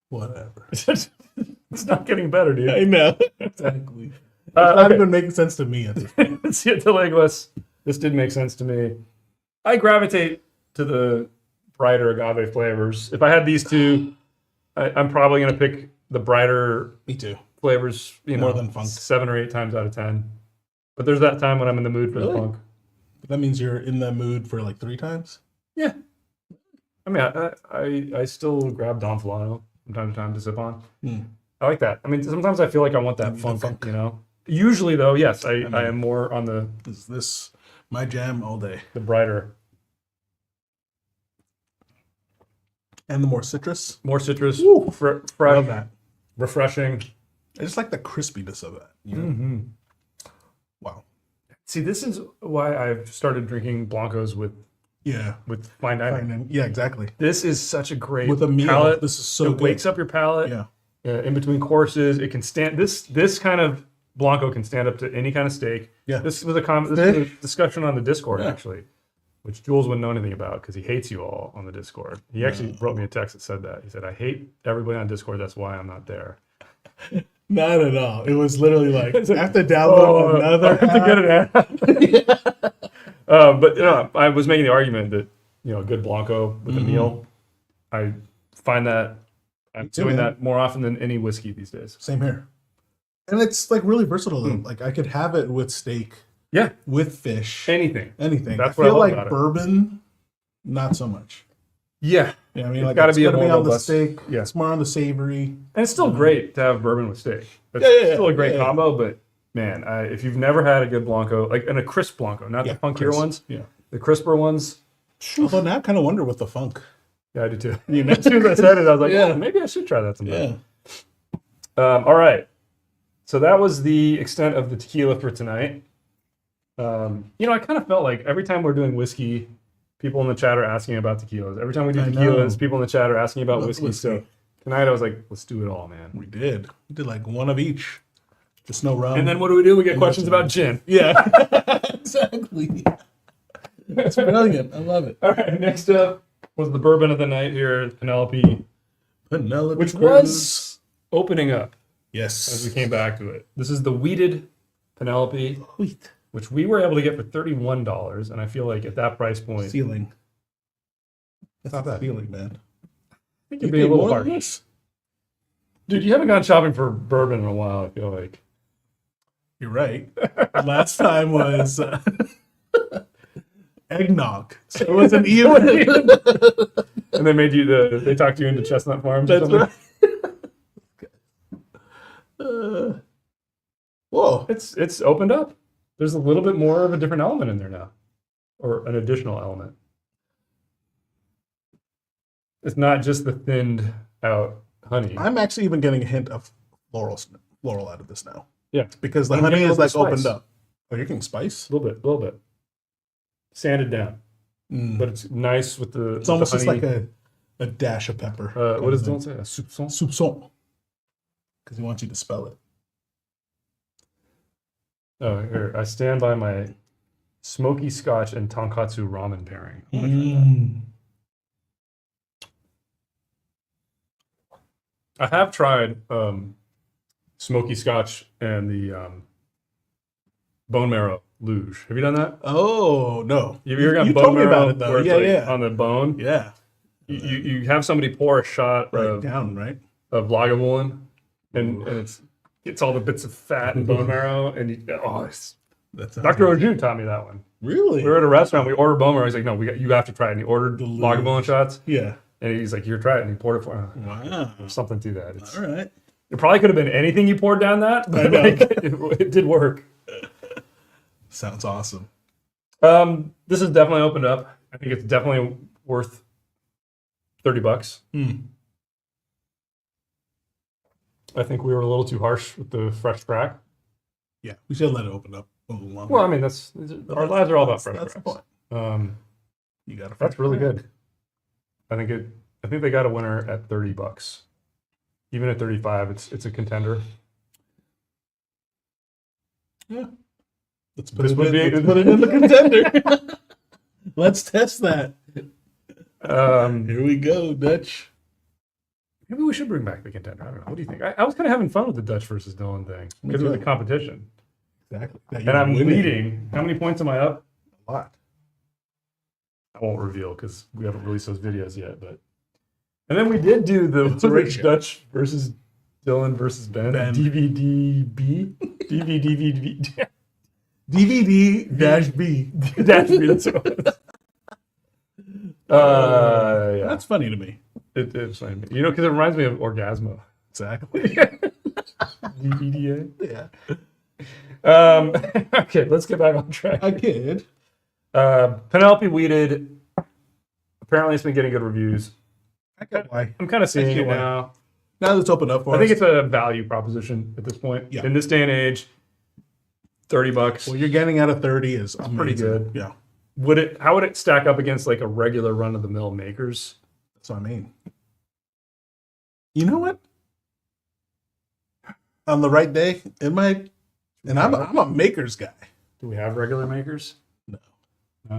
Whatever. It's not getting better, dude. I know. Exactly. It's Uh, not okay. even making sense to me at this point. Siete Leguas. This did make sense to me. I gravitate to the brighter agave flavors. If I had these two, I'm probably going to pick the brighter Me too. flavors, More than funk. 7 or 8 times out of 10. But there's that time when I'm in the mood for the Really? funk. That means you're in the mood for like 3 times? Yeah. I mean, I still grab Don Fulano from time to time to sip on. Hmm. I like that. I mean, sometimes I feel like I want that The funk, funk. you know? Usually, though, yes, I mean- am more on Is this my jam all day? the brighter. And the more citrus? More citrus, Woo. fresh, Love that. refreshing. I just like the crispiness of that. You know? Mm-hmm. Wow. See, this is why I've started drinking Blancos with Yeah. fine dining. Fine, and- yeah, exactly. This is such a great With a meal, palate. this is so it good. wakes up your palate. Yeah. In between courses, it can stand. This kind of Blanco can stand up to any kind of steak. Yeah. This was a discussion on the Discord Yeah. actually, which Jules wouldn't know anything about because he hates you all on the Discord. He actually wrote me a text that said that. He said, "I hate everybody on Discord. That's why I'm not there." Not at all. It was literally like, I have to download another I have to get an app. Yeah. But you know, I was making the argument that a good Blanco with a meal, I find that I'm too, doing man. that more often than any whiskey these days. Same here. And it's like really versatile. Though. Like I could have it with steak, Yeah, with fish, anything. anything. That's I what I feel love like about it. bourbon, not so much. Yeah, Yeah, I mean, It's like gotta it's be a gotta be more on the robust- steak. yeah. It's more on the savory. and it's still great to have bourbon with steak. It's Yeah. still a great Yeah. combo. But man, if you've never had a good Blanco, and a crisp Blanco, not Yeah, the funkier crisp. ones, Yeah. the crisper ones. Although now I kind of wonder with the funk. Yeah, I do too. As soon as I said it, I was like, Yeah. oh, maybe I should try that sometime. All right. So that was the extent of the tequila for tonight. I kind of felt like every time we're doing whiskey, people in the chat are asking about tequilas. Every time we do I know. tequilas, people in the chat are asking about Love whiskey. So whiskey. tonight I was like, let's do it all, man. We did like one of each. Just no rum. And then what do? We get questions about gin. Yeah. Exactly. It's brilliant. I love it. All right. Next up was the bourbon of the night here, Penelope, Penelope which Cruz. was opening up Yes. as we came back to it. This is the wheated Penelope, Wheat. which we were able to get for $31, and I feel like at that price point, I Ceiling. That's not bad. Ceiling, man. think you're being a paid little more than harsh. this? Dude, you haven't gone shopping for bourbon in a while, I feel like. You're right. Last time was eggnog. So it wasn't even. And they made you they talked you into Chestnut Farms or That's something. right. Whoa. It's opened up. There's a little bit more of a different element in there now. Or an additional element. It's not just the thinned out honey. I'm actually even getting a hint of floral out of this now. Yeah. Because the I'm honey getting a is little like bit of opened spice. up. Oh, you're getting spice? A little bit. Sanded down. But it's nice with the It's almost just honey. like a dash of pepper. What does Dylan say? A soupçon? Soupçon. Because he wants you to spell it. Oh, here. I stand by my smoky scotch and tonkatsu ramen pairing. I wanna try that. I have tried smoky scotch and the bone marrow luge. Have you done that? Oh, no. You've ever got You bone told me marrow about it, though. where it's Yeah, like yeah. on the bone? Yeah. You have somebody pour a shot Right down, right? of Lagavulin and it's all the bits of fat and bone marrow and That's Dr. Oju taught me that one. Really? We were at a restaurant. We ordered bone marrow. He's like, "No, you have to try it." And he ordered The luge. Lagavulin shots, Yeah. and he's like, "Here, try it." And he poured it for Wow. There's something to that. All right. It probably could have been anything you poured down that, but know. like, it did work. Sounds awesome. This is definitely opened up. I think it's definitely worth $30. I think we were a little too harsh with the fresh crack. Yeah, we should let it open up a little longer. Well, I mean, our lives are all about fresh That's the cracks. point. You got a That's really crack. good. I think they got a winner at $30. Even at 35, it's a contender. Yeah. Let's This put would it be in, put it in the contender. Let's test that. Here we go, Dutch. Maybe we should bring back the contender. I don't know. What do you think? I was kind of having fun with the Dutch versus Dylan thing because of the competition. Exactly. And I'm leading. How many points am I up? A lot. I won't reveal because we haven't released those videos yet. But and then we did do It's a the ratio. Dutch versus Dylan versus Ben. DVD DVD dash B. Dash B. That's what it was. Yeah. That's funny to me. It's funny. Because it reminds me of Orgasmo. Exactly. DVDA. Yeah. Okay, let's get back on track. I kid. Penelope weeded. Apparently, it's been getting good reviews. I get why. I'm kind of seeing get it why. now. Now let's open up for I us. think it's a value proposition at this point. Yeah. In this day and age, $30. What you're getting out of 30 is amazing. Pretty good. Yeah. How would it stack up against like a regular run of the mill makers? That's what I mean. You know what? On the right day, it might. And I'm a maker's guy. Do we have regular makers? No. No.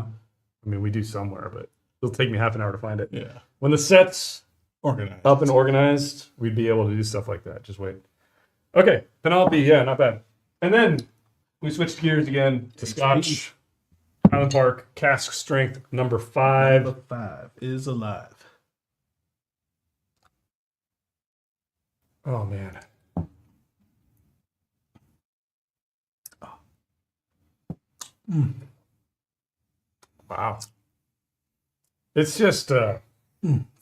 I mean, we do somewhere, but it'll take me half an hour to find it. Yeah. When the set's Organized. up and organized, we'd be able to do stuff like that. Just wait. Okay, Penelope, yeah, not bad. And then we switched gears again to Scotch. Highland Park, cask strength, number 5. Number 5 is alive. Oh, man. Wow. It's just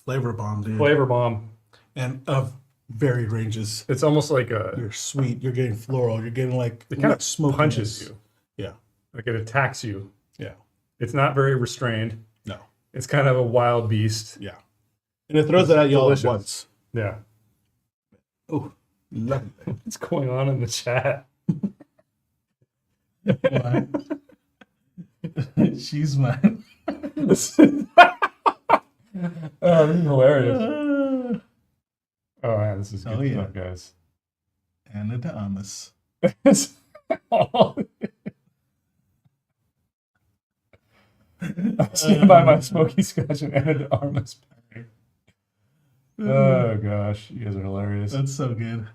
Flavor bomb, dude. flavor bomb. And of varied ranges. It's almost like You're sweet. You're getting floral. You're getting like it kind of smoke punches you. Yeah. Like it attacks you. Yeah. It's not very restrained. No. It's kind of a wild beast. Yeah. And it throws it at you all at Delicious. once. Yeah. Oh, love it. What's going on in the chat? Why? She's mine. Oh, this is hilarious. Oh, man, this is good Oh, yeah. stuff, guys. Anna de Amas. I stand by my smoky scotch and Anna de Armas. Oh, gosh. You guys are hilarious. That's so good.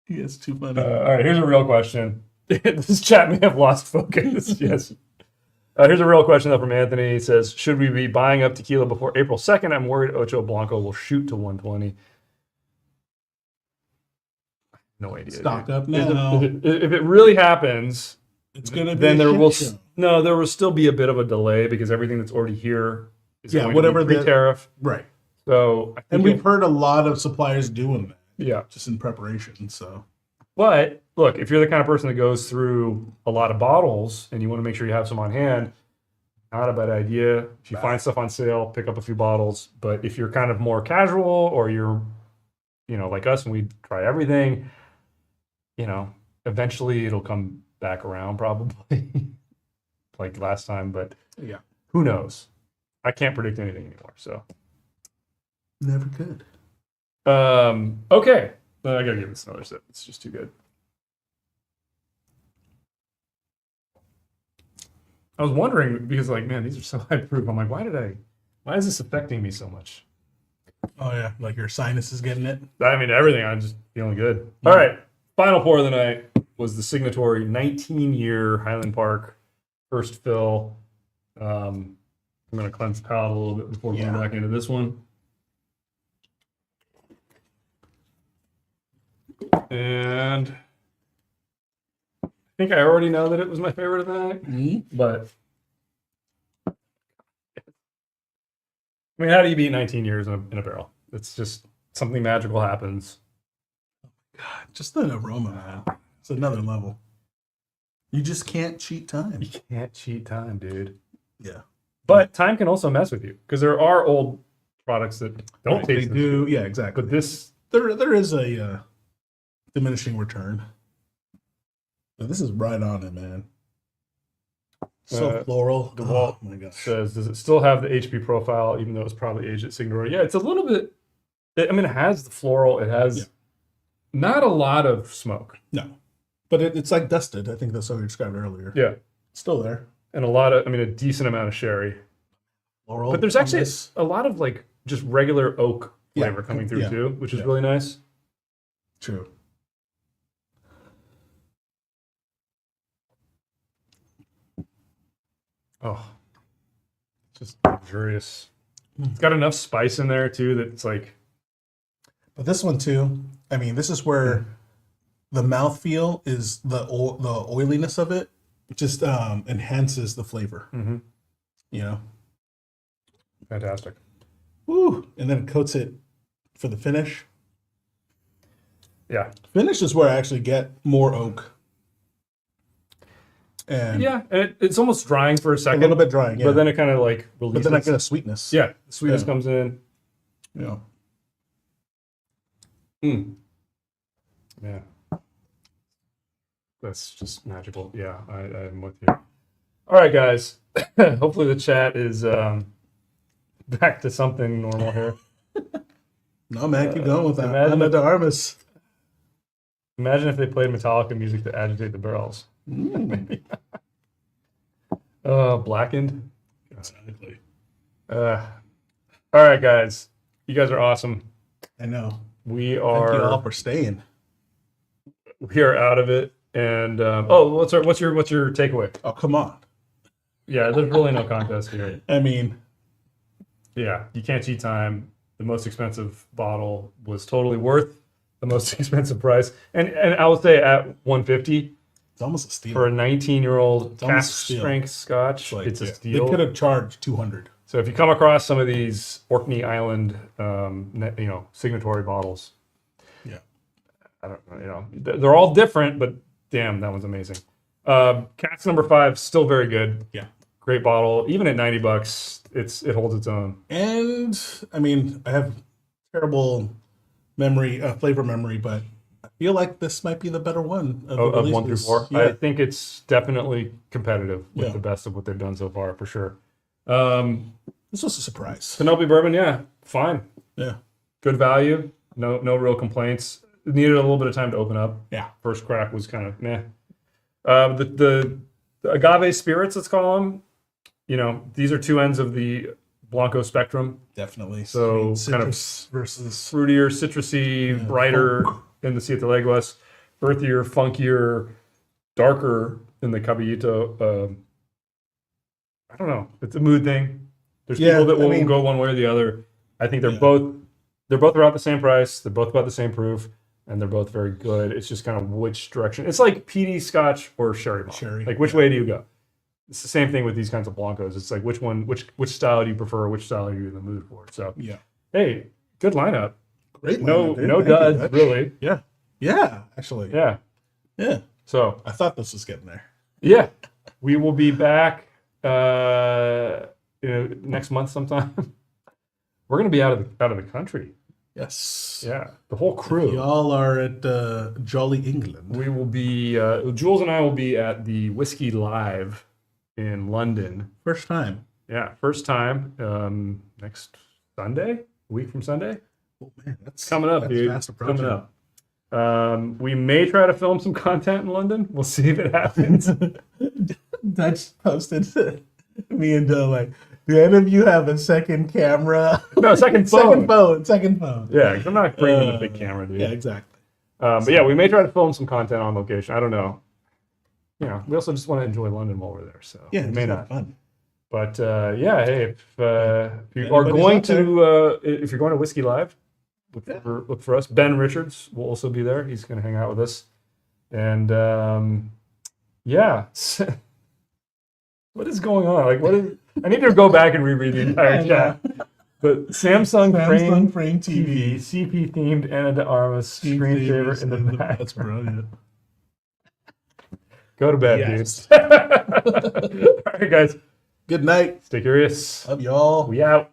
He is too funny. All right, here's a real question. This chat may have lost focus. Yes. Here's a real question though from Anthony. He says, should we be buying up tequila before April 2nd? I'm worried Ocho Blanco will shoot to 120. No idea. Stock dude. up now. If it really happens, It's gonna be then a there shit will show. there will still be a bit of a delay because everything that's already here is going whatever to be pre-tariff. Right. So I think And we've heard a lot of suppliers doing that yeah. just in preparation. So But look, if you're the kind of person that goes through a lot of bottles and you want to make sure you have some on hand, not a bad idea. If you find stuff on sale, pick up a few bottles. But if you're kind of more casual or you're, like us and we try everything, eventually it'll come back around probably like last time. But yeah, who knows? I can't predict anything anymore. So never could. okay. I gotta give this another sip. It's just too good. I was wondering because, man, these are so high proof. I'm like, why is this affecting me so much? Oh yeah, like your sinus is getting it. I mean, everything. I'm just feeling good. All right, final pour of the night was the Signatory 19-year Highland Park first fill. I'm gonna cleanse the palate a little bit before going back into this one. And I think I already know that it was my favorite of the night, but I mean, how do you beat 19 years in a barrel? It's just something magical happens. God, just the aroma, man. It's another level. You just can't cheat time. You can't cheat time, dude. Yeah. But time can also mess with you because there are old products that don't Right, they taste do. Yeah, exactly. But this, there is a diminishing return. This is right on it, man. So floral. DeWalt oh my gosh. says, does it still have the HP profile, even though it's probably aged at Signatory? Yeah, it's a little bit. I mean, it has the floral. It has not a lot of smoke. No, but it's like dusted. I think that's how we described it earlier. Yeah, it's still there. And a decent amount of sherry. Floral. But there's actually a lot of like just regular oak flavor coming through too, which is really nice. True. Oh, just luxurious. It's got enough spice in there too that it's like. But this one too. I mean, this is where the mouthfeel is the oiliness of it just enhances the flavor. Mm-hmm. You know. Fantastic. Woo! And then it coats it for the finish. Yeah. Finish is where I actually get more oak. And it's almost drying for a second. A little bit drying, yeah. But then it kind of like releases. But then I get a sweetness. Yeah, the sweetness comes in. Yeah. Yeah. That's just magical. Yeah, I'm with you. All right, guys. Hopefully the chat is back to something normal here. No, man, keep going with that. Imagine Ana de Armas. Imagine if they played Metallica music to agitate the barrels. Blackened. Exactly. All right, guys. You guys are awesome. I know. Thank you all for staying. We are out of it. And what's your takeaway? Oh, come on. Yeah, there's really no contest here. I mean, yeah, you can't cheat time. The most expensive bottle was totally worth the most expensive price. And I will say at $150, it's almost a steal. For a 19-year-old cask strength Scotch, it's a steal. They could have charged $200. So if you come across some of these Orkney Island, signatory bottles, I don't know, they're all different, but damn, that one's amazing. Cask number 5, still very good. Yeah, great bottle. Even at $90, it holds its own. And I mean, I have terrible flavor memory, but I feel like this might be the better one of 1 through 4. Yeah. I think it's definitely competitive with the best of what they've done so far, for sure. This was a surprise. Penelope Bourbon, yeah, fine. Yeah, good value. No real complaints. It needed a little bit of time to open up. Yeah, first crack was kind of meh. The agave spirits, let's call them. These are two ends of the Blanco spectrum. Definitely. So kind of versus fruitier, citrusy, brighter in the Siete Leguas, earthier, funkier, darker in the Caballito. I don't know. It's a mood thing. There's people that will go one way or the other. I think they're both about the same price. They're both about the same proof, and they're both very good. It's just kind of which direction. It's like peaty Scotch or sherry malt. Like which way do you go? It's the same thing with these kinds of Blancos. It's like which style do you prefer? Which style are you in the mood for? So hey, good lineup. Great lineup. No duds, really. Yeah, actually. Yeah. So I thought this was getting there. Yeah, we will be back next month sometime. We're gonna be out of the country. Yes. Yeah, the whole crew. Y'all are at Jolly England. We will be. Jules and I will be at the Whiskey Live in London. First time. Yeah, first time. Next Sunday, a week from Sunday. Oh man, that's coming up, dude. Fast approaching. Coming up. We may try to film some content in London. We'll see if it happens. Dutch posted me and Doe like, do any of you have a second camera? No, second phone. Second phone. Yeah, because I'm not bringing the big camera, dude. Yeah, exactly. But yeah, we may try to film some content on location. I don't know. We also just want to enjoy London while we're there. So yeah, we may not. Fun. But hey, if you are going to Whiskey Live, look for us. Ben Richards will also be there. He's going to hang out with us. And what is going on? Like, I need to go back and reread the entire chat. But Samsung frame TV, CP themed Ana de Armas screensaver in the back. That's brilliant. Go to bed, dudes. All right, guys. Good night. Stay curious. Love y'all. We out.